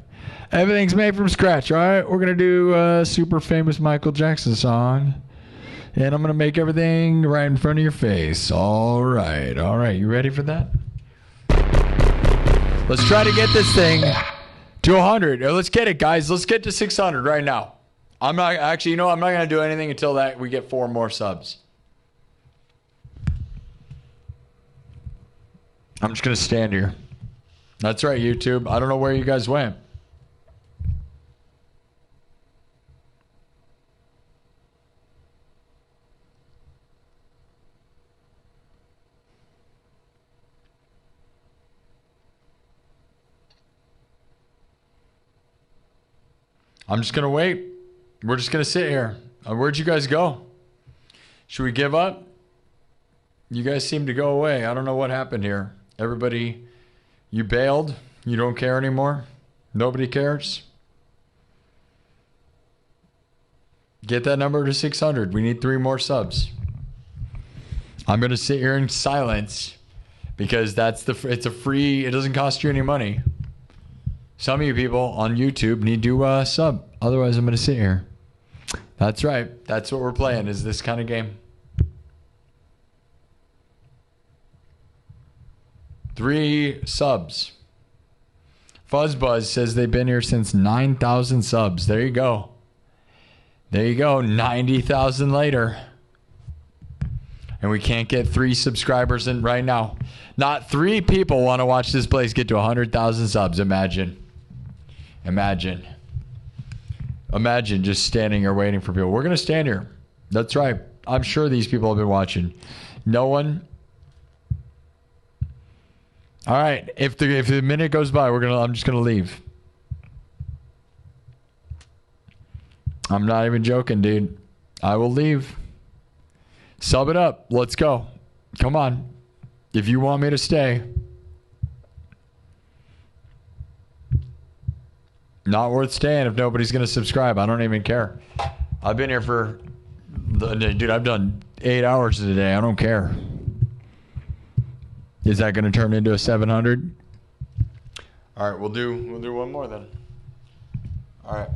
Everything's made from scratch, all right? We're gonna do a super famous Michael Jackson song, and I'm gonna make everything right in front of your face. All right. You ready for that? Let's try to get this thing to 100. Let's get it, guys. Let's get to 600 right now. I'm not gonna do anything until that we get 4 more subs. I'm just going to stand here. That's right, YouTube. I don't know where you guys went. I'm just going to wait. We're just going to sit here. Where'd you guys go? Should we give up? You guys seem to go away. I don't know what happened here. Everybody, you bailed? You don't care anymore? Nobody cares? Get that number to 600. We need 3 more subs. I'm going to sit here in silence because it's a free, it doesn't cost you any money. Some of you people on YouTube need to sub. Otherwise, I'm going to sit here. That's right. That's what we're playing, is this kind of game. 3 subs. Fuzzbuzz says they've been here since 9,000 subs. There you go. 90,000 later. And we can't get 3 subscribers in right now. Not 3 people want to watch this place get to 100,000 subs. Imagine just standing here waiting for people. We're going to stand here. That's right. I'm sure these people have been watching. No one. All right, if the minute goes by, I'm just gonna leave. I'm not even joking, dude. I will leave. Sub it up. Let's go. Come on. If you want me to stay. Not worth staying if nobody's gonna subscribe. I don't even care. I've been here for, dude, I've done 8 hours today. I don't care. Is that going to turn into a 700? All right, we'll do one more then. All right.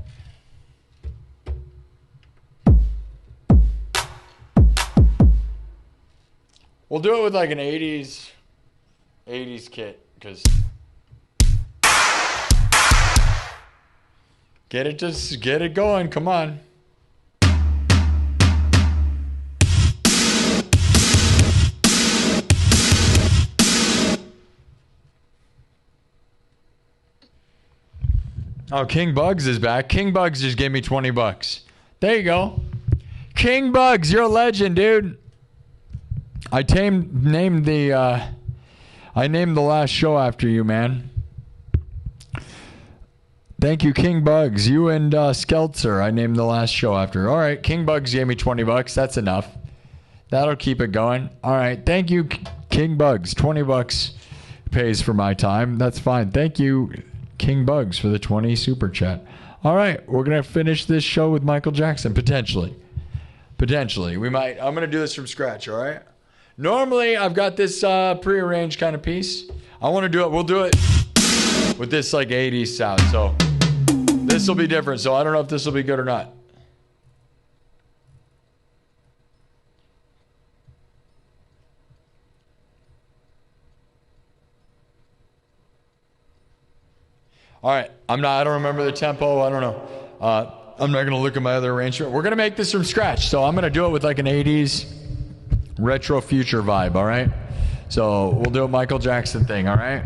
We'll do it with like an 80s kit, because get it going. Come on. Oh, King Bugs is back. King Bugs just gave me $20. There you go. King Bugs, you're a legend, dude. I named the last show after you, man. Thank you, King Bugs. You and Skeltzer, I named the last show after. All right, King Bugs gave me $20. That's enough. That'll keep it going. All right, thank you, King Bugs. $20 pays for my time. That's fine. Thank you, King Bugs, for the 20 super chat. All right, we're going to finish this show with Michael Jackson, potentially. We might. I'm going to do this from scratch, all right? Normally, I've got this prearranged kind of piece. I want to do it. We'll do it with this like 80s sound. So this will be different. So I don't know if this will be good or not. All right, I don't remember the tempo. I don't know. I'm not gonna look at my other arrangement. We're gonna make this from scratch, so I'm gonna do it with like an 80s retro future vibe. All right, so we'll do a Michael Jackson thing. All right.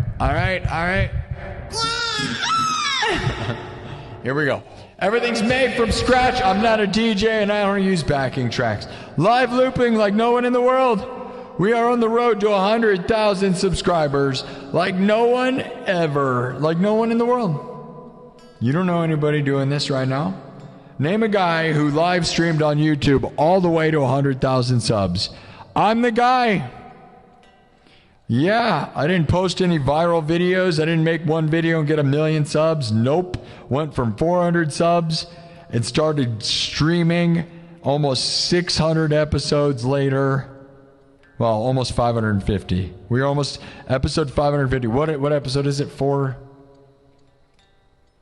Here we go. Everything's made from scratch. I'm not a DJ and I don't use backing tracks. Live looping like no one in the world. We are on the road to 100,000 subscribers like no one ever. Like no one in the world. You don't know anybody doing this right now? Name a guy who live streamed on YouTube all the way to 100,000 subs. I'm the guy. Yeah, I didn't post any viral videos. I didn't make one video and get 1 million subs. Nope. Went from 400 subs and started streaming almost 600 episodes later. Well, almost 550. We're almost episode 550. What episode is it for?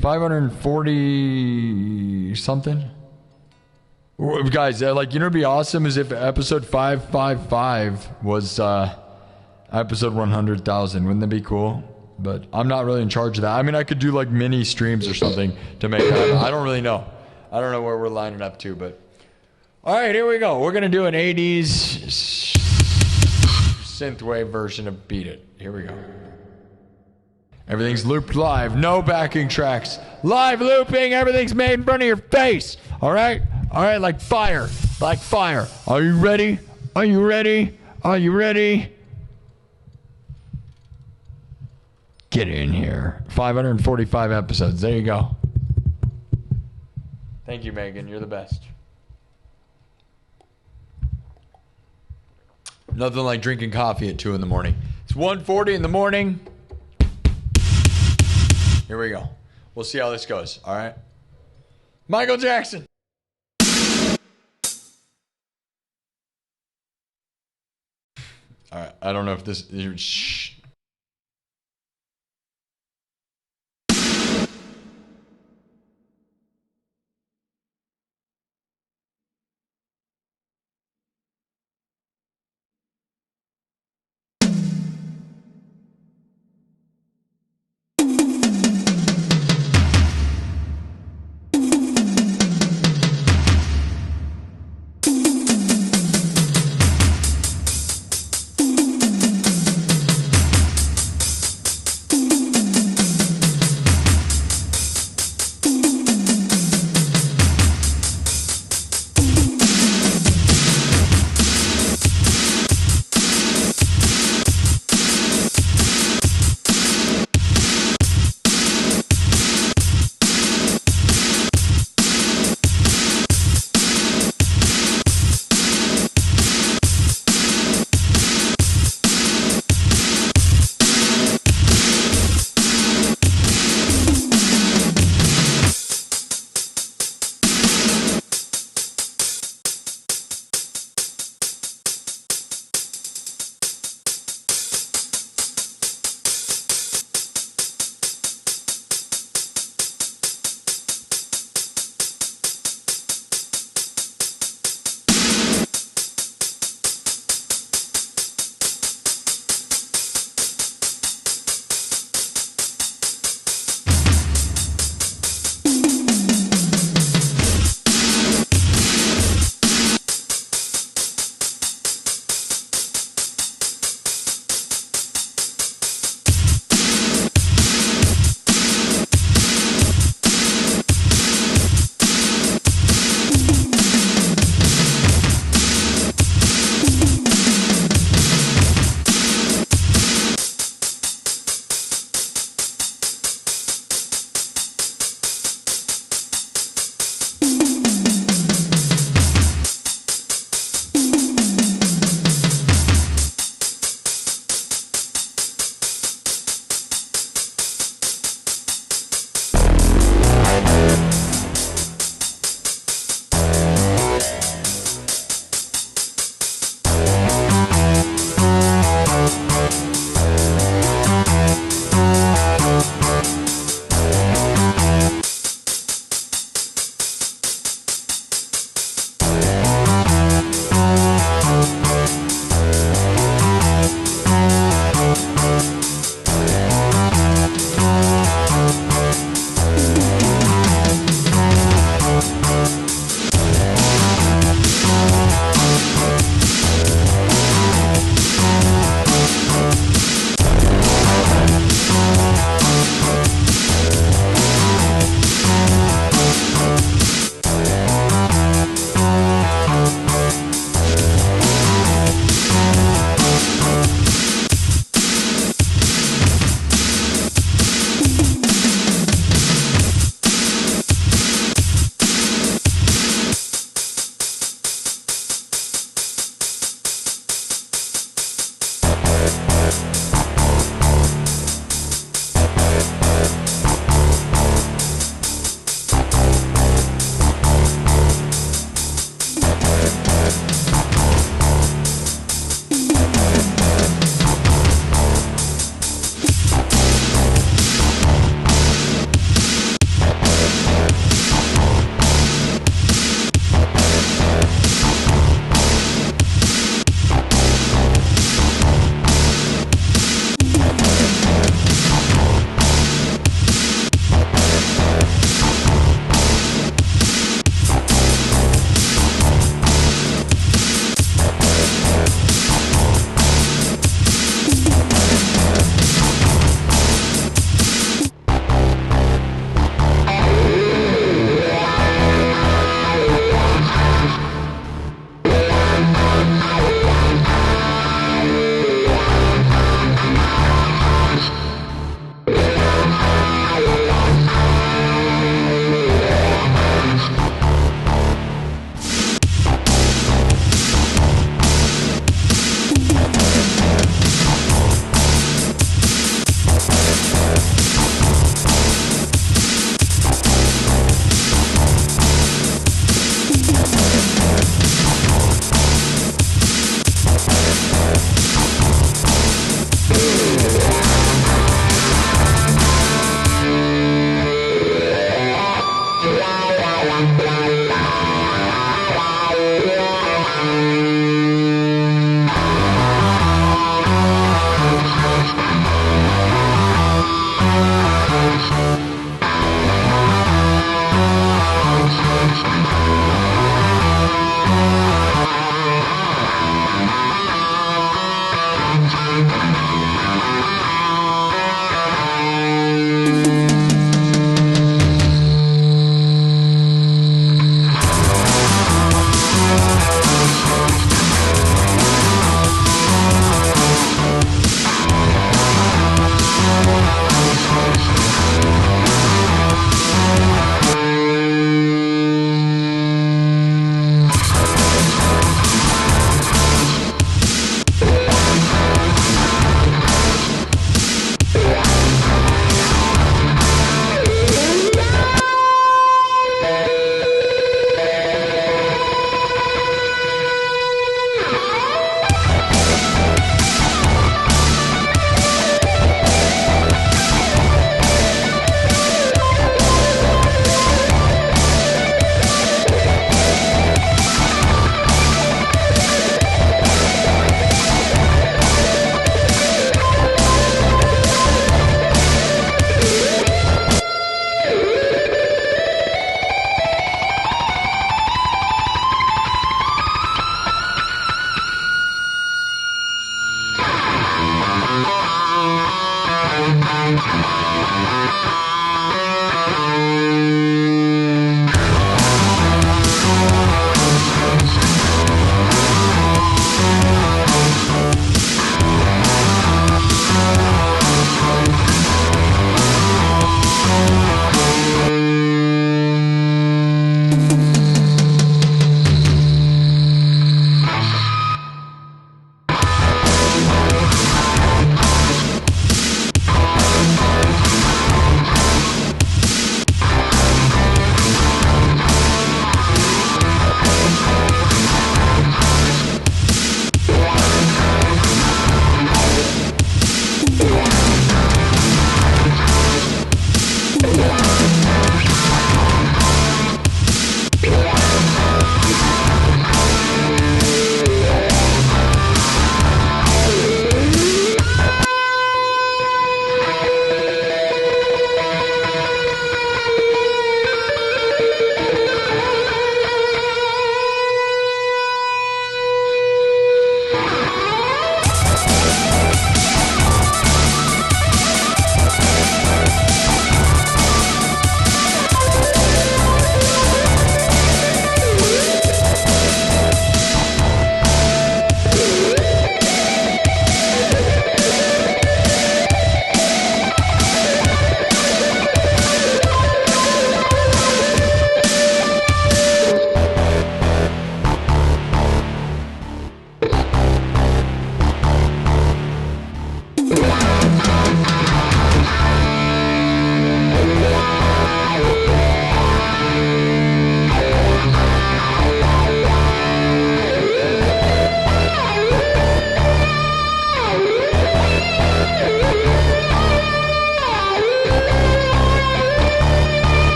540 something? Guys, like, you know, it'd be awesome is if episode 555 was episode 100,000. Wouldn't that be cool? But I'm not really in charge of that. I mean, I could do like mini streams or something to make that. I don't really know. I don't know where we're lining up to, but all right, here we go. We're gonna do an 80s synthwave version of Beat It. Here we go. Everything's looped live. No backing tracks. Live looping. Everything's made in front of your face. All right? All right, like fire. Like fire. Are you ready? Are you ready? Are you ready? Get in here. 545 episodes. There you go. Thank you, Megan. You're the best. Nothing like drinking coffee at 2 in the morning. It's 1:40 in the morning. Here we go. We'll see how this goes. All right. Michael Jackson. All right. I don't know if this... Shh.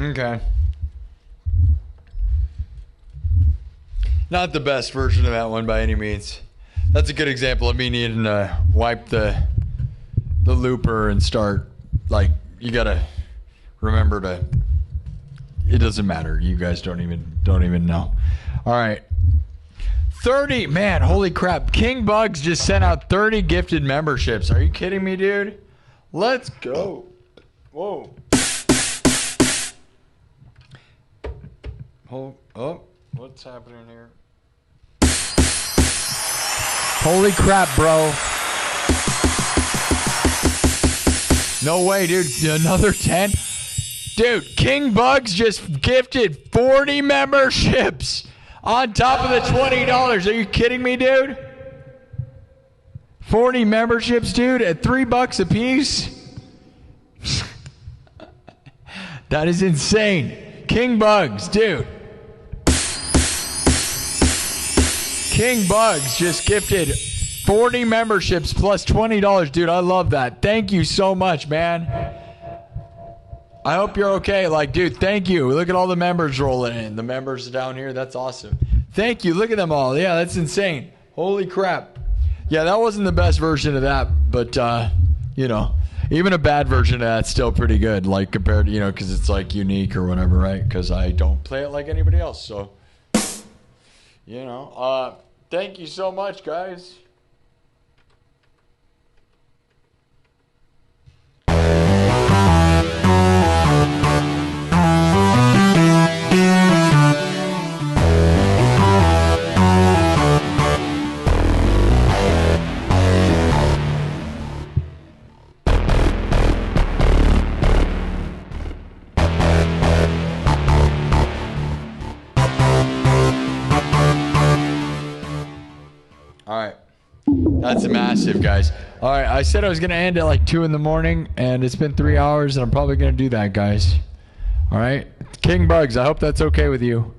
Okay. Not the best version of that one by any means. That's a good example of me needing to wipe the looper and start. Like, you gotta remember to. It doesn't matter. You guys don't even know. All right. 30, man, holy crap. King Bugs just sent out 30 gifted memberships. Are you kidding me, dude? Let's go. Whoa. Oh, what's happening here? Holy crap, bro. No way, dude. Another 10? Dude, King Bugs just gifted 40 memberships on top of the $20. Are you kidding me, dude? 40 memberships, dude, at $3 a piece? That is insane. King Bugs, dude. King Bugs just gifted 40 memberships plus $20. Dude, I love that. Thank you so much, man. I hope you're okay. Like, dude, thank you. Look at all the members rolling in. The members down here. That's awesome. Thank you. Look at them all. Yeah, that's insane. Holy crap. Yeah, that wasn't the best version of that, but, you know, even a bad version of that's still pretty good, like, compared to, you know, because it's, like, unique or whatever, right? Because I don't play it like anybody else, so, you know. Thank you so much, guys. All right. That's massive, guys. All right. I said I was going to end at like 2 in the morning, and it's been 3 hours, and I'm probably going to do that, guys. All right. King Bugs, I hope that's okay with you.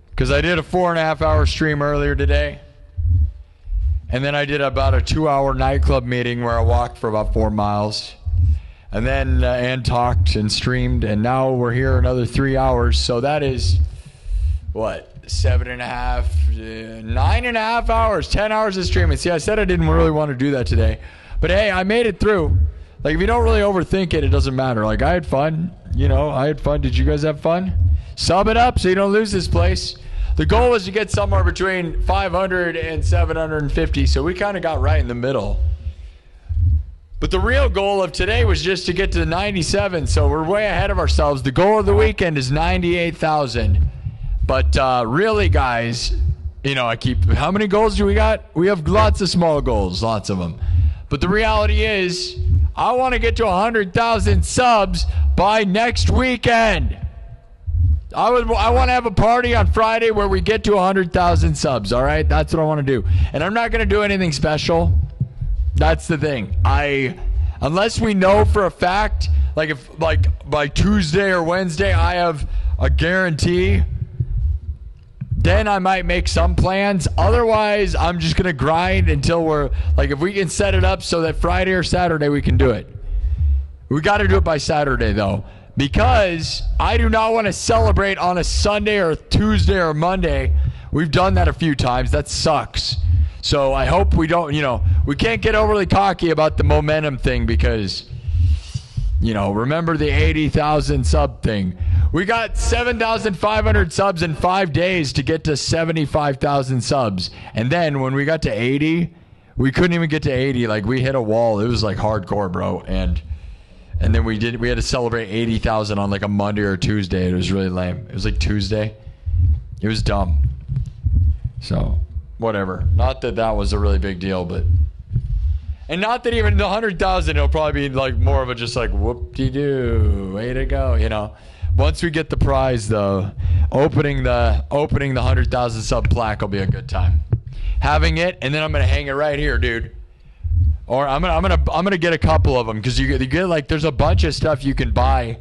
Because I did a 4.5-hour stream earlier today. And then I did about a 2-hour nightclub meeting where I walked for about 4 miles. And then, and talked and streamed. And now we're here another 3 hours. So that is, what? 7.5, 9.5 hours, 10 hours of streaming. See, I said I didn't really want to do that today, but hey, I made it through. Like, if you don't really overthink it, it doesn't matter. Like, I had fun, you know, I had fun. Did you guys have fun? Sub it up so you don't lose this place. The goal was to get somewhere between 500 and 750, so we kind of got right in the middle. But the real goal of today was just to get to 97, so we're way ahead of ourselves. The goal of the weekend is 98,000. But really, guys, you know, how many goals do we got? We have lots of small goals, lots of them. But the reality is, I want to get to 100,000 subs by next weekend. I want to have a party on Friday where we get to 100,000 subs, all right? That's what I want to do. And I'm not going to do anything special. That's the thing. Unless we know for a fact, like if by Tuesday or Wednesday I have a guarantee, then I might make some plans. Otherwise, I'm just going to grind until we're, like, if we can set it up so that Friday or Saturday we can do it. We got to do it by Saturday, though, because I do not want to celebrate on a Sunday or Tuesday or Monday. We've done that a few times. That sucks. So I hope we don't, you know, we can't get overly cocky about the momentum thing because, you know, remember the 80,000 sub thing. We got 7,500 subs in 5 days to get to 75,000 subs. And then when we got to 80, we couldn't even get to 80. Like, we hit a wall. It was like hardcore, bro. And then we had to celebrate 80,000 on like a Monday or Tuesday. It was really lame. It was like Tuesday. It was dumb. So, whatever. Not that that was a really big deal, but... And not that even the 100,000, it'll probably be like more of a just like whoop-de-doo, way to go, you know. Once we get the prize, though, opening the 100,000 sub plaque will be a good time. Having it, and then I'm gonna hang it right here, dude. Or I'm gonna get a couple of them because you get like there's a bunch of stuff you can buy.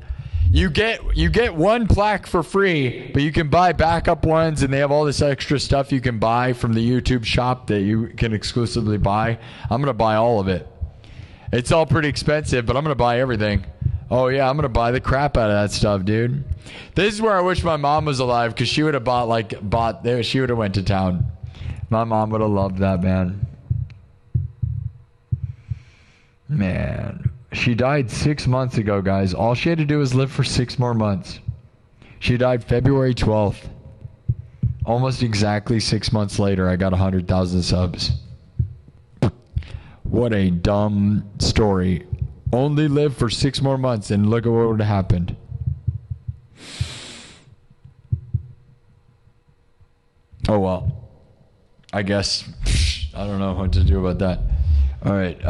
You get one plaque for free, but you can buy backup ones, and they have all this extra stuff you can buy from the YouTube shop that you can exclusively buy. I'm gonna buy all of it. It's all pretty expensive, but I'm gonna buy everything. Oh, yeah, I'm going to buy the crap out of that stuff, dude. This is where I wish my mom was alive, because she would have she would have went to town. My mom would have loved that, man. Man. She died 6 months ago, guys. All she had to do was live for 6 more months. She died February 12th. Almost exactly 6 months later, I got 100,000 subs. What a dumb story. Only live for 6 more months, and look at what would have happened. Oh, well. I guess. I don't know what to do about that. All right.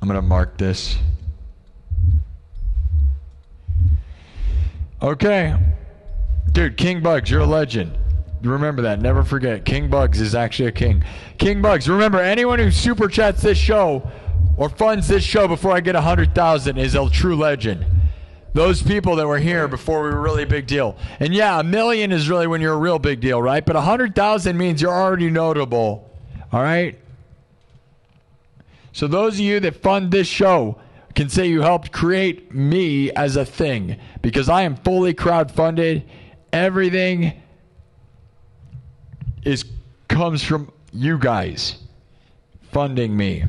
I'm going to mark this. Okay. Dude, King Bugs, you're a legend. Remember that. Never forget. King Bugs is actually a king. King Bugs, remember, anyone who super chats this show or funds this show before I get 100,000 is a true legend. Those people that were here before we were really a big deal. And yeah, 1 million is really when you're a real big deal, right? But 100,000 means you're already notable. All right? So those of you that fund this show can say you helped create me as a thing, because I am fully crowdfunded. Everything comes from you guys funding me.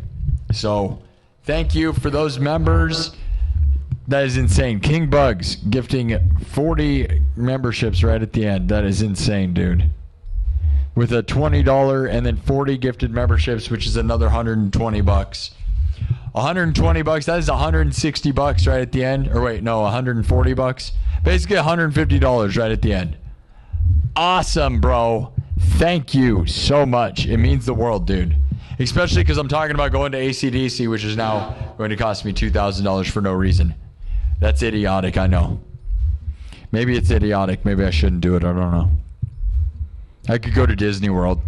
So thank you for those members. That is insane. King Bugs gifting 40 memberships right at the end. That is insane, dude. With a $20 and then 40 gifted memberships, which is another $120. 120 bucks, that is 160 bucks right at the end. Or wait, no, 140 bucks. Basically $150 right at the end. Awesome, bro. Thank you so much. It means the world, dude. Especially because I'm talking about going to AC/DC, which is now going to cost me $2,000 for no reason. That's idiotic, I know. Maybe it's idiotic. Maybe I shouldn't do it. I don't know. I could go to Disney World.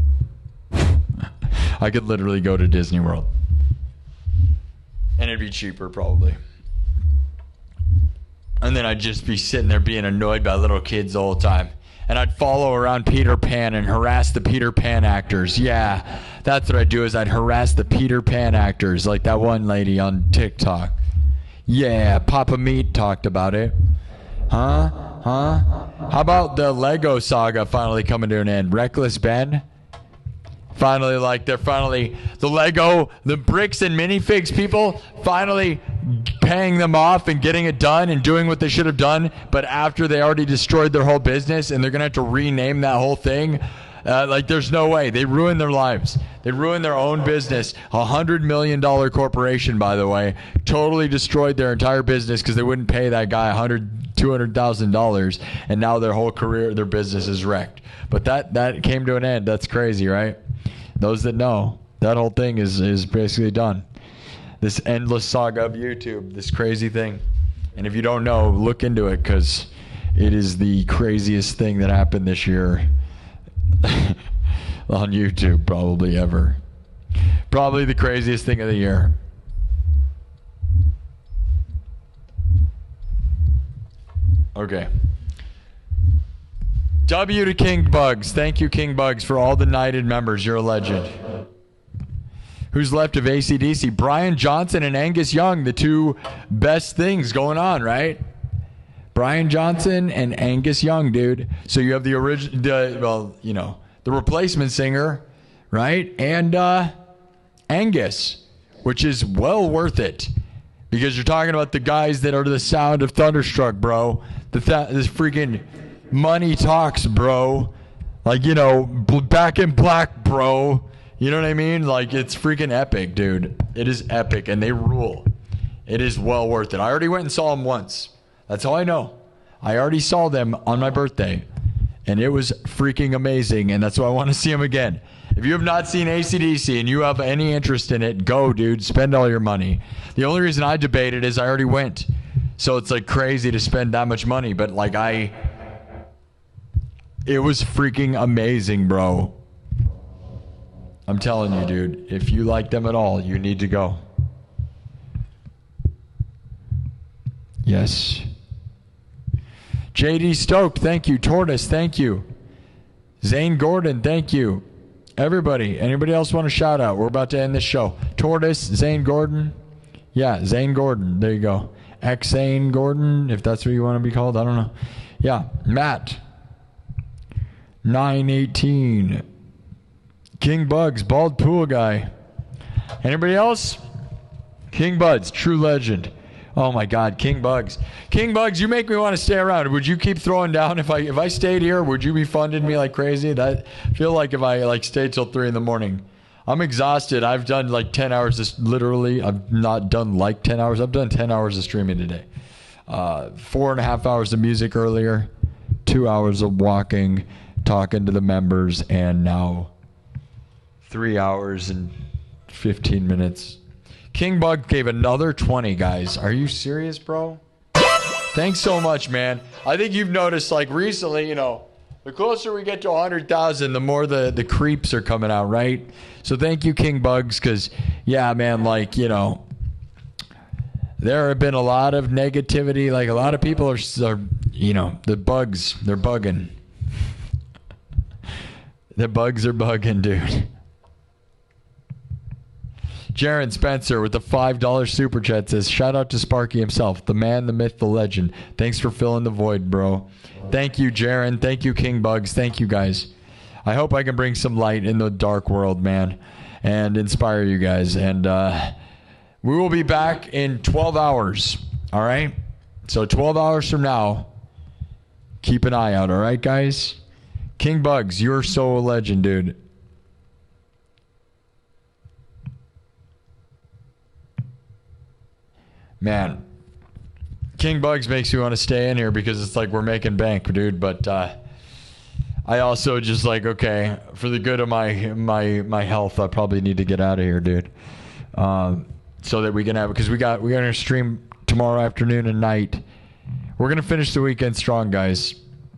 I could literally go to Disney World. And it'd be cheaper, probably. And then I'd just be sitting there being annoyed by little kids the whole time. And I'd follow around Peter Pan and harass the Peter Pan actors. Yeah, that's what I'd do, is I'd harass the Peter Pan actors, like that one lady on TikTok. Yeah, Papa Meat talked about it. Huh? How about the Lego saga finally coming to an end? Reckless Ben? Finally, the bricks and minifigs people finally paying them off and getting it done and doing what they should have done, but after they already destroyed their whole business and they're going to have to rename that whole thing. There's no way. They ruined their lives. They ruined their own business. $100 million corporation, by the way, totally destroyed their entire business because they wouldn't pay that guy $200,000, and now their whole career, their business is wrecked. But that came to an end. That's crazy, right? Those that know, that whole thing is basically done. This endless saga of YouTube, this crazy thing. And if you don't know, look into it, because it is the craziest thing that happened this year on YouTube, probably ever. Probably the craziest thing of the year. Okay. W to King Bugs. Thank you, King Bugs, for all the knighted members. You're a legend. Who's left of AC/DC? Brian Johnston and Angus Young, the two best things going on, right? Brian Johnston and Angus Young, dude. So you have the original, the replacement singer, right? And Angus, which is well worth it, because you're talking about the guys that are the sound of Thunderstruck, bro. This freaking money talks, bro. Back in Black, bro. You know what I mean? It's freaking epic, dude. It is epic, and they rule. It is well worth it. I already went and saw them once. That's all I know. I already saw them on my birthday, and it was freaking amazing, and that's why I want to see them again. If you have not seen AC/DC and you have any interest in it, go, dude. Spend all your money. The only reason I debate it is I already went. So it's crazy to spend that much money, but it was freaking amazing, bro. I'm telling you, dude, if you like them at all, you need to go. Yes. JD Stoked, thank you. Tortoise, thank you. Zane Gordon, thank you. Everybody, anybody else want a shout out? We're about to end this show. Tortoise, Zane Gordon, Yeah, Zane Gordon. There you go. Zane Gordon, if that's what you want to be called. I don't know. Yeah, Matt. 918. King Bugs, bald pool guy. Anybody else? King Buds, true legend. Oh my God, King Bugs. King Bugs, you make me want to stay around. Would you keep throwing down if I stayed here? Would you be funding me like crazy? That feel like if I like stayed till 3 in the morning. I'm exhausted. I've done like 10 hours. Literally, I've not done like 10 hours. I've done 10 hours of streaming today. 4.5 hours of music earlier, 2 hours of walking, talking to the members, and now 3 hours and 15 minutes. King Bug gave another 20, guys. Are you serious, bro? Thanks so much, man. I think you've noticed, like, recently, you know, the closer we get to 100,000, the more the creeps are coming out, right? So thank you, King Bugs, because, yeah, man, like, you know, there have been a lot of negativity. Like, a lot of people are you know, the bugs, they're bugging. The bugs are bugging, dude. Jaron Spencer with the $5 super chat says, shout out to Sparky himself, the man, the myth, the legend. Thanks for filling the void, bro. Thank you, Jaron. Thank you, King Bugs. Thank you, guys. I hope I can bring some light in the dark world, man, and inspire you guys. And we will be back in 12 hours, all right? So 12 hours from now, keep an eye out, all right, guys? King Bugs, you're so a legend, dude. Man, King Bugs makes me want to stay in here because it's like we're making bank, dude. But I also just like, okay, for the good of my health, I probably need to get out of here, dude. So that we can have, because we got to stream tomorrow afternoon and night. We're gonna finish the weekend strong, guys.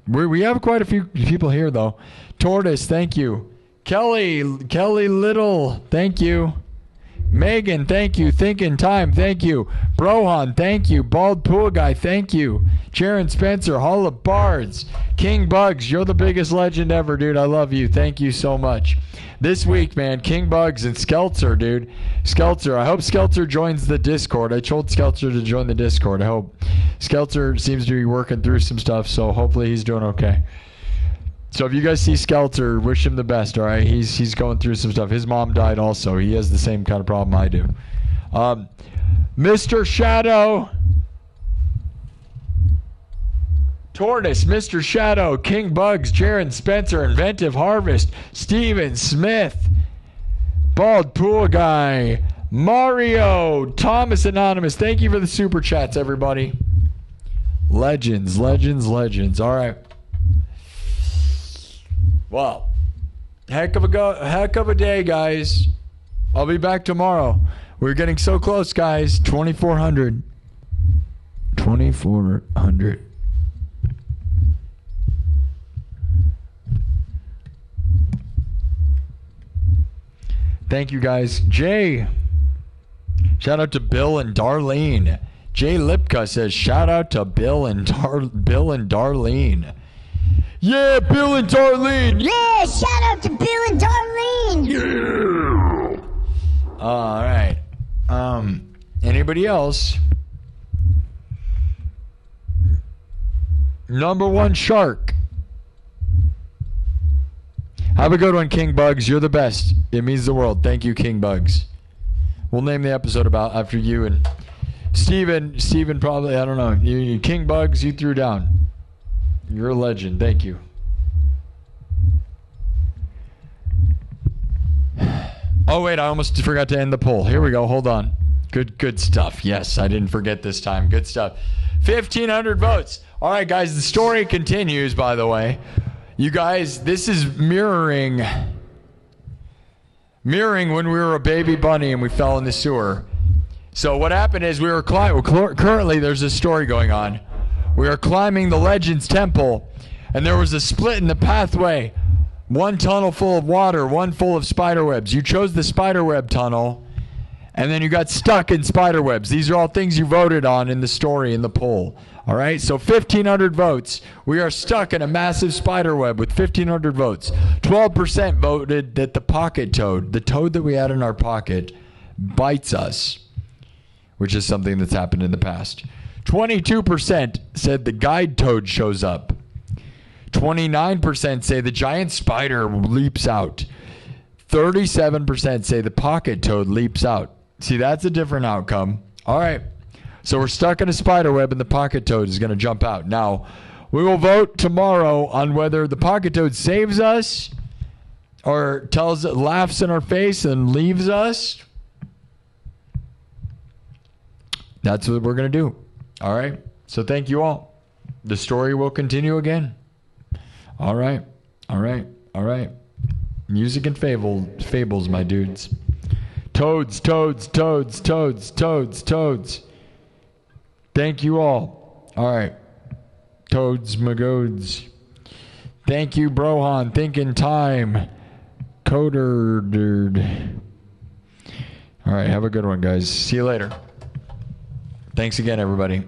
We have quite a few people here though. Tortoise, thank you. Kelly Little, thank you. Megan, thank you. Thinking Time, thank you. Brohan, thank you. Bald Pool Guy, thank you. Jaron Spencer, Hall of Bards. King Bugs, you're the biggest legend ever, dude. I love you. Thank you so much. This week, man, King Bugs and Skelter, dude. Skelter, I hope Skelter joins the Discord. I told Skelter to join the Discord. I hope. Skelter seems to be working through some stuff, so hopefully he's doing okay. So if you guys see Skelter, wish him the best, all right? He's going through some stuff. His mom died also. He has the same kind of problem I do. Mr. Shadow. Tortoise, Mr. Shadow, King Bugs, Jaron Spencer, Inventive Harvest, Steven Smith, Bald Pool Guy, Mario, Thomas Anonymous. Thank you for the super chats, everybody. Legends, legends, legends. All right. Well, heck of a day, guys. I'll be back tomorrow. We're getting so close, guys. 2,400. 2,400. Thank you, guys. Jay. Shout out to Bill and Darlene. Jay Lipka says, shout out to Bill and Darlene. Yeah, Bill and Darlene. Yeah, shout out to Bill and Darlene. Yeah! All right. Anybody else? Number one shark. Have a good one, King Bugs. You're the best. It means the world. Thank you, King Bugs. We'll name the episode about after you and Steven. Steven probably, I don't know. You King Bugs, you threw down. You're a legend. Thank you. Oh, wait. I almost forgot to end the poll. Here we go. Hold on. Good stuff. Yes, I didn't forget this time. Good stuff. 1,500 votes. All right, guys. The story continues, by the way. You guys, this is mirroring when we were a baby bunny and we fell in the sewer. So what happened is we were climbing. Currently, there's a story going on. We are climbing the Legends Temple, and there was a split in the pathway. One tunnel full of water, one full of spiderwebs. You chose the spiderweb tunnel, and then you got stuck in spiderwebs. These are all things you voted on in the story, in the poll. All right, so 1,500 votes. We are stuck in a massive spiderweb with 1,500 votes. 12% voted that the pocket toad, the toad that we had in our pocket, bites us. which is something that's happened in the past. 22% said the guide toad shows up. 29% say the giant spider leaps out. 37% say the pocket toad leaps out. See, that's a different outcome. All right. So we're stuck in a spider web and the pocket toad is going to jump out. Now, we will vote tomorrow on whether the pocket toad saves us or laughs in our face and leaves us. That's what we're going to do. All right. So thank you all. The story will continue again. All right. All right. All right. Music and fables, my dudes. Toads, toads, toads, toads, toads, toads. Thank you all. All right. Toads, magoads. Thank you, Brohan. Thinking time. Coder, dude. All right. Have a good one, guys. See you later. Thanks again, everybody.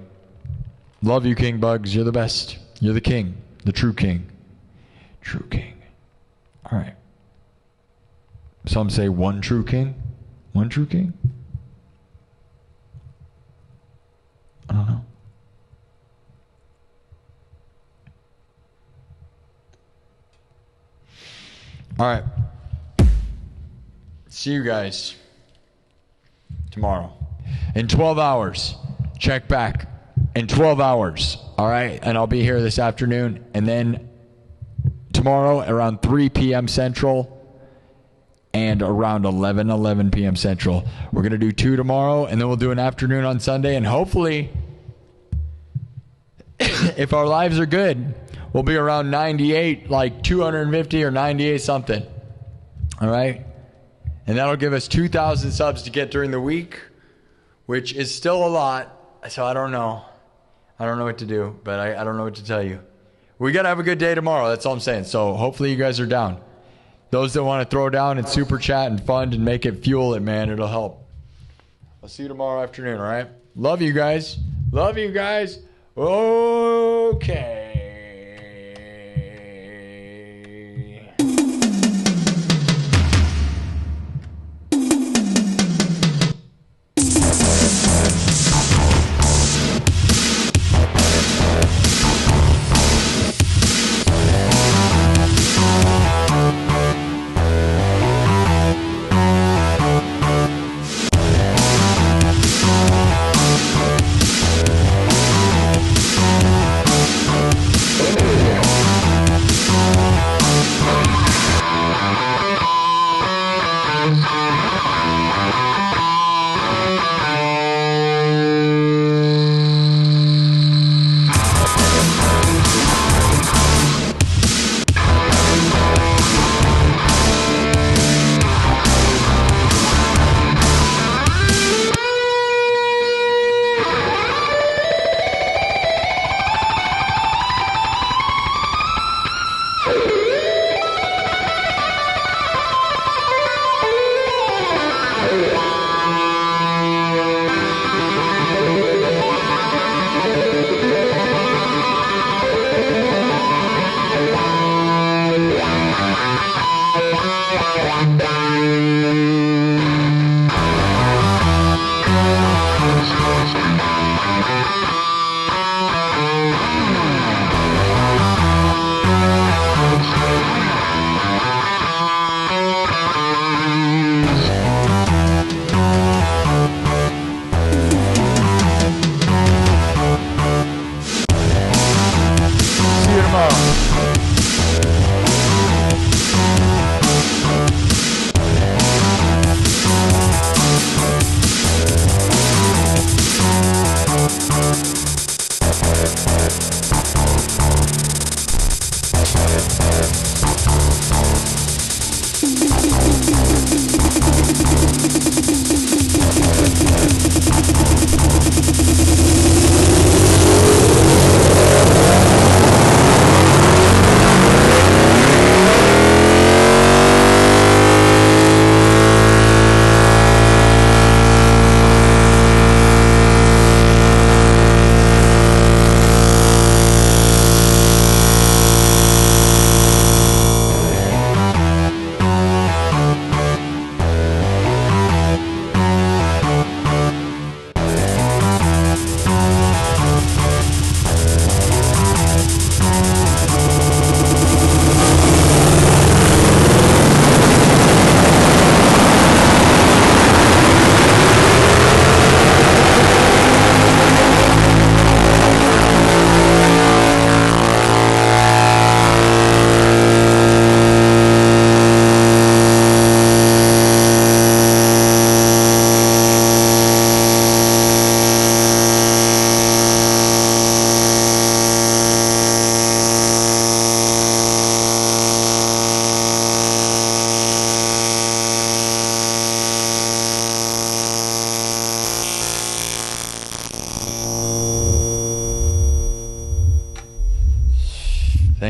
Love you, King Bugs. You're the best. You're the king. The true king. True king. All right. Some say one true king. One true king? I don't know. All right. See you guys tomorrow. In 12 hours. Check back. In 12 hours. All right? And I'll be here this afternoon. And then tomorrow around 3 p.m. Central and around 11 p.m. Central. We're going to do 2 tomorrow, and then we'll do an afternoon on Sunday. And hopefully, if our lives are good, we'll be around 98, like 250 or 98 something. All right? And that'll give us 2,000 subs to get during the week, which is still a lot. So I don't know. I don't know what to do, but I don't know what to tell you. We got to have a good day tomorrow. That's all I'm saying. So hopefully you guys are down. Those that want to throw down and super chat and fund and make it fuel it, man, it'll help. I'll see you tomorrow afternoon, all right? Love you guys. Love you guys. Okay.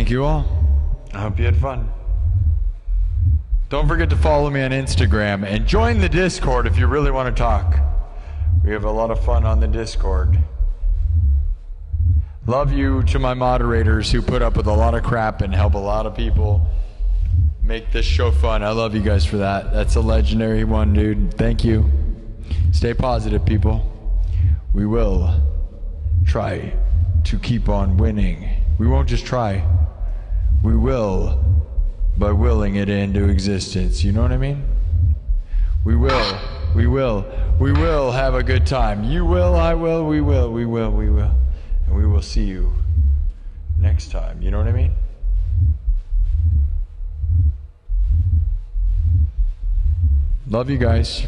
Thank you all. I hope you had fun. Don't forget to follow me on Instagram and join the Discord if you really want to talk. We have a lot of fun on the Discord. Love you to my moderators who put up with a lot of crap and help a lot of people make this show fun. I love you guys for that. That's a legendary one, dude. Thank you. Stay positive, people. We will try to keep on winning. We won't just try. We will, by willing it into existence. You know what I mean? We will have a good time. You will, I will, we will. And we will see you next time. You know what I mean? Love you guys.